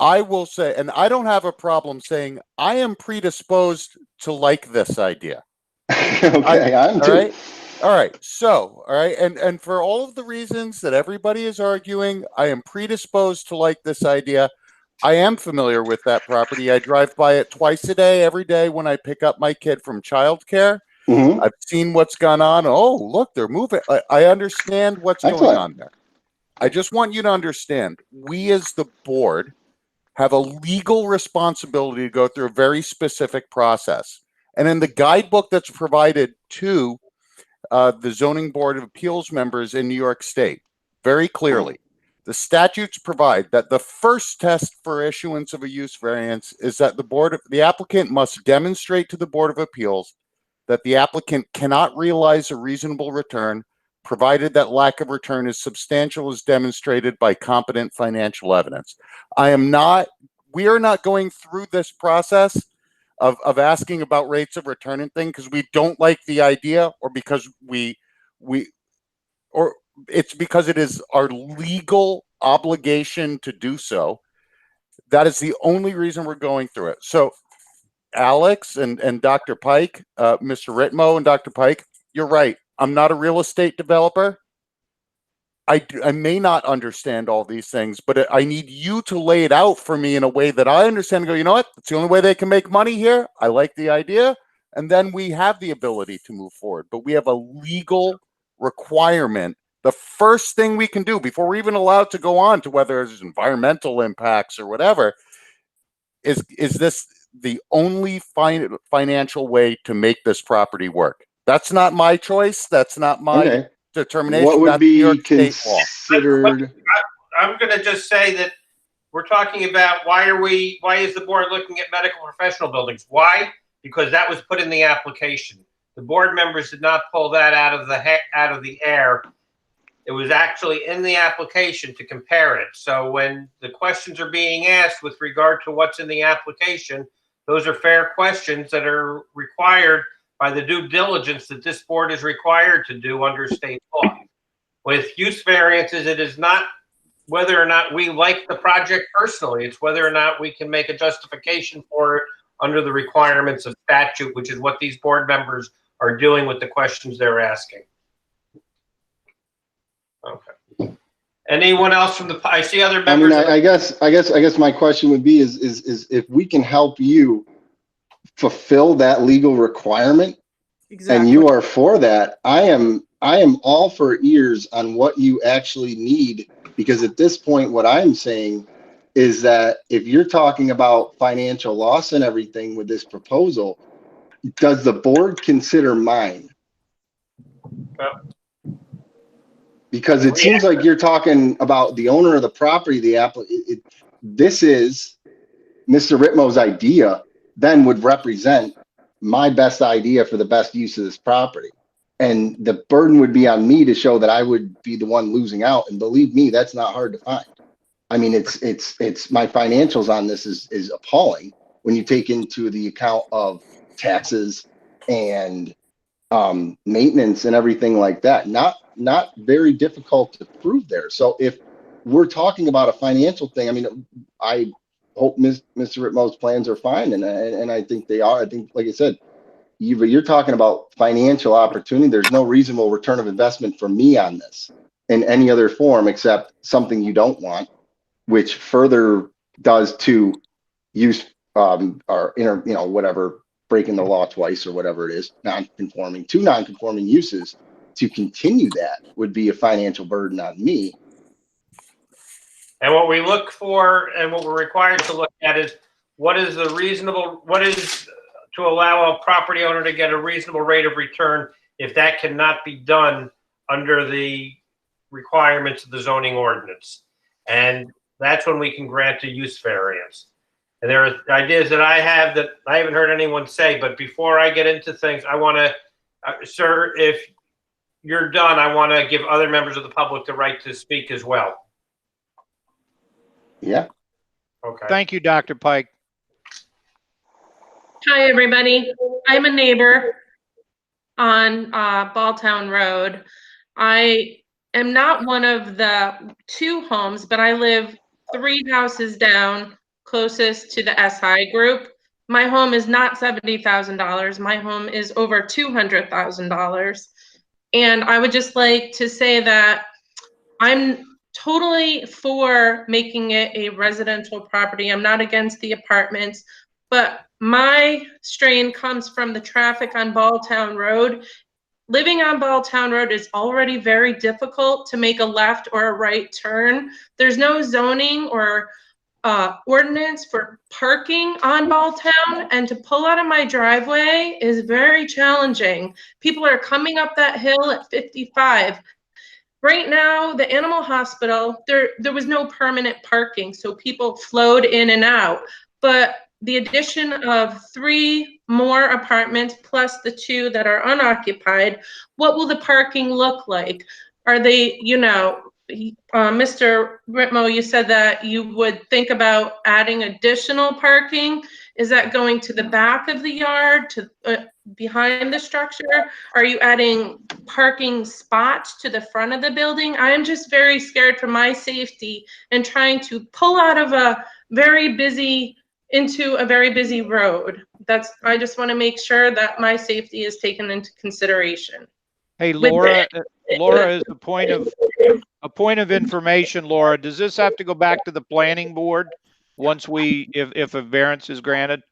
[SPEAKER 6] I will say, and I don't have a problem saying I am predisposed to like this idea.
[SPEAKER 17] Okay, I'm too.
[SPEAKER 6] All right. So, all right. And for all of the reasons that everybody is arguing, I am predisposed to like this idea. I am familiar with that property. I drive by it twice a day, every day when I pick up my kid from childcare.
[SPEAKER 17] Mhm.
[SPEAKER 6] I've seen what's gone on. Oh, look, they're moving. I understand what's going
[SPEAKER 17] Excellent.
[SPEAKER 6] on there. I just want you to understand, we as the board have a legal responsibility to go through a very specific process. And in the guidebook that's provided to the Zoning Board of Appeals members in New York State, very clearly, the statutes provide that the first test for issuance of a use variance is that the applicant must demonstrate to the Board of Appeals that the applicant cannot realize a reasonable return, provided that lack of return is substantial as demonstrated by competent financial evidence. We are not going through this process of asking about rates of return and thing because we don't like the idea or because or it's because it is our legal obligation to do so. That is the only reason we're going through it. So Alex and Dr. Pike, Mr. Ritmo and Dr. Pike, you're right. I'm not a real estate developer. I may not understand all these things, but I need you to lay it out for me in a way that I understand and go, you know what? It's the only way they can make money here. I like the idea. And then we have the ability to move forward. But we have a legal requirement. The first thing we can do before we're even allowed to go on to whether there's environmental impacts or whatever is this the only financial way to make this property work. That's not my choice. That's not my determination.
[SPEAKER 17] What would
[SPEAKER 6] That's New
[SPEAKER 17] be
[SPEAKER 6] York State law.
[SPEAKER 17] considered?
[SPEAKER 2] I'm going to just say that we're talking about why is the board looking at medical professional buildings? Why? Because that was put in the application. The board members did not pull that out of the air. It was actually in the application to compare it. So when the questions are being asked with regard to what's in the application, those are fair questions that are required by the due diligence that this board is required to do under state law. With use variances, it is not whether or not we like the project personally, it's whether or not we can make a justification for it under the requirements of statute, which is what these board members are doing with the questions they're asking. Okay. Anyone else from the, I see other members.
[SPEAKER 17] I mean, I guess my question would be is if we can help you fulfill that legal requirement, and you are for that, I am all for ears on what you actually need, because at this point what I'm saying is that if you're talking about financial loss and everything with this proposal, does the board consider mine? Because it seems like you're talking about the owner of the property, this is Mr. Ritmo's idea, then would represent my best idea for the best use of this property. And the burden would be on me to show that I would be the one losing out. And believe me, that's not hard to find. I mean, it's my financials on this is appalling when you take into the account of taxes and maintenance and everything like that. Not very difficult to prove there. So if we're talking about a financial thing, I mean, I hope Mr. Ritmo's plans are fine, and I think they are. I think, like I said, you're talking about financial opportunity. There's no reasonable return of investment for me on this in any other form except something you don't want, which further does to use or whatever, breaking the law twice or whatever it is, two non-conforming uses. To continue that would be a financial burden on me.
[SPEAKER 2] And what we look for and what we're required to look at is what is to allow a property owner to get a reasonable rate of return if that cannot be done under the requirements of the zoning ordinance. And that's when we can grant a use variance. And there are ideas that I have that I haven't heard anyone say, but before I get into things, I want to, sir, if you're done, I want to give other members of the public the right to speak as well.
[SPEAKER 17] Yeah.
[SPEAKER 2] Okay.
[SPEAKER 4] Thank you, Dr. Pike.
[SPEAKER 18] Hi, everybody. I'm a neighbor on Balltown Road. I am not one of the 2 homes, but I live 3 houses down closest to the SI group. My home is not $70,000. My home is over $200,000. And I would just like to say that I'm totally for making it a residential property. I'm not against the apartments, but my strain comes from the traffic on Balltown Road. Living on Balltown Road is already very difficult to make a left or a right turn. There's no zoning or ordinance for parking on Balltown, and to pull out of my driveway is very challenging. People are coming up that hill at 55. Right now, the animal hospital, there was no permanent parking, so people flowed in and out. But the addition of 3 more apartments plus the 2 that are unoccupied, what will the parking look like? Are they, Mr. Ritmo, you said that you would think about adding additional parking. Is that going to the back of the yard, to behind the structure? Are you adding parking spots to the front of the building? I am just very scared for my safety and trying to pull out of a very busy into a very busy road. I just want to make sure that my safety is taken into consideration.
[SPEAKER 4] Hey, Laura, Laura, is a point of information, Laura, does this have to go back to the planning board once if a variance is granted?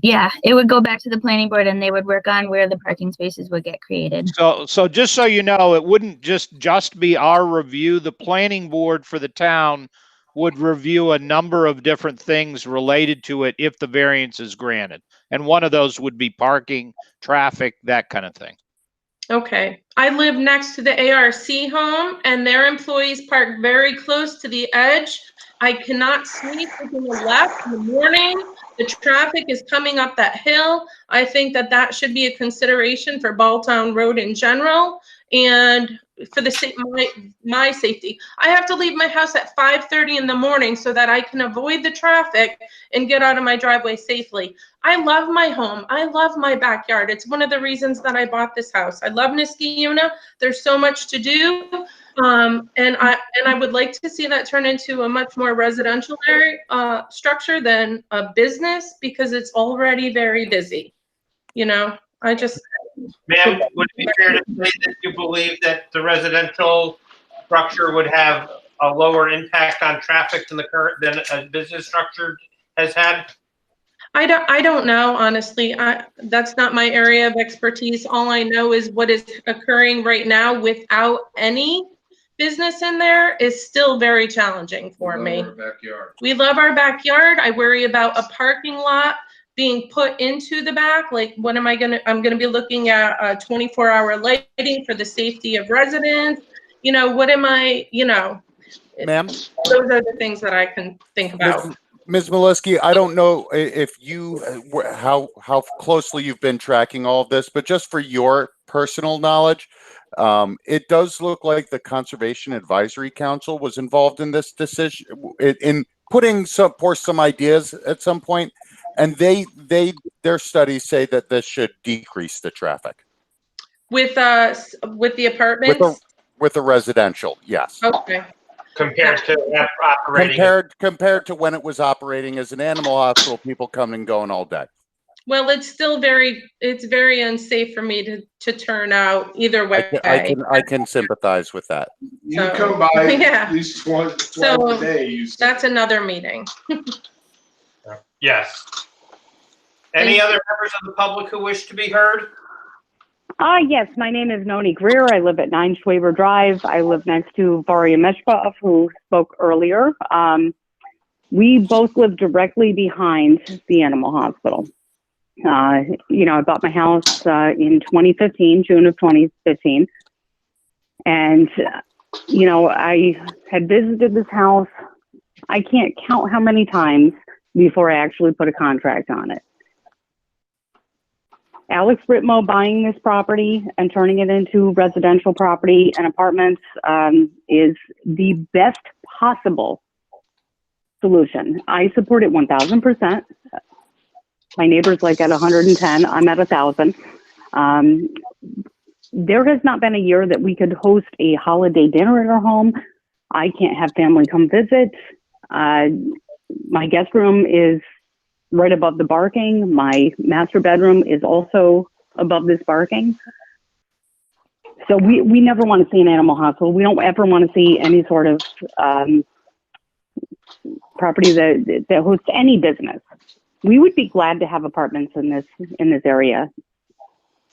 [SPEAKER 1] Yeah, it would go back to the planning board and they would work on where the parking spaces would get created.
[SPEAKER 4] So just so you know, it wouldn't just be our review. The planning board for the town would review a number of different things related to it if the variance is granted. And one of those would be parking, traffic, that kind of thing.
[SPEAKER 18] Okay. I live next to the ARC home and their employees park very close to the edge. I cannot sleep within the left in the morning. The traffic is coming up that hill. I think that should be a consideration for Balltown Road in general and for my safety. I have to leave my house at 5:30 in the morning so that I can avoid the traffic and get out of my driveway safely. I love my home. I love my backyard. It's one of the reasons that I bought this house. I love Niskayuna. There's so much to do. And I would like to see that turn into a much more residential area structure than a business because it's already very busy.
[SPEAKER 2] Ma'am, would it be fair to say that you believe that the residential structure would have a lower impact on traffic than a business structure has had?
[SPEAKER 18] I don't know, honestly. That's not my area of expertise. All I know is what is occurring right now without any business in there is still very challenging for me. We love our backyard. I worry about a parking lot being put into the back. Like, I'm gonna be looking at 24-hour lighting for the safety of residents. Ma'am? Those are the things that I can think about.
[SPEAKER 6] Ms. Molesky, I don't know if how closely you've been tracking all of this, but just for your personal knowledge, it does look like the Conservation Advisory Council was involved in this decision, in putting forth some ideas at some point, and their studies say that this should decrease the traffic.
[SPEAKER 18] With the apartments?
[SPEAKER 6] With the residential, yes.
[SPEAKER 18] Okay.
[SPEAKER 2] Compared to operating.
[SPEAKER 6] Compared to when it was operating as an animal hospital, people coming and going all day.
[SPEAKER 18] Well, it's still very unsafe for me to turn out either way.
[SPEAKER 6] I can sympathize with that.
[SPEAKER 19] You come by at least twice a day.
[SPEAKER 18] That's another meeting.
[SPEAKER 2] Yes. Any other members of the public who wish to be heard?
[SPEAKER 16] Yes, my name is Noni Greer. I live at 9 Schwaber Drive. I live next to Varya Meshbaf, who spoke earlier. We both live directly behind the animal hospital. I bought my house in 2015, June of 2015. And, I had visited this house. I can't count how many times before I actually put a contract on it. Alex Ritmo buying this property and turning it into residential property and apartments is the best possible solution. I support it 1000%. My neighbor's like at 110. I'm at 1,000. There has not been a year that we could host a holiday dinner in our home. I can't have family come visit. My guest room is right above the barking. My master bedroom is also above this barking. So we never want to see an animal hospital. We don't ever want to see any sort of property that hosts any business. We would be glad to have apartments in this area.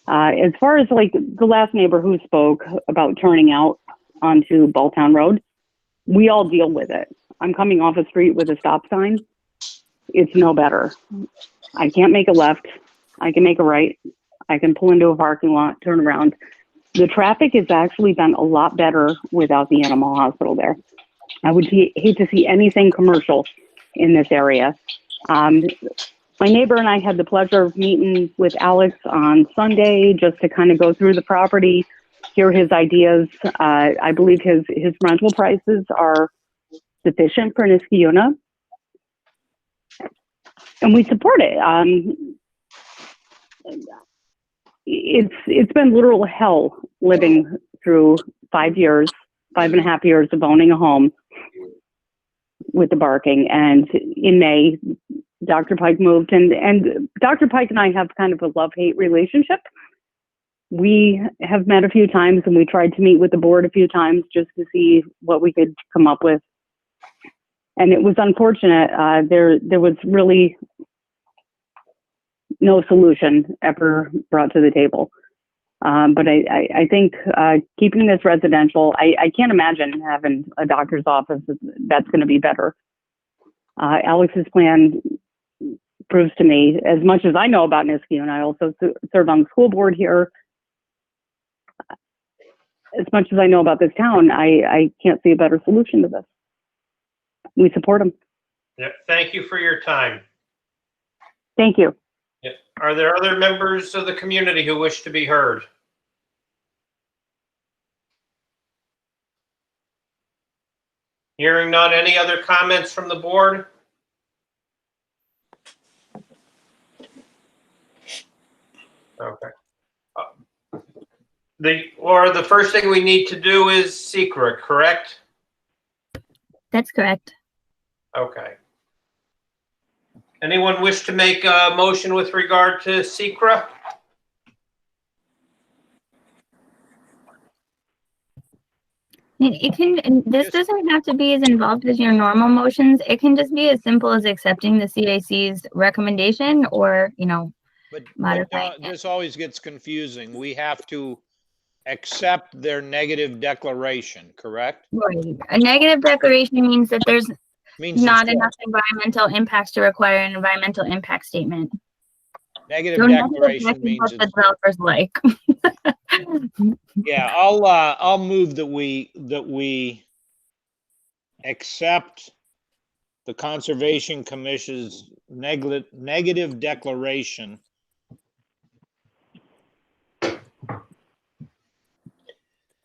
[SPEAKER 16] As far as like the last neighbor who spoke about turning out onto Balltown Road, we all deal with it. I'm coming off a street with a stop sign. It's no better. I can't make a left. I can make a right. I can pull into a parking lot, turn around. The traffic has actually been a lot better without the animal hospital there. I would hate to see anything commercial in this area. My neighbor and I had the pleasure of meeting with Alex on Sunday just to kind of go through the property, hear his ideas. I believe his rental prices are sufficient for Niskayuna, and we support it. It's been literal hell living through 5.5 years of owning a home with the barking. And in May, Dr. Pike moved, and Dr. Pike and I have kind of a love-hate relationship. We have met a few times, and we tried to meet with the board a few times just to see what we could come up with. And it was unfortunate. There was really no solution ever brought to the table. But I think keeping this residential, I can't imagine having a doctor's office that's going to be better. Alex's plan proves to me, as much as I know about Nisku, and I also serve on the school board here, as much as I know about this town, I can't see a better solution to this. We support him.
[SPEAKER 2] Yeah, thank you for your time.
[SPEAKER 16] Thank you.
[SPEAKER 2] Yeah. Are there other members of the community who wish to be heard? Hearing none, any other comments from the board? Okay. The first thing we need to do is secret, correct?
[SPEAKER 1] That's correct.
[SPEAKER 2] Okay. Anyone wish to make a motion with regard to secret?
[SPEAKER 1] It can, this doesn't have to be as involved as your normal motions. It can just be as simple as accepting the CAC's recommendation or, modifying it.
[SPEAKER 4] This always gets confusing. We have to accept their negative declaration, correct?
[SPEAKER 1] Right. A negative declaration means that there's not enough environmental impacts to require an environmental impact statement.
[SPEAKER 4] Negative declaration means
[SPEAKER 1] what the developers like.
[SPEAKER 4] Yeah, I'll move that we accept the Conservation Commission's negative declaration.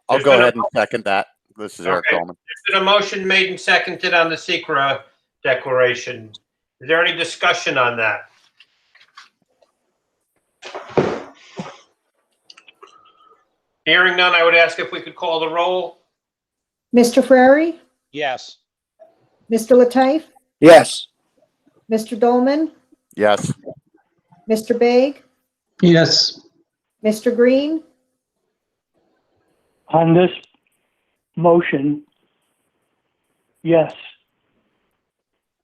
[SPEAKER 6] I'll go ahead and second that. This is Eric Coleman.
[SPEAKER 2] There's been a motion made and seconded on the secret declaration. Is there any discussion on that? Hearing none, I would ask if we could call the roll.
[SPEAKER 3] Mr. Frary,
[SPEAKER 4] Yes.
[SPEAKER 3] Mr. Lateif,
[SPEAKER 5] Yes.
[SPEAKER 3] Mr. Dolman,
[SPEAKER 6] Yes.
[SPEAKER 3] Mr. Baig,
[SPEAKER 12] Yes.
[SPEAKER 3] Mr. Green,
[SPEAKER 11] On this motion, yes.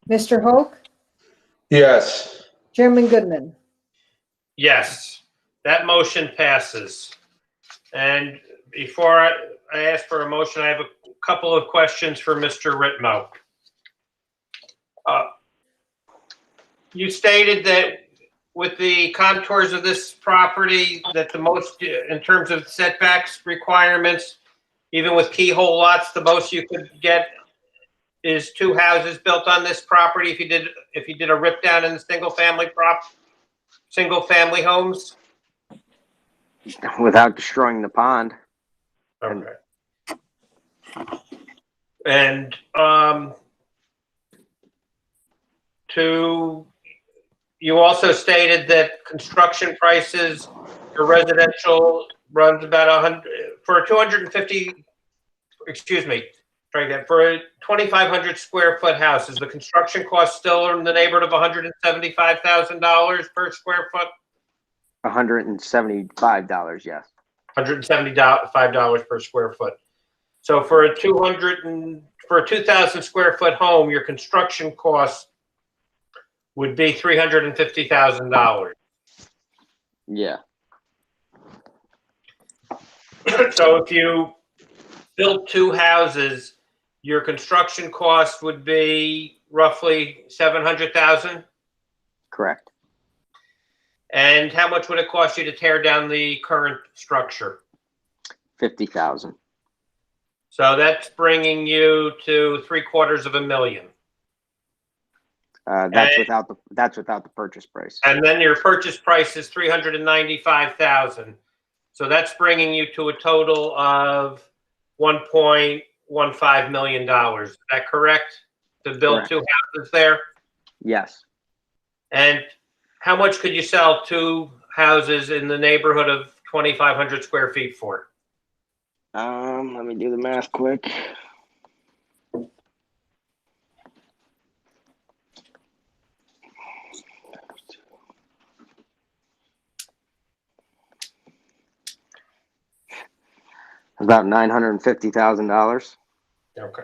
[SPEAKER 3] Mr. Hoke,
[SPEAKER 19] Yes.
[SPEAKER 3] Chairman Goodman.
[SPEAKER 2] Yes, that motion passes. And before I ask for a motion, I have a couple of questions for Mr. Ritmo. You stated that with the contours of this property, that the most, in terms of setbacks requirements, even with keyhole lots, the most you could get is 2 houses built on this property if you did a rip down in the single family homes?
[SPEAKER 14] Without destroying the pond.
[SPEAKER 2] Okay. And to you also stated that construction prices for residential runs about 100, for a 250, excuse me, try again, for a 2,500 square foot house, is the construction cost still in the neighborhood of $175,000 per square foot?
[SPEAKER 14] $175, yes.
[SPEAKER 2] $175 per square foot. So for a 2,000 square foot home, your construction cost would be $350,000.
[SPEAKER 14] Yeah.
[SPEAKER 2] So if you built two houses, your construction cost would be roughly $700,000.
[SPEAKER 14] Correct.
[SPEAKER 2] And how much would it cost you to tear down the current structure?
[SPEAKER 14] $50,000.
[SPEAKER 2] So that's bringing you to $750,000.
[SPEAKER 14] That's without the purchase price.
[SPEAKER 2] And then your purchase price is $395,000. So that's bringing you to a total of $1.15 million. Is that correct? To build
[SPEAKER 14] Correct.
[SPEAKER 2] two houses there?
[SPEAKER 14] Yes.
[SPEAKER 2] And how much could you sell two houses in the neighborhood of 2,500 square feet for?
[SPEAKER 14] Let me do the math quick. About $950,000.
[SPEAKER 2] Okay.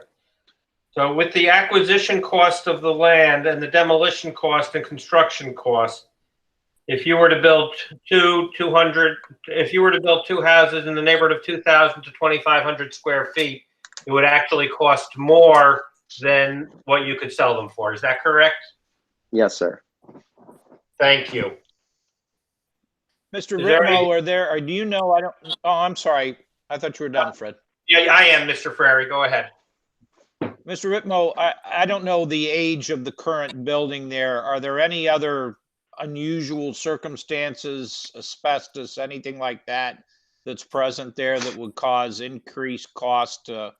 [SPEAKER 2] So with the acquisition cost of the land and the demolition cost and construction cost, if you were to build two houses in the neighborhood of 2,000 to 2,500 square feet, it would actually cost more than what you could sell them for. Is that correct?
[SPEAKER 14] Yes, sir.
[SPEAKER 2] Thank you.
[SPEAKER 4] Mr.
[SPEAKER 2] Is there
[SPEAKER 4] Ritmo,
[SPEAKER 2] any-
[SPEAKER 4] do you know, I'm sorry. I thought you were done, Fred.
[SPEAKER 2] Yeah, I am, Mr. Ferrari. Go ahead.
[SPEAKER 4] Mr. Ritmo, I don't know the age of the current building there. Are there any other unusual circumstances, asbestos, anything like that, that's present there that would cause increased cost to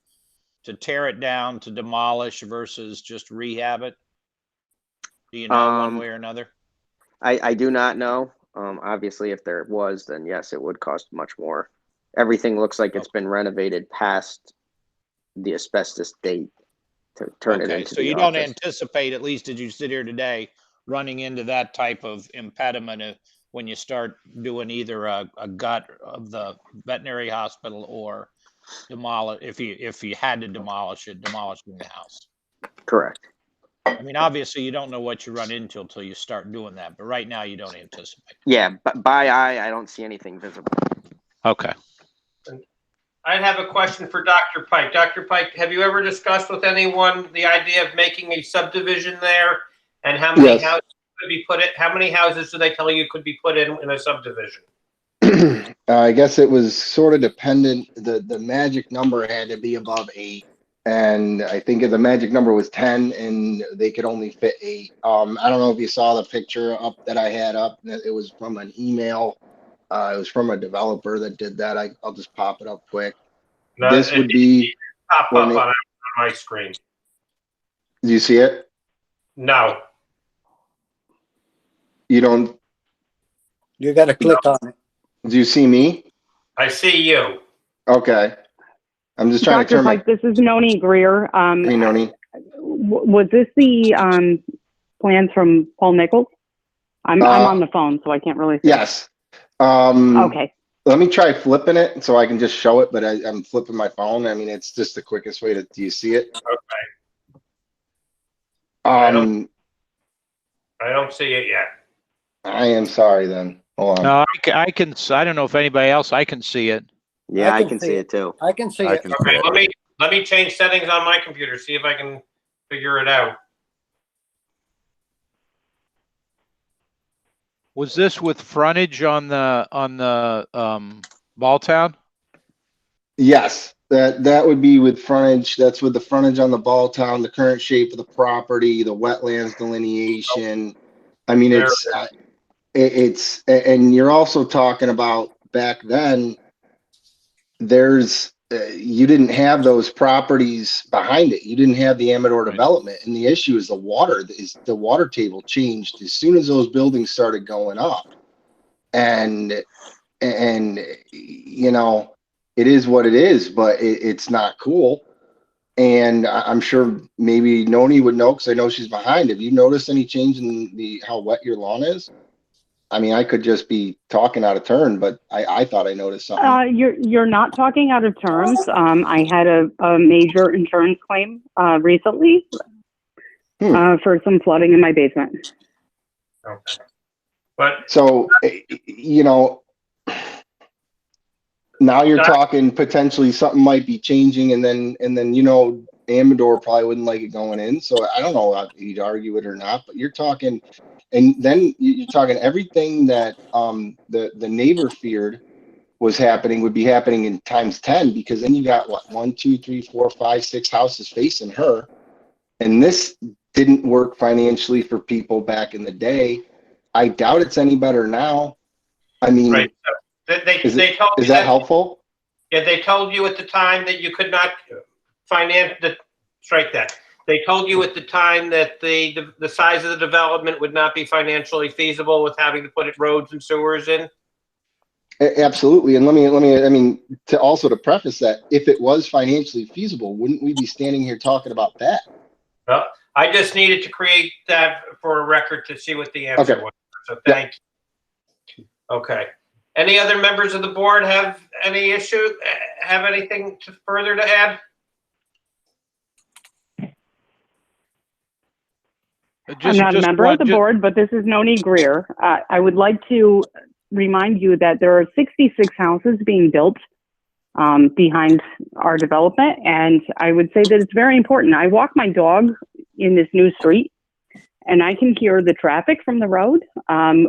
[SPEAKER 4] tear it down, to demolish versus just rehab it? Do you know one way or another?
[SPEAKER 14] I do not know. Obviously, if there was, then yes, it would cost much more. Everything looks like it's been renovated past the asbestos date to turn it
[SPEAKER 4] Okay,
[SPEAKER 14] into
[SPEAKER 4] so
[SPEAKER 14] the
[SPEAKER 4] you don't
[SPEAKER 14] office.
[SPEAKER 4] anticipate, at least as you sit here today, running into that type of impediment when you start doing either a gut of the veterinary hospital or if you had to demolishing the house.
[SPEAKER 14] Correct.
[SPEAKER 4] I mean, obviously, you don't know what you run into until you start doing that, but right now you don't anticipate.
[SPEAKER 14] Yeah, but by eye, I don't see anything visible.
[SPEAKER 4] Okay.
[SPEAKER 2] I'd have a question for Dr. Pike. Dr. Pike, have you ever discussed with anyone the idea of making a subdivision there? And how many
[SPEAKER 17] Yes.
[SPEAKER 2] houses could be put in? How many houses do they tell you could be put in a subdivision?
[SPEAKER 17] I guess it was sort of dependent. The magic number had to be above 8. And I think the magic number was 10 and they could only fit 8. I don't know if you saw the picture up that I had up. It was from an email. It was from a developer that did that. I'll just pop it up quick.
[SPEAKER 2] No,
[SPEAKER 17] This would be.
[SPEAKER 2] Pop
[SPEAKER 17] for
[SPEAKER 2] up
[SPEAKER 17] me-
[SPEAKER 2] on my screen.
[SPEAKER 17] Do you see it?
[SPEAKER 2] No.
[SPEAKER 17] You don't.
[SPEAKER 5] You got to click on it.
[SPEAKER 17] Do you see me?
[SPEAKER 2] I see you.
[SPEAKER 17] Okay. I'm just trying to
[SPEAKER 16] Dr.
[SPEAKER 17] turn my.
[SPEAKER 16] Pike, this is Noni Greer.
[SPEAKER 17] Hey, Noni.
[SPEAKER 16] Was this the plans from Paul Nichols? I'm on the phone, so I can't really see.
[SPEAKER 17] Yes.
[SPEAKER 16] Okay.
[SPEAKER 17] Let me try flipping it so I can just show it, but I'm flipping my phone. I mean, it's just the quickest way to. Do you see it?
[SPEAKER 2] Okay.
[SPEAKER 17] I
[SPEAKER 2] don't see it yet.
[SPEAKER 17] I am sorry then. Hold on.
[SPEAKER 4] No, I can. I don't know if anybody else. I can see it.
[SPEAKER 14] Yeah, I can see it too.
[SPEAKER 5] I can see it.
[SPEAKER 2] Okay, let me change settings on my computer, see if I can figure it out.
[SPEAKER 4] Was this with frontage on the Balltown?
[SPEAKER 17] Yes, that would be with frontage. That's with the frontage on the Balltown, the current shape of the property, the wetlands delineation. I mean, it's and you're also talking about back then. There's you didn't have those properties behind it. You didn't have the Amador development. And the issue is the water table changed as soon as those buildings started going up. And you know, it is what it is, but it's not cool. And I'm sure maybe Noni would know, because I know she's behind. Have you noticed any change in how wet your lawn is? I mean, I could just be talking out of turn, but I thought I noticed something.
[SPEAKER 16] You're not talking out of turns. I had a major insurance claim recently for some flooding in my basement.
[SPEAKER 2] Okay. But
[SPEAKER 17] so, you know, now you're talking potentially something might be changing, and then you know, Amador probably wouldn't like it going in. So I don't know if you'd argue it or not, but you're talking. And then you're talking everything that the neighbor feared was happening would be happening in times 10, because then you got what, 1, 2, 3, 4, 5, 6 houses facing her. And this didn't work financially for people back in the day. I doubt it's any better now. I mean,
[SPEAKER 2] right. Is
[SPEAKER 17] that helpful?
[SPEAKER 2] Yeah, they told you at the time that you could not finance the, strike that. They told you at the time that the size of the development would not be financially feasible with having to put it roads and sewers in.
[SPEAKER 17] Absolutely. And let me, I mean, to preface that, if it was financially feasible, wouldn't we be standing here talking about that?
[SPEAKER 2] Well, I just needed to create that for a record to see what the answer was. So thank you. Okay. Any other members of the board have any issue, have anything further to add?
[SPEAKER 16] I'm not a member of the board, but this is Noni Greer. I would like to remind you that there are 66 houses being built behind our development, and I would say that it's very important. I walk my dog in this new street, and I can hear the traffic from the road.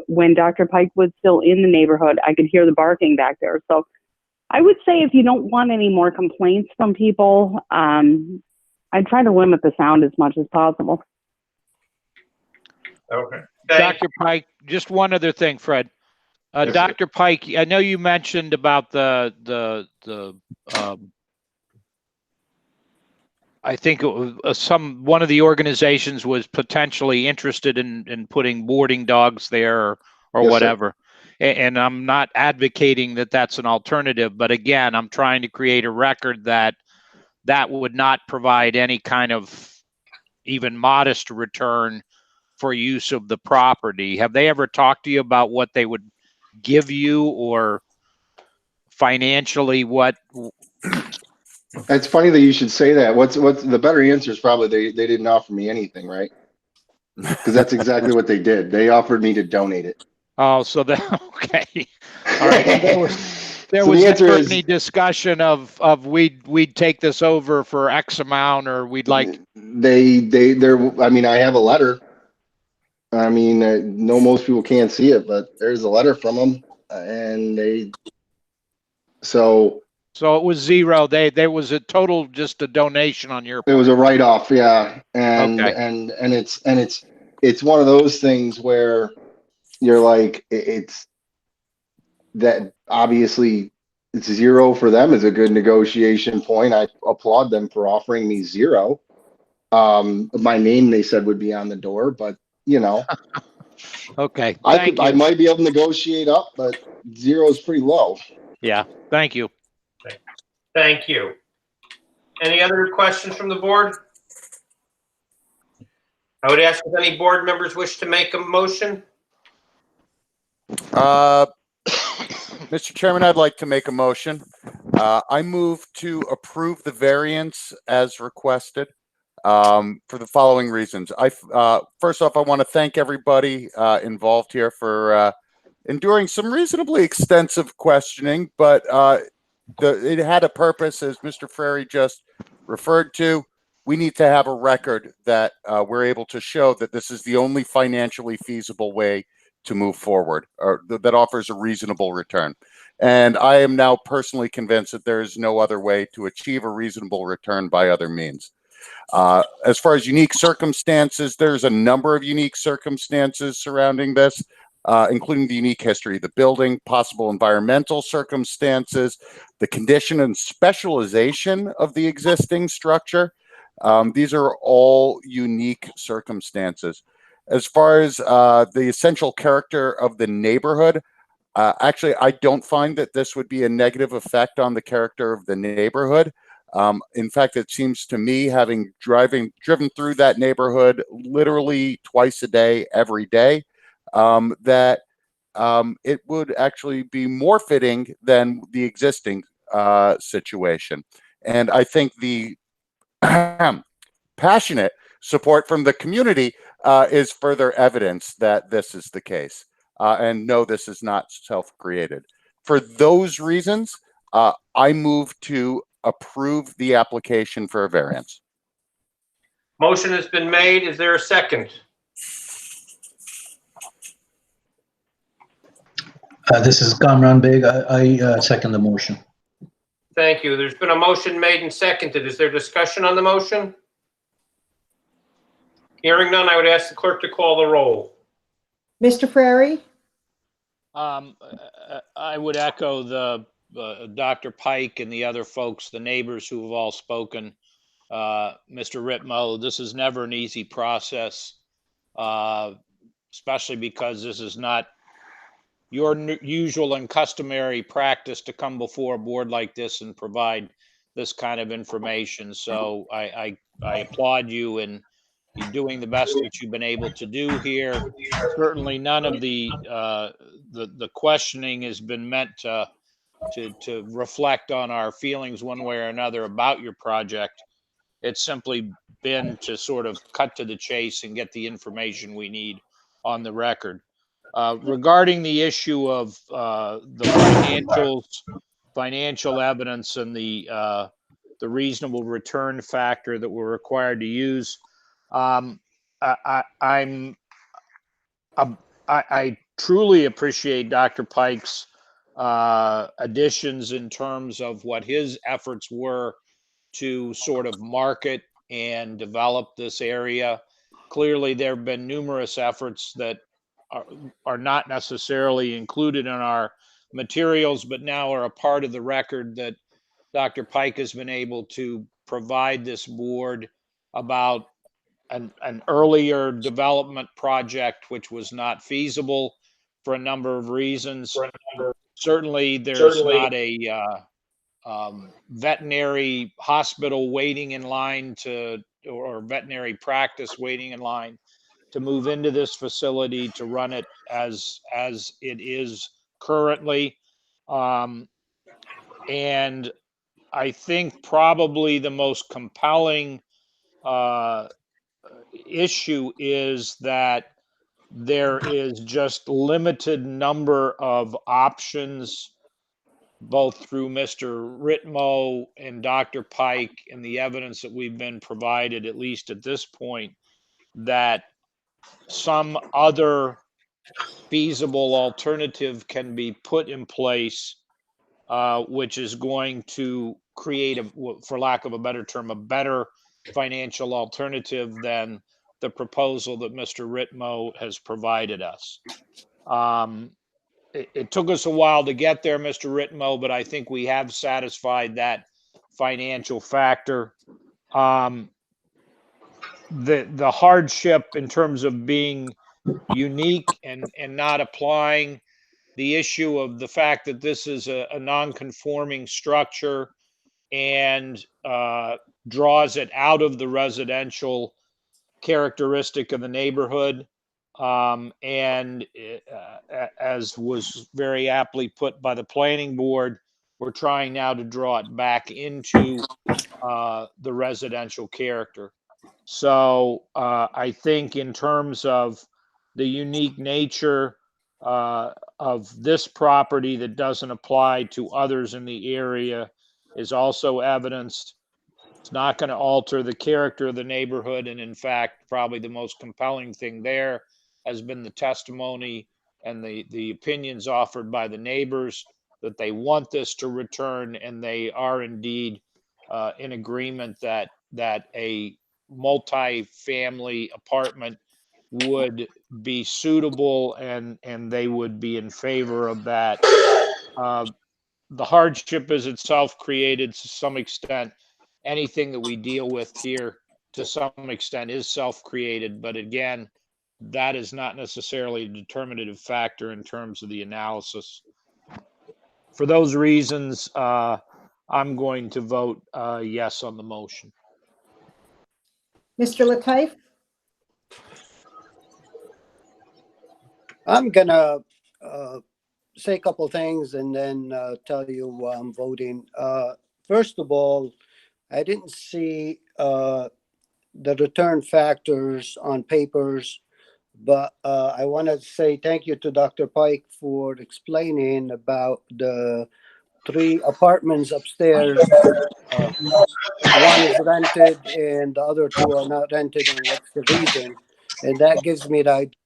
[SPEAKER 16] When Dr. Pike was still in the neighborhood, I could hear the barking back there. So I would say if you don't want any more complaints from people, I'd try to limit the sound as much as possible.
[SPEAKER 2] Okay.
[SPEAKER 4] Dr. Pike, just one other thing, Fred. Dr. Pike, I know you mentioned about I think it was, one of the organizations was potentially interested in putting boarding dogs there or
[SPEAKER 17] Yes,
[SPEAKER 4] whatever. And I'm not advocating that that's an alternative, but again, I'm trying to create a record that would not provide any kind of even modest return for use of the property. Have they ever talked to you about what they would give you, or financially what?
[SPEAKER 17] It's funny that you should say that. What's the better answer is probably they didn't offer me anything, right? Because that's exactly what they did. They offered me to donate it.
[SPEAKER 4] Oh, so that okay. All right. There
[SPEAKER 17] So
[SPEAKER 4] was
[SPEAKER 17] the answer
[SPEAKER 4] never
[SPEAKER 17] is-
[SPEAKER 4] any discussion of we'd take this over for X amount, or we'd like.
[SPEAKER 17] They're. I mean, I have a letter. I mean, I know most people can't see it, but there's a letter from them, and they. So
[SPEAKER 4] So it was zero. There was a total, just a donation on your.
[SPEAKER 17] it was a write-off, yeah, and
[SPEAKER 4] Okay.
[SPEAKER 17] and it's one of those things where you're like, it's that obviously it's zero for them is a good negotiation point. I applaud them for offering me zero. My name, they said, would be on the door, but you know,
[SPEAKER 4] Okay.
[SPEAKER 17] I might be able to negotiate up, but zero is pretty low.
[SPEAKER 4] Yeah. Thank you.
[SPEAKER 2] Thank you. Any other questions from the board? I would ask if any board members wish to make a motion.
[SPEAKER 6] Mr. Chairman, I'd like to make a motion. I move to approve the variance as requested for the following reasons. First off, I want to thank everybody involved here for enduring some reasonably extensive questioning, but it had a purpose, as Mr. Frary just referred to. We need to have a record that we're able to show that this is the only financially feasible way to move forward, or that offers a reasonable return. And I am now personally convinced that there is no other way to achieve a reasonable return by other means. As far as unique circumstances, there's a number of unique circumstances surrounding this. including the unique history of the building, possible environmental circumstances, the condition and specialization of the existing structure. These are all unique circumstances. As far as the essential character of the neighborhood, actually, I don't find that this would be a negative effect on the character of the neighborhood. In fact, it seems to me, having driven through that neighborhood literally twice a day, every day, that it would actually be more fitting than the existing situation. And I think the passionate support from the community is further evidence that this is the case. And no, this is not self-created. For those reasons, I move to approve the application for a variance.
[SPEAKER 2] Motion has been made. Is there a second?
[SPEAKER 12] This is Kamran Beg. I second the motion.
[SPEAKER 2] Thank you. There's been a motion made and seconded. Is there discussion on the motion? Hearing none, I would ask the clerk to call the roll.
[SPEAKER 3] Mr. Frary,
[SPEAKER 4] I would echo the Dr. Pike and the other folks, the neighbors who have all spoken. Mr. Ritmo, this is never an easy process, especially because this is not your usual and customary practice to come before a board like this and provide this kind of information. So I applaud you in doing the best that you've been able to do here. Certainly none of the questioning has been meant to reflect on our feelings one way or another about your project. It's simply been to sort of cut to the chase and get the information we need on the record. Regarding the issue of the financial evidence and the reasonable return factor that we're required to use, I truly appreciate Dr. Pike's additions in terms of what his efforts were to sort of market and develop this area. Clearly, there have been numerous efforts that are not necessarily included in our materials, but now are a part of the record that Dr. Pike has been able to provide this board about an earlier development project which was not feasible for a number of reasons. Certainly, there's not a veterinary hospital waiting in line or veterinary practice waiting in line to move into this facility to run it as it is currently. And I think probably the most compelling issue is that there is just limited number of options, both through Mr. Ritmo and Dr. Pike and the evidence that we've been provided, at least at this point, that some other feasible alternative can be put in place, which is going to create, for lack of a better term, a better financial alternative than the proposal that Mr. Ritmo has provided us. It took us a while to get there, Mr. Ritmo, but I think we have satisfied that financial factor. The hardship in terms of being unique and not applying, the issue of the fact that this is a non-conforming structure and draws it out of the residential characteristic of the neighborhood. And as was very aptly put by the planning board, we're trying now to draw it back into the residential character. So I think in terms of the unique nature of this property that doesn't apply to others in the area is also evidenced. It's not going to alter the character of the neighborhood. And in fact, probably the most compelling thing there has been the testimony and the opinions offered by the neighbors that they want this to return, and they are indeed in agreement that a multi-family apartment would be suitable and they would be in favor of that. The hardship is itself created to some extent. Anything that we deal with here to some extent is self-created, but again, that is not necessarily a determinative factor in terms of the analysis. For those reasons, I'm going to vote yes on the motion.
[SPEAKER 3] Mr. Lateif?
[SPEAKER 5] I'm gonna say a couple things and then tell you why I'm voting. First of all, I didn't see the return factors on papers, but I want to say thank you to Dr. Pike for explaining about the 3 apartments upstairs. One is rented and the other 2 are not rented, and what's the reason? And that gives me the idea.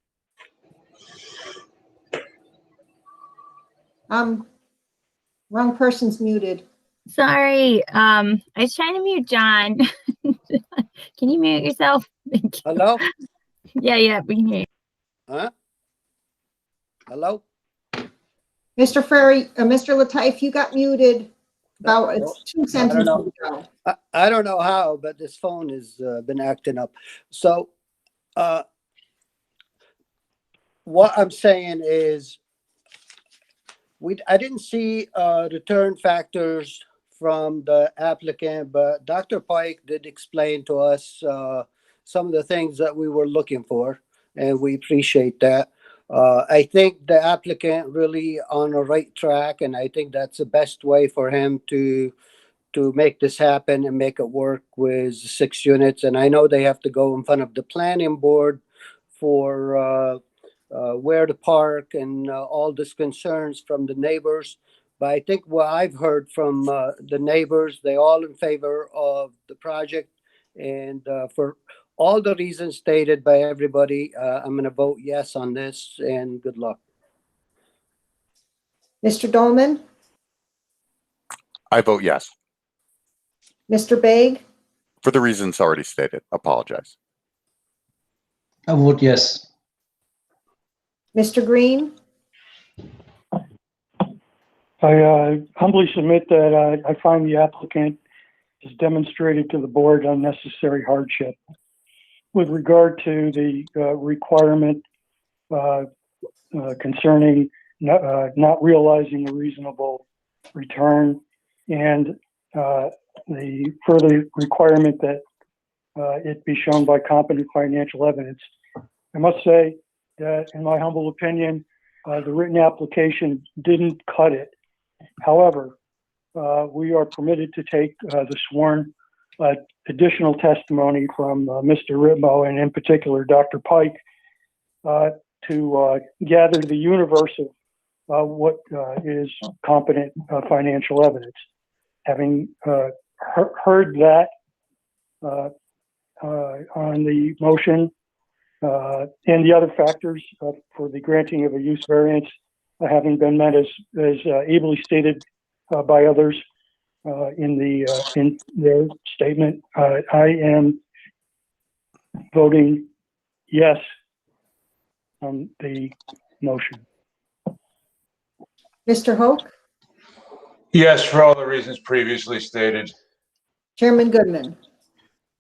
[SPEAKER 3] Wrong person's muted.
[SPEAKER 1] Sorry. I was trying to mute John. Can you mute yourself? Thank you.
[SPEAKER 5] Hello?
[SPEAKER 1] Yeah, we can hear you.
[SPEAKER 5] Huh? Hello?
[SPEAKER 3] Mr. Ferry, Mr. Lateif, you got muted about it's 2 sentences ago.
[SPEAKER 5] I don't know how, but this phone has been acting up. So what I'm saying is I didn't see return factors from the applicant, but Dr. Pike did explain to us some of the things that we were looking for, and we appreciate that. I think the applicant really on the right track, and I think that's the best way for him to make this happen and make it work with 6 units. And I know they have to go in front of the planning board for where to park and all these concerns from the neighbors. But I think what I've heard from the neighbors, they all in favor of the project. And for all the reasons stated by everybody, I'm going to vote yes on this, and good luck.
[SPEAKER 3] Mr. Dolman?
[SPEAKER 6] I vote yes.
[SPEAKER 3] Mr. Baig?
[SPEAKER 6] For the reasons already stated. Apologize.
[SPEAKER 12] I vote yes.
[SPEAKER 3] Mr. Green?
[SPEAKER 11] I humbly submit that I find the applicant has demonstrated to the board unnecessary hardship. With regard to the requirement concerning not realizing a reasonable return, and the further requirement that it be shown by competent financial evidence, I must say that in my humble opinion, the written application didn't cut it. However, we are permitted to take the sworn additional testimony from Mr. Ribbo, and in particular Dr. Pike, to gather the universe of what is competent financial evidence. Having heard that on the motion and the other factors for the granting of a use variance having been met as ably stated by others in their statement, I am voting yes on the motion.
[SPEAKER 3] Mr. Hoke?
[SPEAKER 9] Yes, for all the reasons previously stated.
[SPEAKER 3] Chairman Goodman?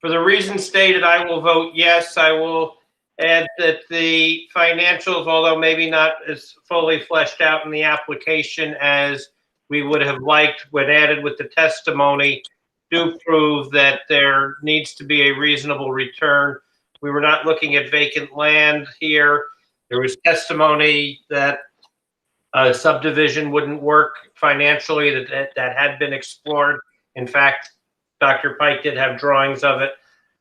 [SPEAKER 2] For the reasons stated, I will vote yes. I will add that the financials, although maybe not as fully fleshed out in the application as we would have liked when added with the testimony, do prove that there needs to be a reasonable return. We were not looking at vacant land here. There was testimony that a subdivision wouldn't work financially, that had been explored. In fact, Dr. Pike did have drawings of it.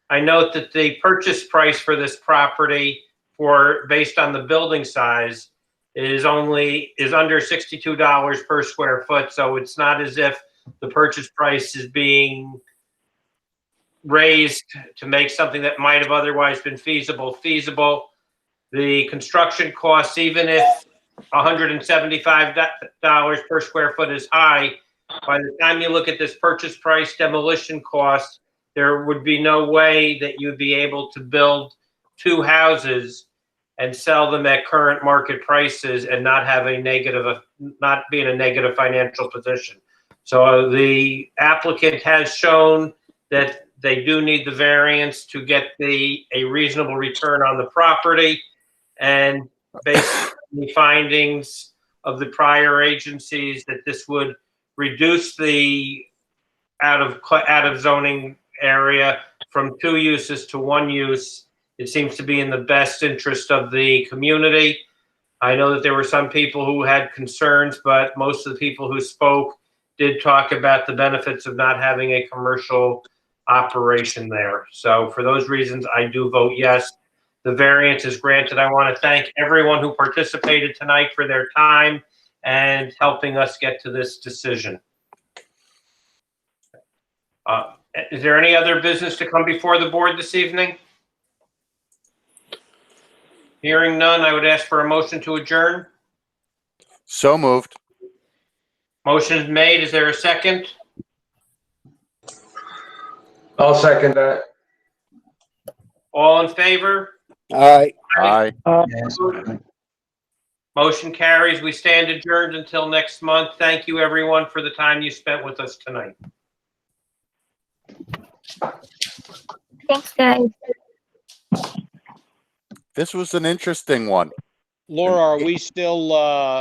[SPEAKER 2] I note that the purchase price for this property, based on the building size, is under $62 per square foot. So it's not as if the purchase price is being raised to make something that might have otherwise been feasible. The construction costs, even if $175 per square foot is high, by the time you look at this purchase price demolition cost, there would be no way that you'd be able to build 2 houses and sell them at current market prices and not be in a negative financial position. So the applicant has shown that they do need the variance to get a reasonable return on the property. And based on the findings of the prior agencies, that this would reduce the out of zoning area from 2 uses to 1 use. It seems to be in the best interest of the community. I know that there were some people who had concerns, but most of the people who spoke did talk about the benefits of not having a commercial operation there. So for those reasons, I do vote yes. The variance is granted. I want to thank everyone who participated tonight for their time and helping us get to this decision. Is there any other business to come before the board this evening? Hearing none, I would ask for a motion to adjourn.
[SPEAKER 6] So moved.
[SPEAKER 2] Motion is made. Is there a second?
[SPEAKER 19] I'll second that.
[SPEAKER 2] All in favor?
[SPEAKER 5] Aye.
[SPEAKER 6] Aye.
[SPEAKER 12] Yes.
[SPEAKER 2] Motion carries. We stand adjourned until next month. Thank you, everyone, for the time you spent with us tonight.
[SPEAKER 1] Thanks, guys.
[SPEAKER 6] This was an interesting one.
[SPEAKER 4] Laura, are we still,